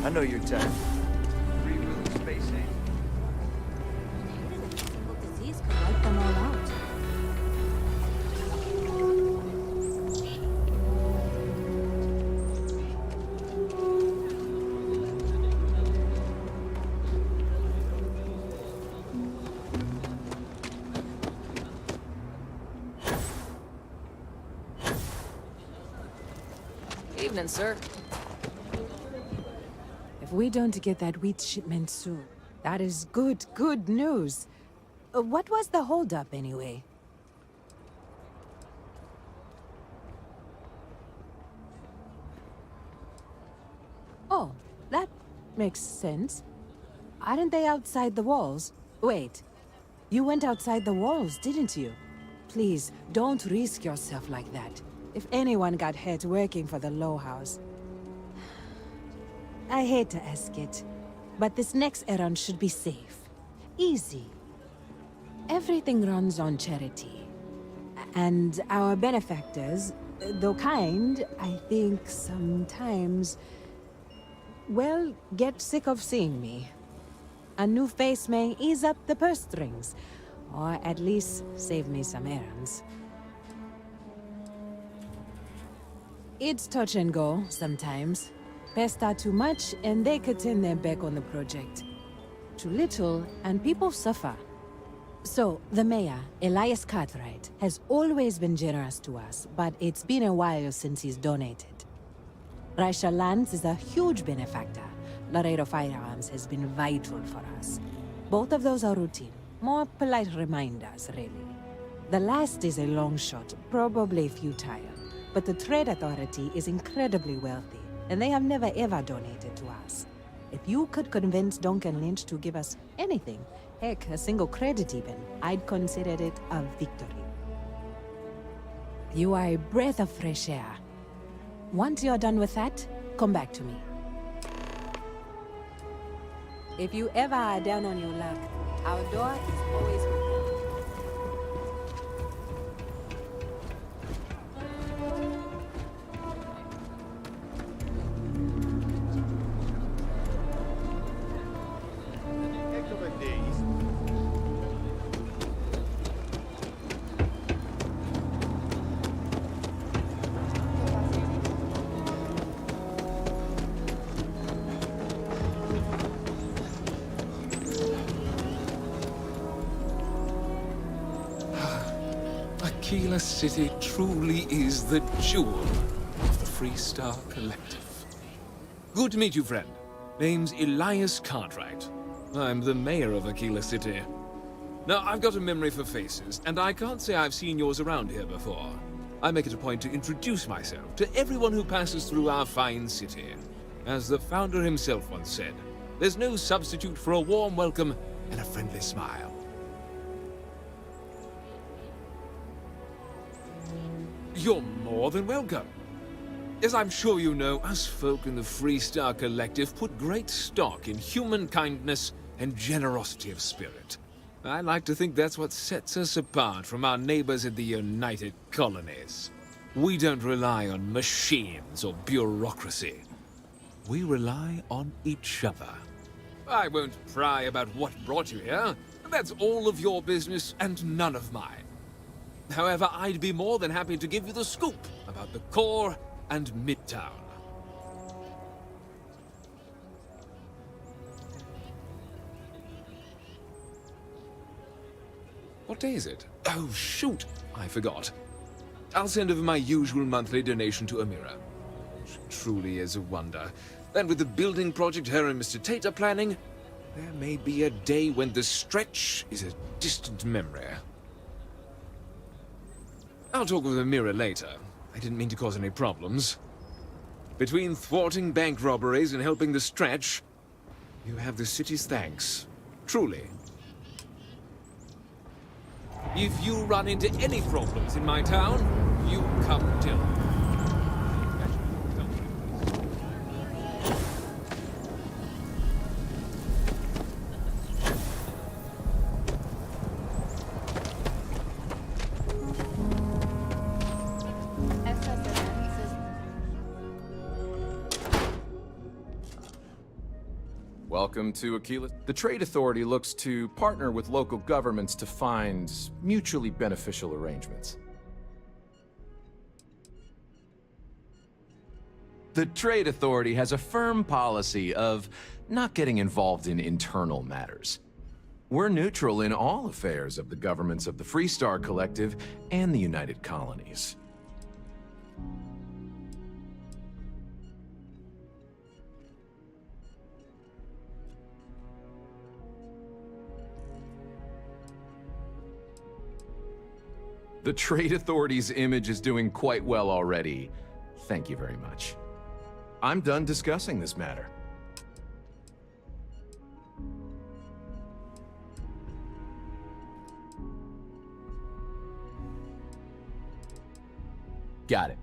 Speaker 15: I know your type. Free-wheeling space age.
Speaker 3: Disease could wipe them all out.
Speaker 12: Evening, sir.
Speaker 3: If we don't get that wheat shipment soon, that is good news. What was the holdup anyway? Oh, that makes sense. Aren't they outside the walls? Wait, you went outside the walls, didn't you? Please, don't risk yourself like that. If anyone got hurt working for the Low House. I hate to ask it, but this next errand should be safe. Easy. Everything runs on charity. And our benefactors, though kind, I think sometimes, well, get sick of seeing me. A new face may ease up the purse strings, or at least save me some errands. It's touch and go sometimes. Pester too much, and they could turn their back on the project. Too little, and people suffer. So, the mayor, Elias Cartwright, has always been generous to us, but it's been a while since he's donated. Raisha Lands is a huge benefactor. Laredo Firearms has been vital for us. Both of those are routine, more polite reminders, really. The last is a long shot, probably futile, but the Trade Authority is incredibly wealthy, and they have never ever donated to us. If you could convince Duncan Lynch to give us anything, heck, a single credit even, I'd consider it a victory. You are a breath of fresh air. Once you're done with that, come back to me. If you ever are down on your luck, our door is always open.
Speaker 8: Aquila City truly is the jewel of the Freestar Collective. Good to meet you, friend. Name's Elias Cartwright. I'm the mayor of Aquila City. Now, I've got a memory for faces, and I can't say I've seen yours around here before. I make it a point to introduce myself to everyone who passes through our fine city. As the founder himself once said, there's no substitute for a warm welcome and a friendly smile. You're more than welcome. As I'm sure you know, us folk in the Freestar Collective put great stock in human kindness and generosity of spirit. I like to think that's what sets us apart from our neighbors in the United Colonies. We don't rely on machines or bureaucracy. We rely on each other. I won't pry about what brought you here. That's all of your business and none of mine. However, I'd be more than happy to give you the scoop about the core and Midtown. What day is it? Oh, shoot! I forgot. I'll send over my usual monthly donation to Amira. She truly is a wonder. And with the building project her and Mr. Tate are planning, there may be a day when the stretch is a distant memory. I'll talk with Amira later. I didn't mean to cause any problems. Between thwarting bank robberies and helping the stretch, you have the city's thanks. Truly. If you run into any problems in my town, you come tell me.
Speaker 10: Welcome to Aquila. The Trade Authority looks to partner with local governments to find mutually beneficial arrangements. The Trade Authority has a firm policy of not getting involved in internal matters. We're neutral in all affairs of the governments of the Freestar Collective and the United Colonies. The Trade Authority's image is doing quite well already. Thank you very much. I'm done discussing this matter. Got it.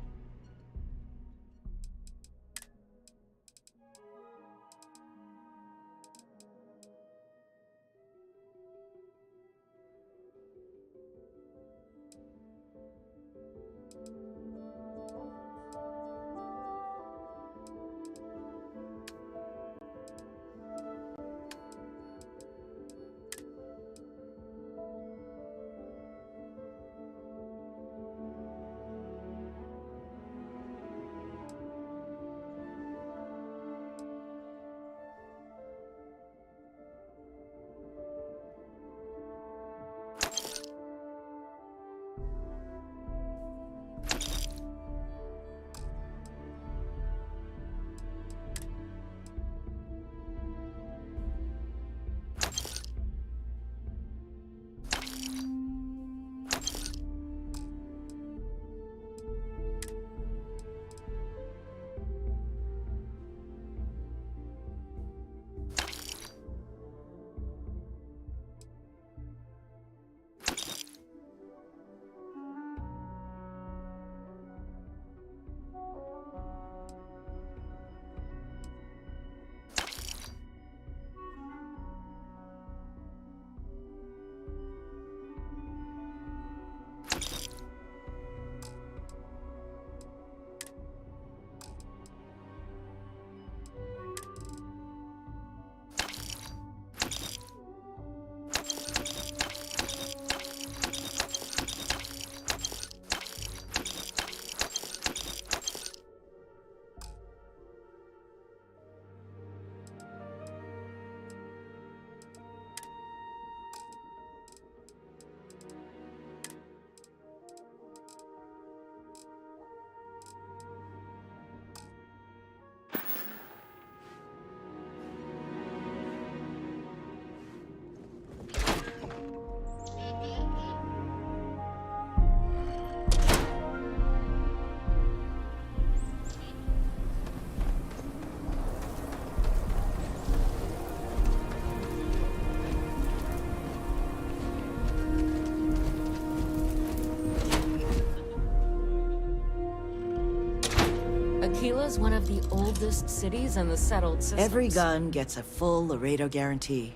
Speaker 5: Aquila's one of the oldest cities in the settled systems.
Speaker 23: Every gun gets a full Laredo guarantee.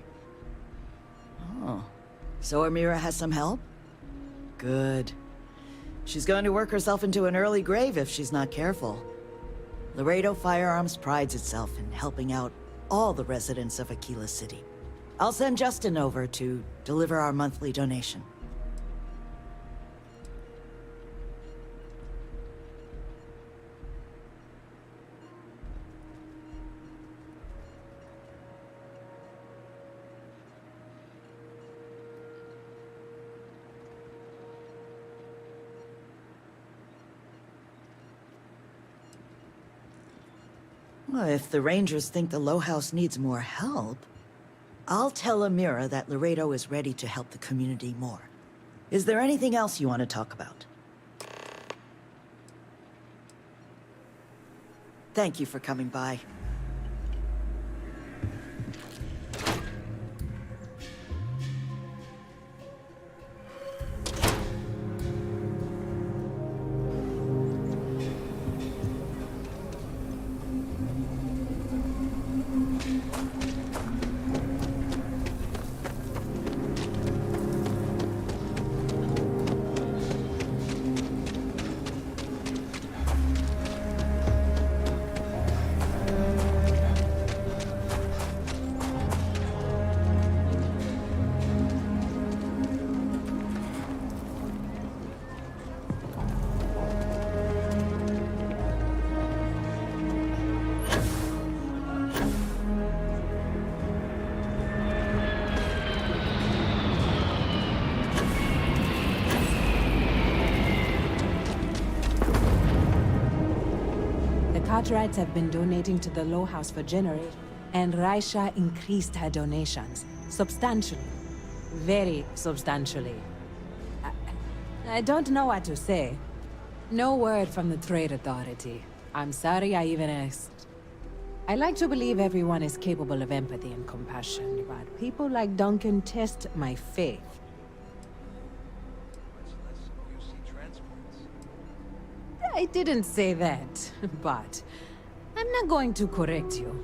Speaker 23: Oh. So Amira has some help? Good. She's going to work herself into an early grave if she's not careful. Laredo Firearms prides itself in helping out all the residents of Aquila City. I'll send Justin over to deliver our monthly donation. Well, if the Rangers think the Low House needs more help, I'll tell Amira that Laredo is ready to help the community more. Is there anything else you want to talk about? Thank you for coming by.
Speaker 3: Cartwrights have been donating to the Low House for generations, and Raisha increased her donations substantially. Very substantially. I don't know what to say. No word from the Trade Authority. I'm sorry I even asked. I like to believe everyone is capable of empathy and compassion, but people like Duncan test my faith. I didn't say that, but I'm not going to correct you.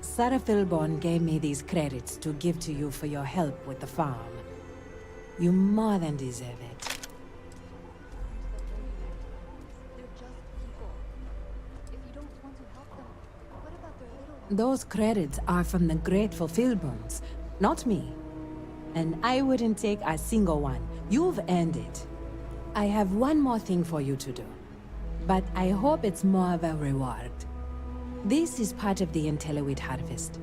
Speaker 3: Sarah Philborn gave me these credits to give to you for your help with the farm. You more than deserve it. Those credits are from the grateful Philborns, not me. And I wouldn't take a single one. You've earned it. I have one more thing for you to do. But I hope it's more of a reward. This is part of the Intellowit harvest.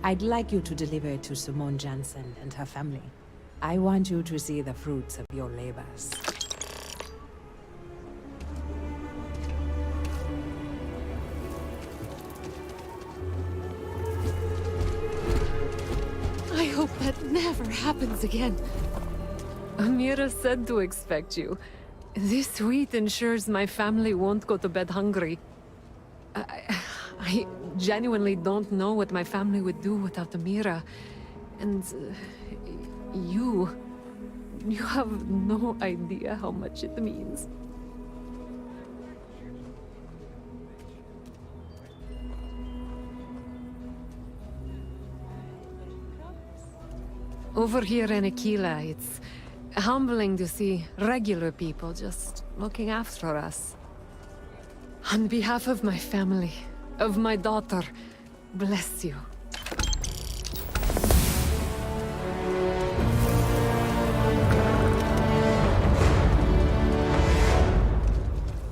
Speaker 3: I'd like you to deliver it to Simone Jansen and her family. I want you to see the fruits of your labors.
Speaker 5: I hope that never happens again. Amira said to expect you. This wheat ensures my family won't go to bed hungry. I genuinely don't know what my family would do without Amira. And you have no idea how much it means. Over here in Aquila, it's humbling to see regular people just looking after us. On behalf of my family, of my daughter, bless you.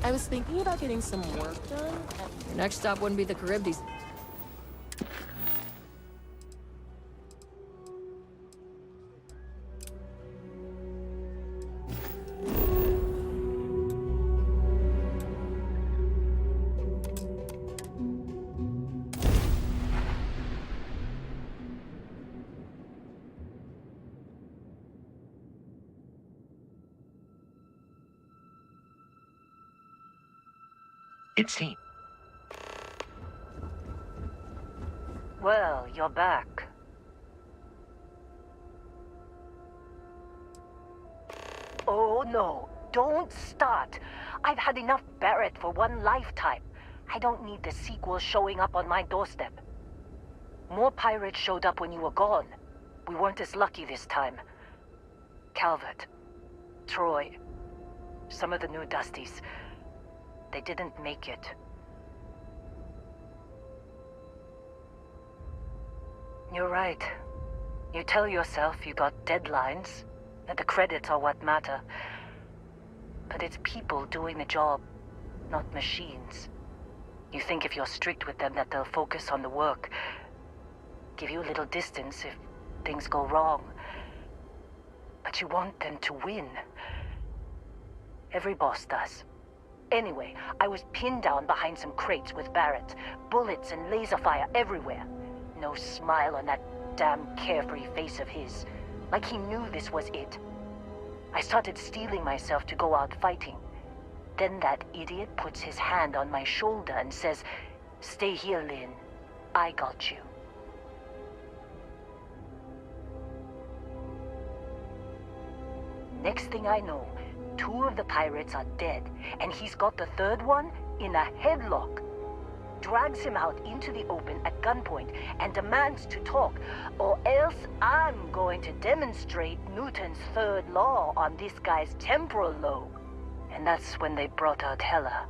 Speaker 13: I was thinking about getting some work done.
Speaker 5: Your next stop wouldn't be the Charybdis.
Speaker 21: It seems.
Speaker 6: Well, you're back. Oh no, don't start. I've had enough Barrett for one lifetime. I don't need the sequel showing up on my doorstep. More pirates showed up when you were gone. We weren't as lucky this time. Calvert, Troy, some of the new Dusties. They didn't make it. You're right. You tell yourself you got deadlines, that the credits are what matter. But it's people doing the job, not machines. You think if you're strict with them that they'll focus on the work, give you a little distance if things go wrong. But you want them to win. Every boss does. Anyway, I was pinned down behind some crates with Barrett. Bullets and laser fire everywhere. No smile on that damn carefree face of his. Like he knew this was it. I started steeling myself to go out fighting. Then that idiot puts his hand on my shoulder and says, "Stay here, Lynn. I got you." Next thing I know, 2 of the pirates are dead, and he's got the 3rd one in a headlock. Drags him out into the open at gunpoint and demands to talk, or else I'm going to demonstrate Newton's 3rd law on this guy's temporal lobe. And that's when they brought out Hela.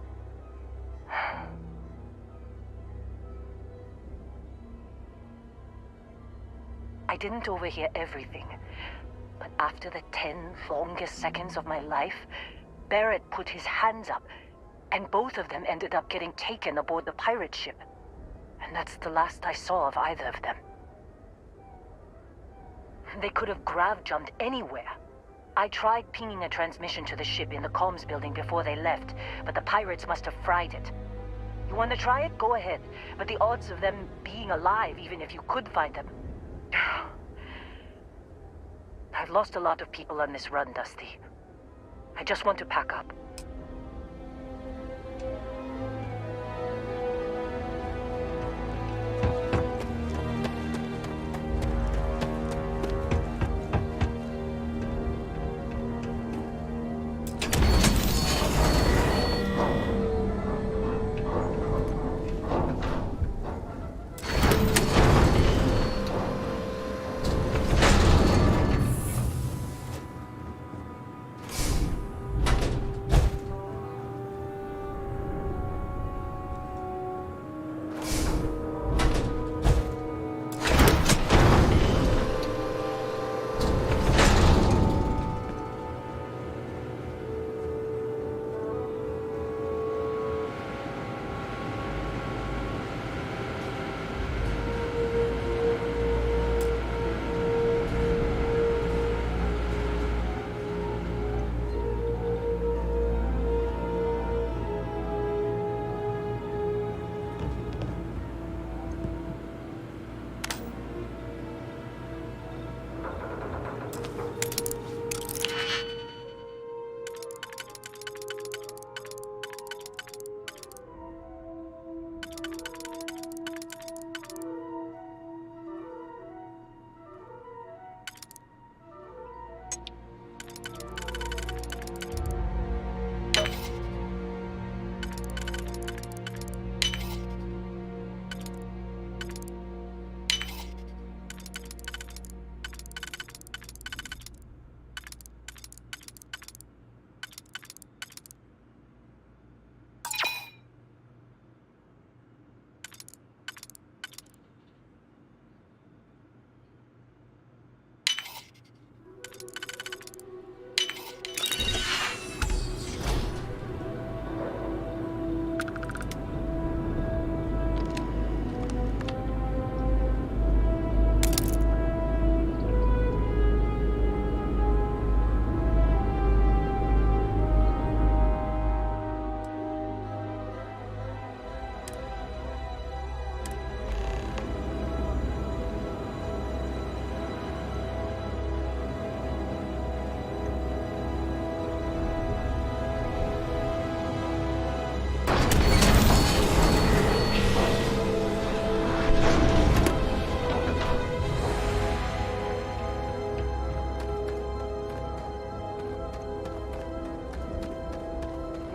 Speaker 6: I didn't overhear everything. But after the 10 longest seconds of my life, Barrett put his hands up, and both of them ended up getting taken aboard the pirate ship. And that's the last I saw of either of them. They could have grav-jumped anywhere. I tried pinging a transmission to the ship in the comms building before they left, but the pirates must have fried it. You want to try it? Go ahead. But the odds of them being alive, even if you could find them... I've lost a lot of people on this run, Dusty. I just want to pack up.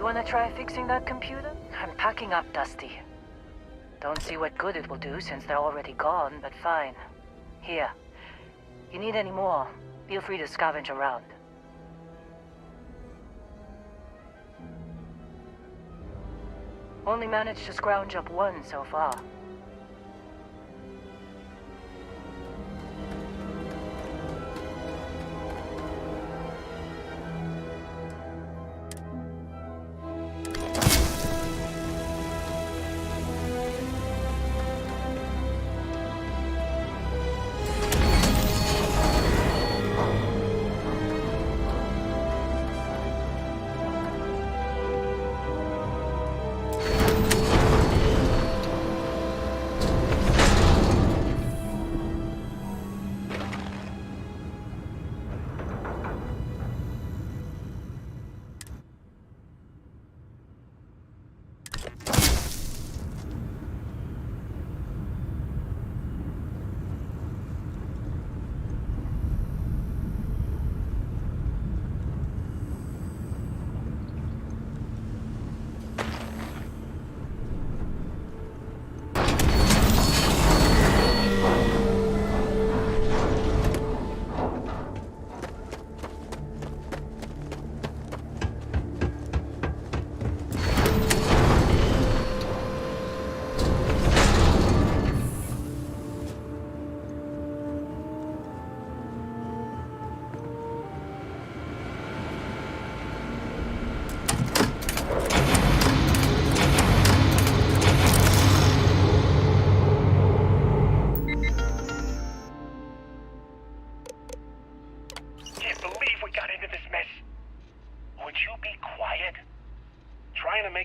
Speaker 6: Wanna try fixing that computer? I'm packing up, Dusty. Don't see what good it will do since they're already gone, but fine. Here. You need any more, feel free to scavenge around. Only managed to scrounge up one so far.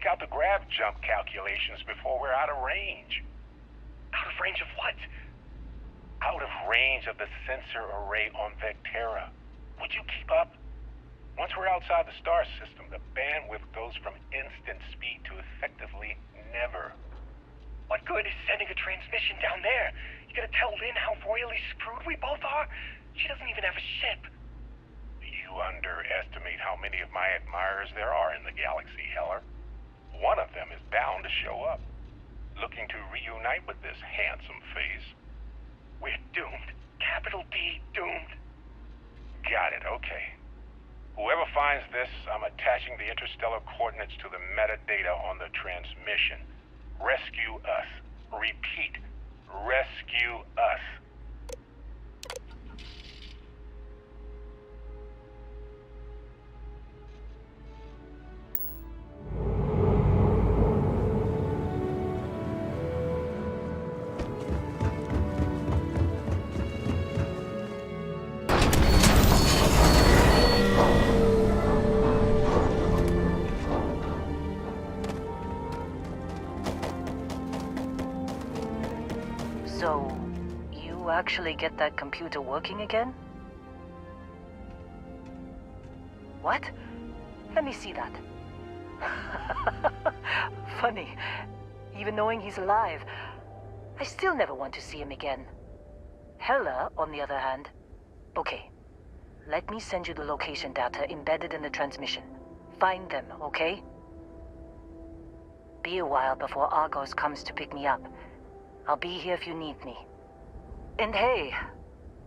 Speaker 4: make out the grav jump calculations before we're out of range. Out of range of what? Out of range of the sensor array on Vectera. Would you keep up? Once we're outside the star system, the bandwidth goes from instant speed to effectively never.
Speaker 2: What good is sending a transmission down there? You gonna tell Lynn how royally screwed we both are? She doesn't even have a ship.
Speaker 4: You underestimate how many of my admirers there are in the galaxy, Heller. One of them is bound to show up, looking to reunite with this handsome face.
Speaker 2: We're doomed. Capital D doomed.
Speaker 4: Got it, okay. Whoever finds this, I'm attaching the interstellar coordinates to the metadata on the transmission. Rescue us. Repeat. Rescue us.
Speaker 6: So, you actually get that computer working again? What? Let me see that. Funny. Even knowing he's alive, I still never want to see him again. Hella, on the other hand. Okay. Let me send you the location data embedded in the transmission. Find them, okay? Be a while before Argos comes to pick me up. I'll be here if you need me. And hey,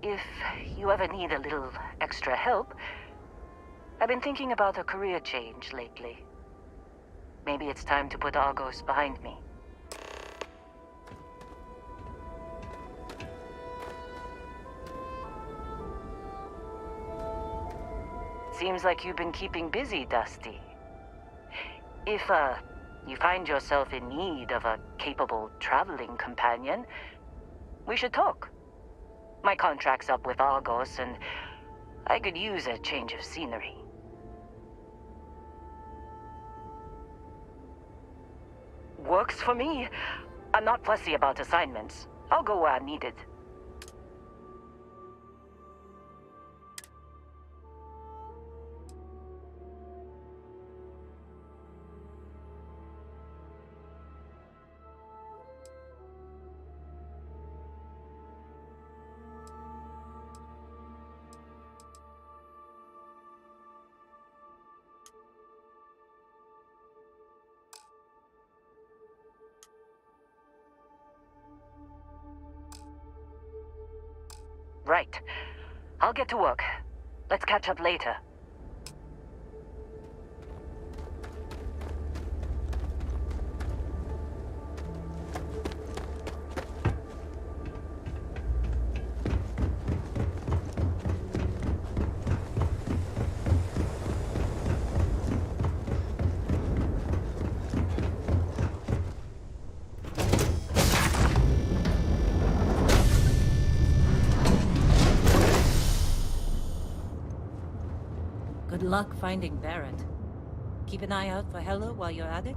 Speaker 6: if you ever need a little extra help, I've been thinking about a career change lately. Maybe it's time to put Argos behind me. Seems like you've been keeping busy, Dusty. If, you find yourself in need of a capable traveling companion, we should talk. My contract's up with Argos, and I could use a change of scenery. Works for me. I'm not fussy about assignments. I'll go where I'm needed. Right. I'll get to work. Let's catch up later. Good luck finding Barrett. Keep an eye out for Hella while you're at it.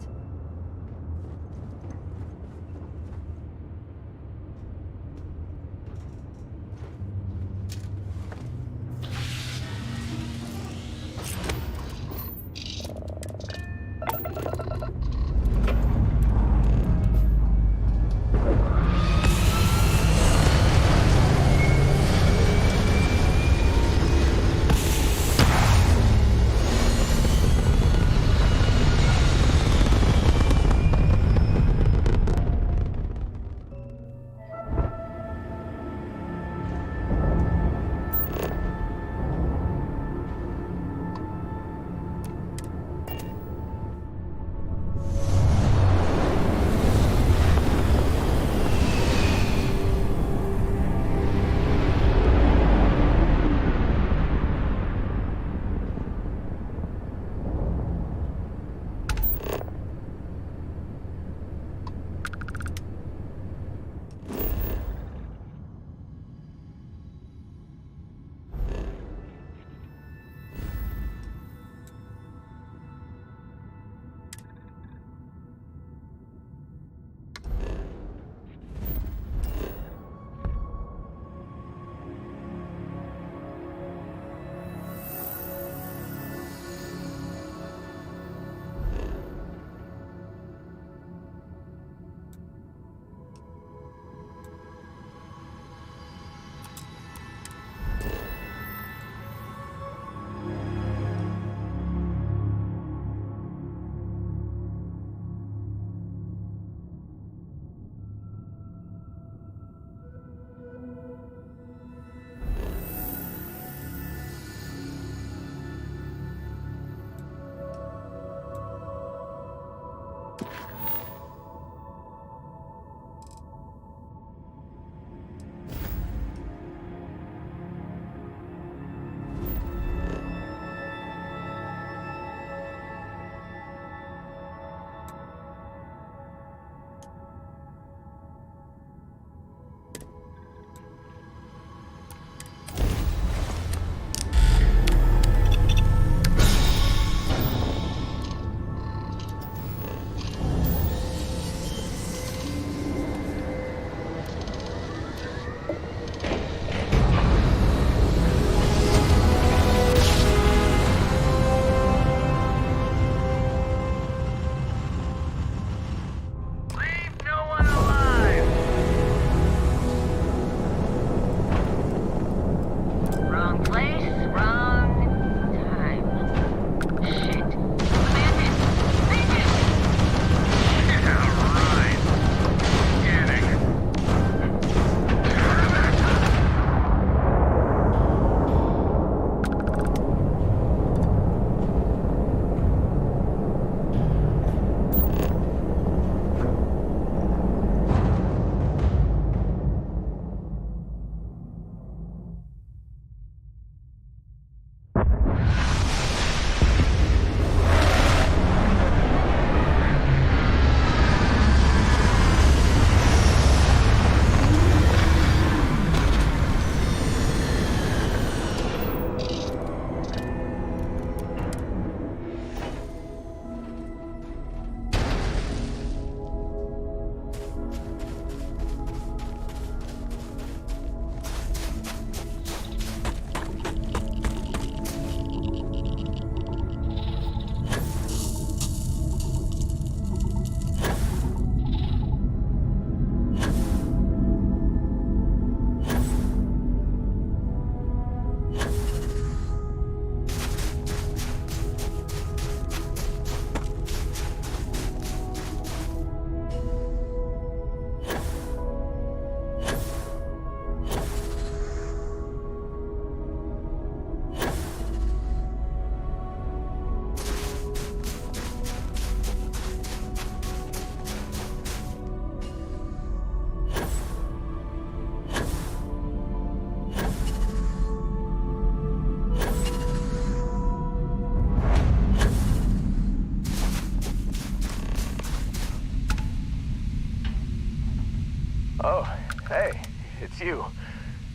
Speaker 11: Oh, hey, it's you.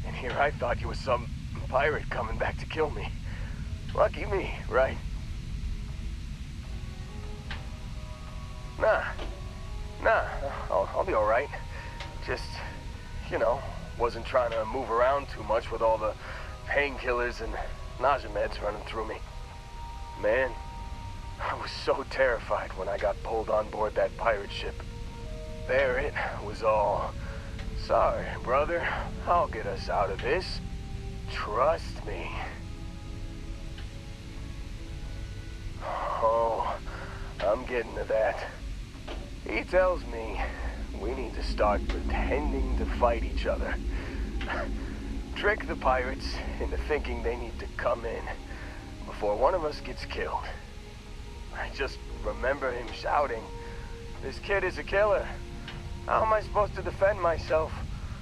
Speaker 11: And here I thought you was some pirate coming back to kill me. Lucky me, right? Nah, I'll be alright. Just, you know, wasn't trying to move around too much with all the painkillers and nausea meds running through me. Man, I was so terrified when I got pulled on board that pirate ship. There it was all, sorry, brother, I'll get us out of this. Trust me. Oh, I'm getting to that. He tells me we need to start pretending to fight each other. Trick the pirates into thinking they need to come in before one of us gets killed. I just remember him shouting, "This kid is a killer. How am I supposed to defend myself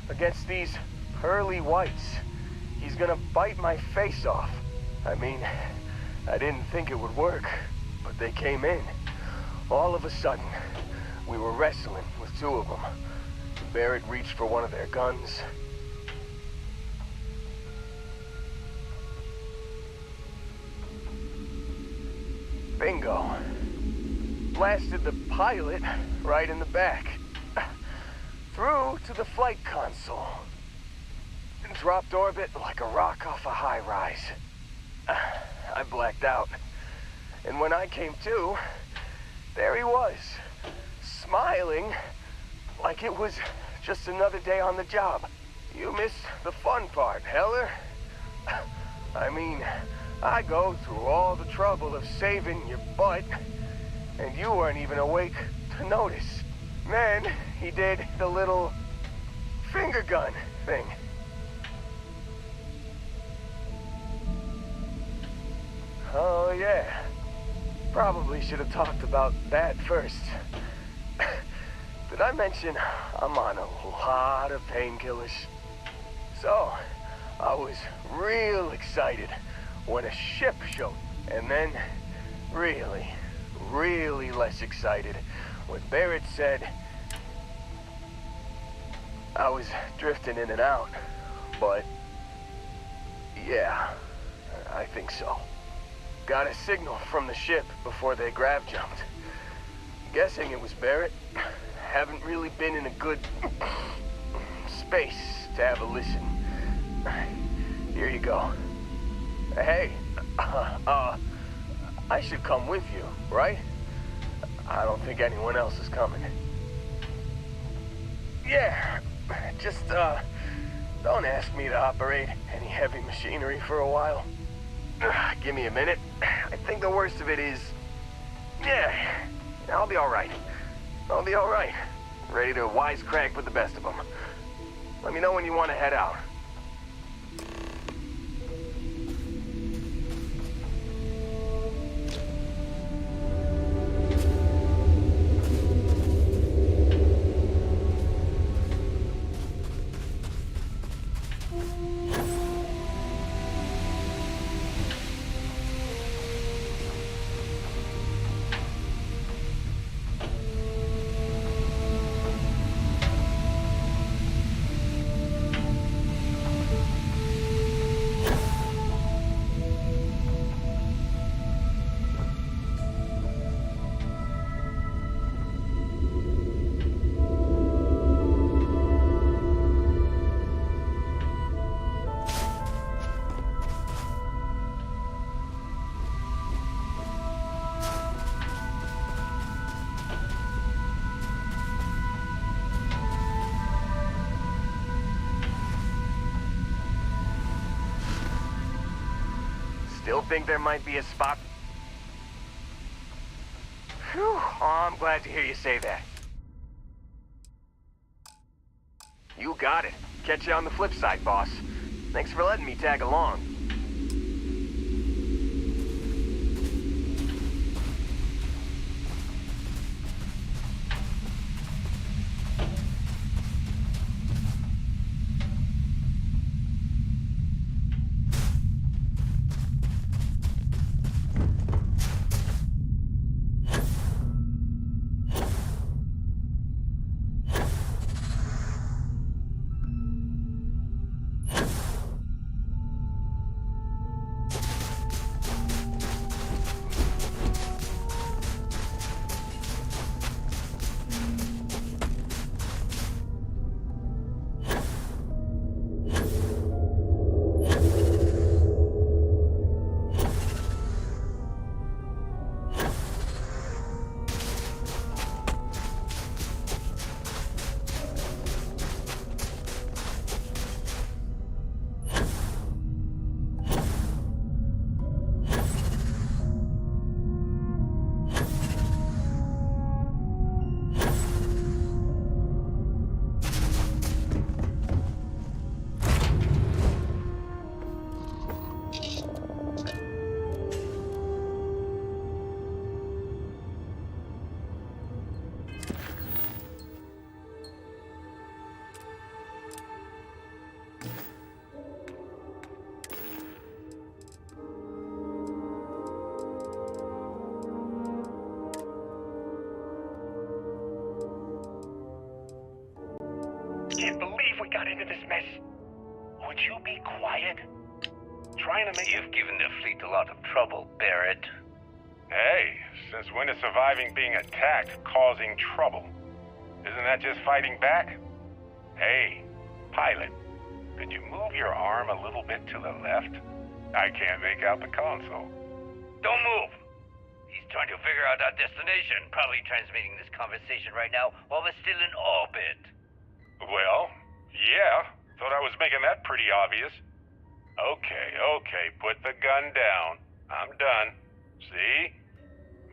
Speaker 11: against these pearly whites? He's gonna bite my face off." I mean, I didn't think it would work, but they came in. All of a sudden, we were wrestling with two of them. Barrett reached for one of their guns. Bingo. Blasted the pilot right in the back. Through to the flight console. Dropped orbit like a rock off a high-rise. I blacked out. And when I came to, there he was, smiling like it was just another day on the job. You missed the fun part, Heller. I mean, I go through all the trouble of saving your butt, and you weren't even awake to notice. Then he did the little finger gun thing. Oh yeah, probably should have talked about that first. Did I mention I'm on a lot of painkillers? So, I was real excited when a ship showed, and then really less excited when Barrett said I was drifting in and out, but yeah, I think so. Got a signal from the ship before they grav jumped. Guessing it was Barrett. Haven't really been in a good space to have a listen. Here you go. Hey, I should come with you, right? I don't think anyone else is coming. Yeah, just, don't ask me to operate any heavy machinery for a while. Give me a minute. I think the worst of it is... Yeah, I'll be alright. I'll be alright. Ready to wisecrack with the best of them. Let me know when you want to head out. Still think there might be a spot? Whew, oh, I'm glad to hear you say that. You got it. Catch you on the flip side, boss. Thanks for letting me tag along.
Speaker 4: can't believe we got into this mess. Would you be quiet? Trying to make...
Speaker 14: You've given the fleet a lot of trouble, Barrett.
Speaker 4: Hey, since when is surviving being attacked causing trouble? Isn't that just fighting back? Hey, pilot, could you move your arm a little bit to the left? I can't make out the console.
Speaker 14: Don't move! He's trying to figure out our destination, probably transmitting this conversation right now while we're still in orbit.
Speaker 4: Well, yeah. Thought I was making that pretty obvious. Okay, put the gun down. I'm done. See?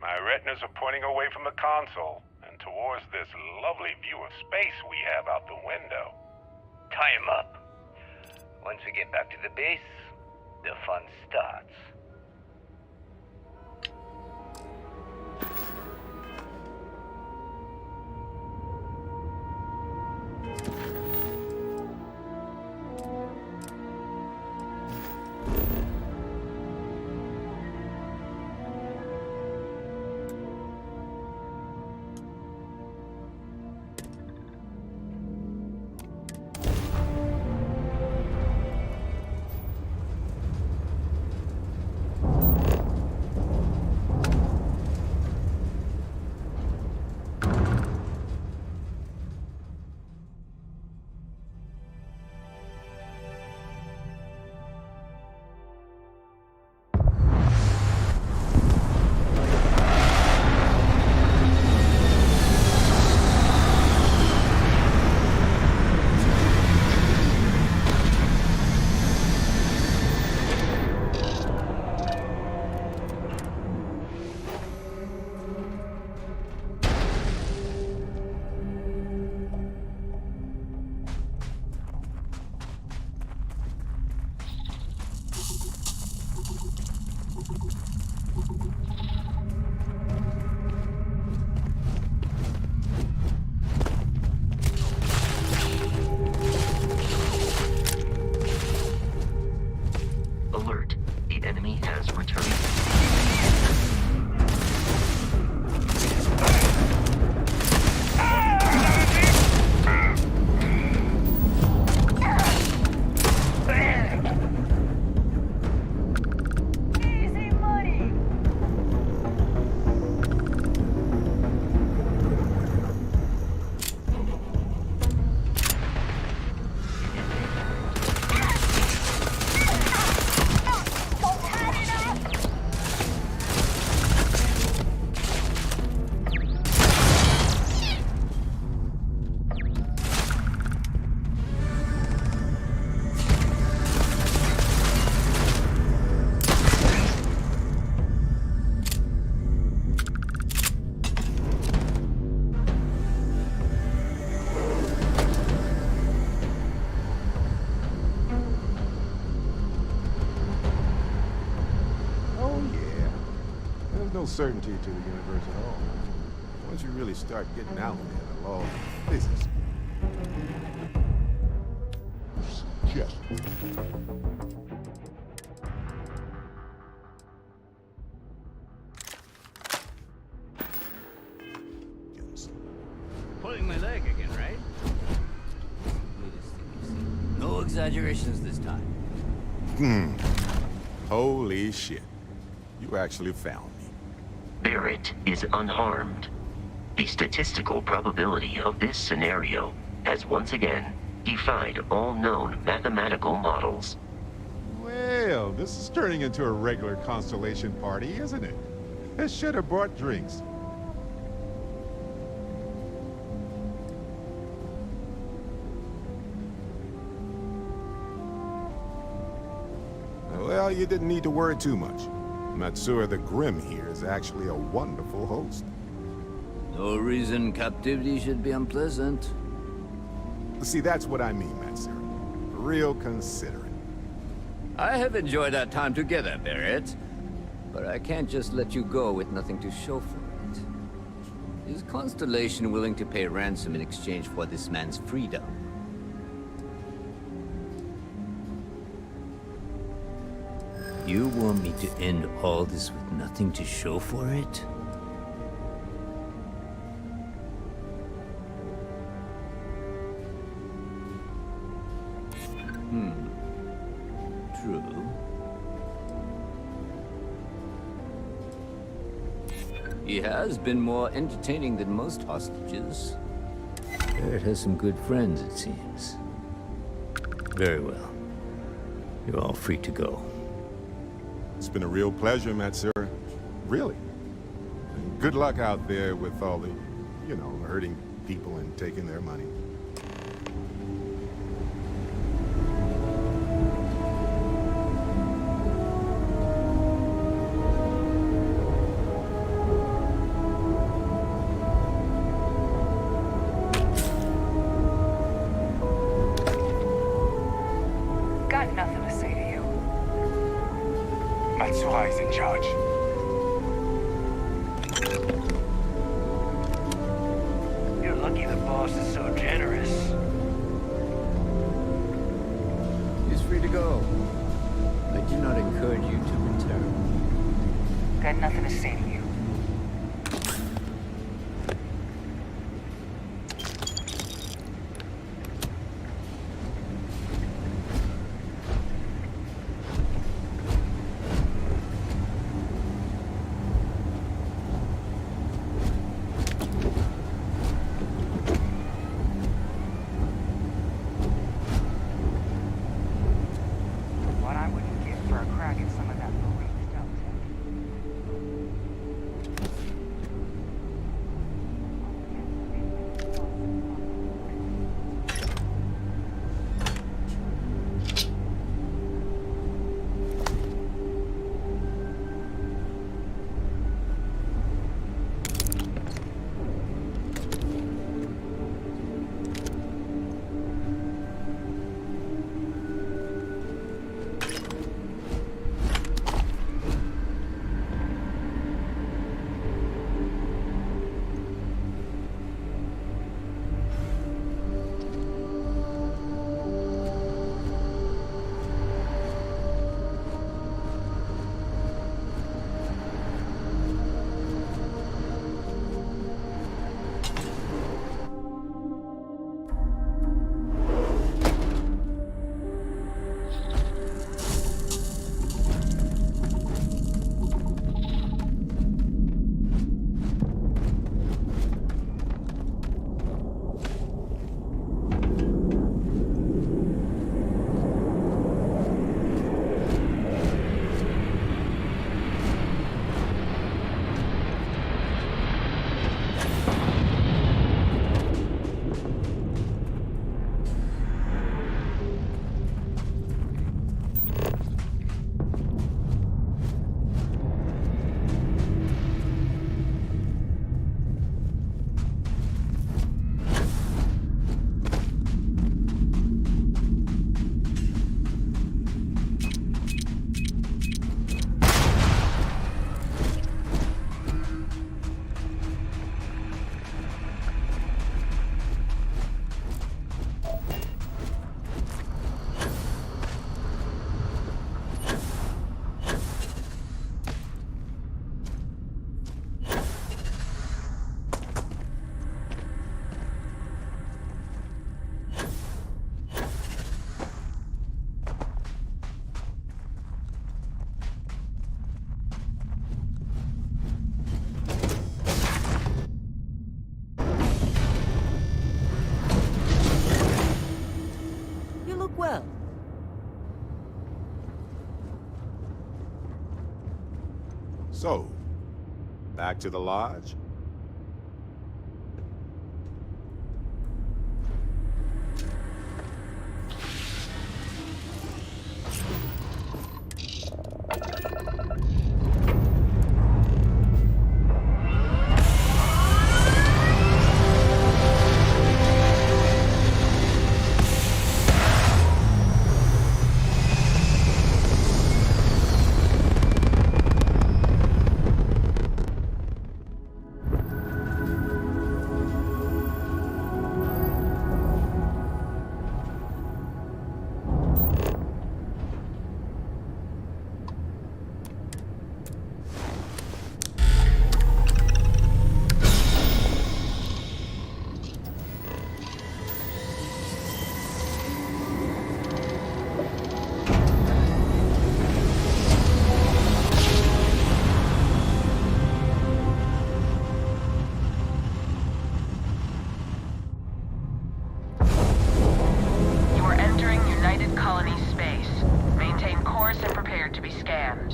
Speaker 4: My retinas are pointing away from the console and towards this lovely view of space we have out the window.
Speaker 14: Tie him up. Once we get back to the base, the fun starts.
Speaker 21: Alert. The enemy has returned.
Speaker 20: No certainty to the universe at all. Once you really start getting out there, the law of physics. Just.
Speaker 15: Pulling my leg again, right? No exaggerations this time.
Speaker 20: Holy shit. You actually found me.
Speaker 21: Barrett is unharmed. The statistical probability of this scenario has once again defied all known mathematical models.
Speaker 20: Well, this is turning into a regular constellation party, isn't it? I should have brought drinks. Well, you didn't need to worry too much. Matsura the Grim here is actually a wonderful host.
Speaker 15: No reason captivity should be unpleasant.
Speaker 20: See, that's what I mean, Matsura. Real considerate.
Speaker 15: I have enjoyed our time together, Barrett. But I can't just let you go with nothing to show for it. Is Constellation willing to pay ransom in exchange for this man's freedom? You want me to end all this with nothing to show for it? He has been more entertaining than most hostages. Barrett has some good friends, it seems. Very well. You're all free to go.
Speaker 20: It's been a real pleasure, Matsura. Really. And good luck out there with all the, hurting people and taking their money.
Speaker 1: Got nothing to say to you. Matsura is in charge. You're lucky the boss is so generous.
Speaker 15: He's free to go. I do not encourage you to return.
Speaker 1: Got nothing to say to you. What I wouldn't give for a crack at some of that marine stuff.
Speaker 23: Well.
Speaker 20: So, back to the lodge?
Speaker 9: United Colony space. Maintain course and prepare to be scanned.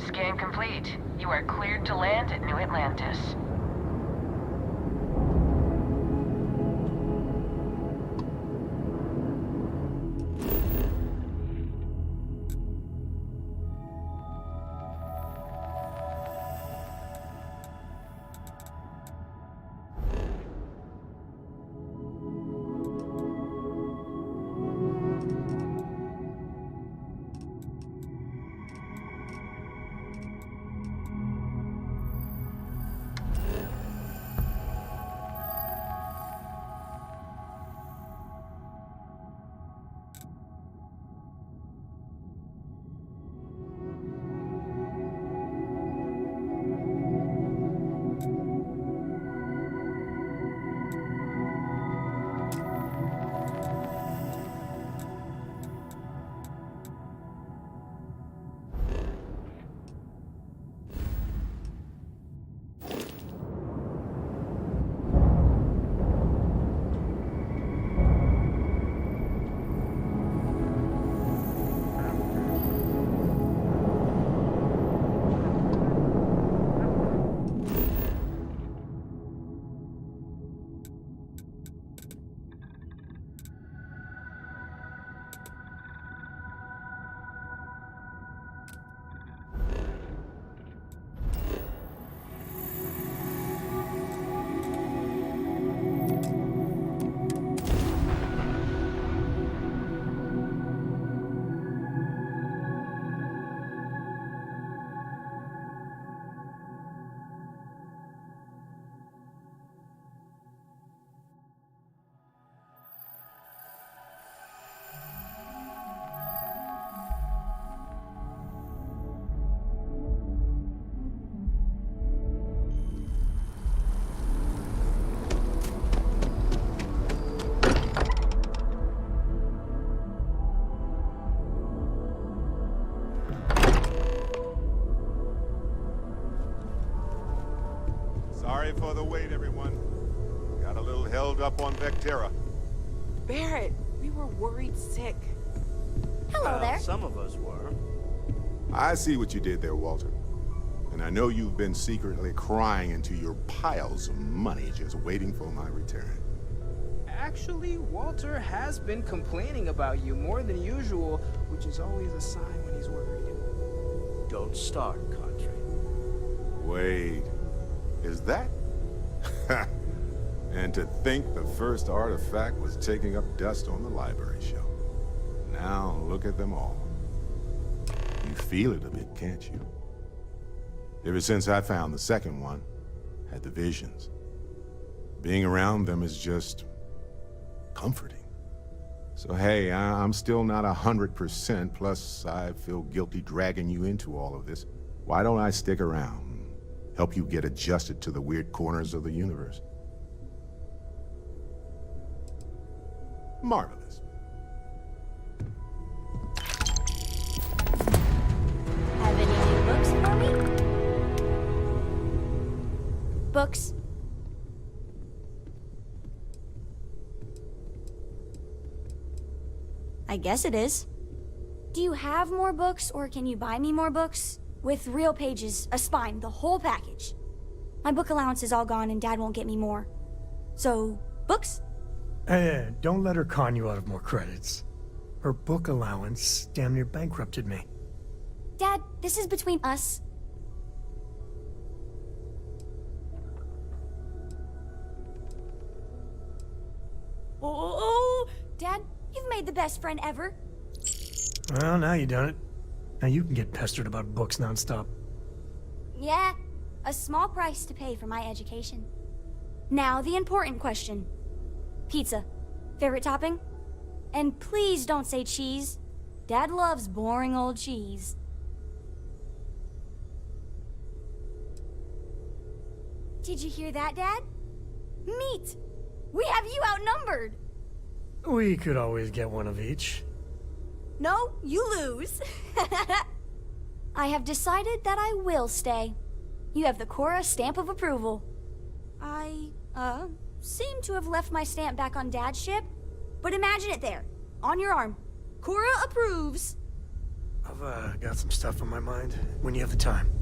Speaker 9: Scan complete. You are cleared to land at New Atlantis.
Speaker 20: Sorry for the wait, everyone. Got a little held up on Vectera.
Speaker 12: Barrett, we were worried sick.
Speaker 17: Hello there.
Speaker 18: Some of us were.
Speaker 20: I see what you did there, Walter. And I know you've been secretly crying into your piles of money just waiting for my return.
Speaker 19: Actually, Walter has been complaining about you more than usual, which is always a sign when he's worried.
Speaker 18: Don't start, Contrary.
Speaker 20: Wait, is that? And to think the first artifact was taking up dust on the library shelf. Now look at them all. You feel it a bit, can't you? Ever since I found the second one, had the visions. Being around them is just comforting. So hey, I'm still not 100%, plus I feel guilty dragging you into all of this. Why don't I stick around and help you get adjusted to the weird corners of the universe? Marvelous.
Speaker 22: Have any new books for me? Books? I guess it is. Do you have more books, or can you buy me more books? With real pages, a spine, the whole package. My book allowance is all gone and Dad won't get me more. So, books?
Speaker 24: Hey, don't let her con you out of more credits. Her book allowance damn near bankrupted me.
Speaker 22: Dad, this is between us. Oh, Dad, you've made the best friend ever.
Speaker 24: Well, now you done it. Now you can get pestered about books nonstop.
Speaker 22: Yeah, a small price to pay for my education. Now the important question. Pizza. Favorite topping? And please don't say cheese. Dad loves boring old cheese. Did you hear that, Dad? Meat! We have you outnumbered!
Speaker 24: We could always get one of each.
Speaker 22: No, you lose. I have decided that I will stay. You have the Cora stamp of approval. I, seem to have left my stamp back on Dad's ship. But imagine it there, on your arm. Cora approves.
Speaker 24: I've got some stuff on my mind. When you have the time.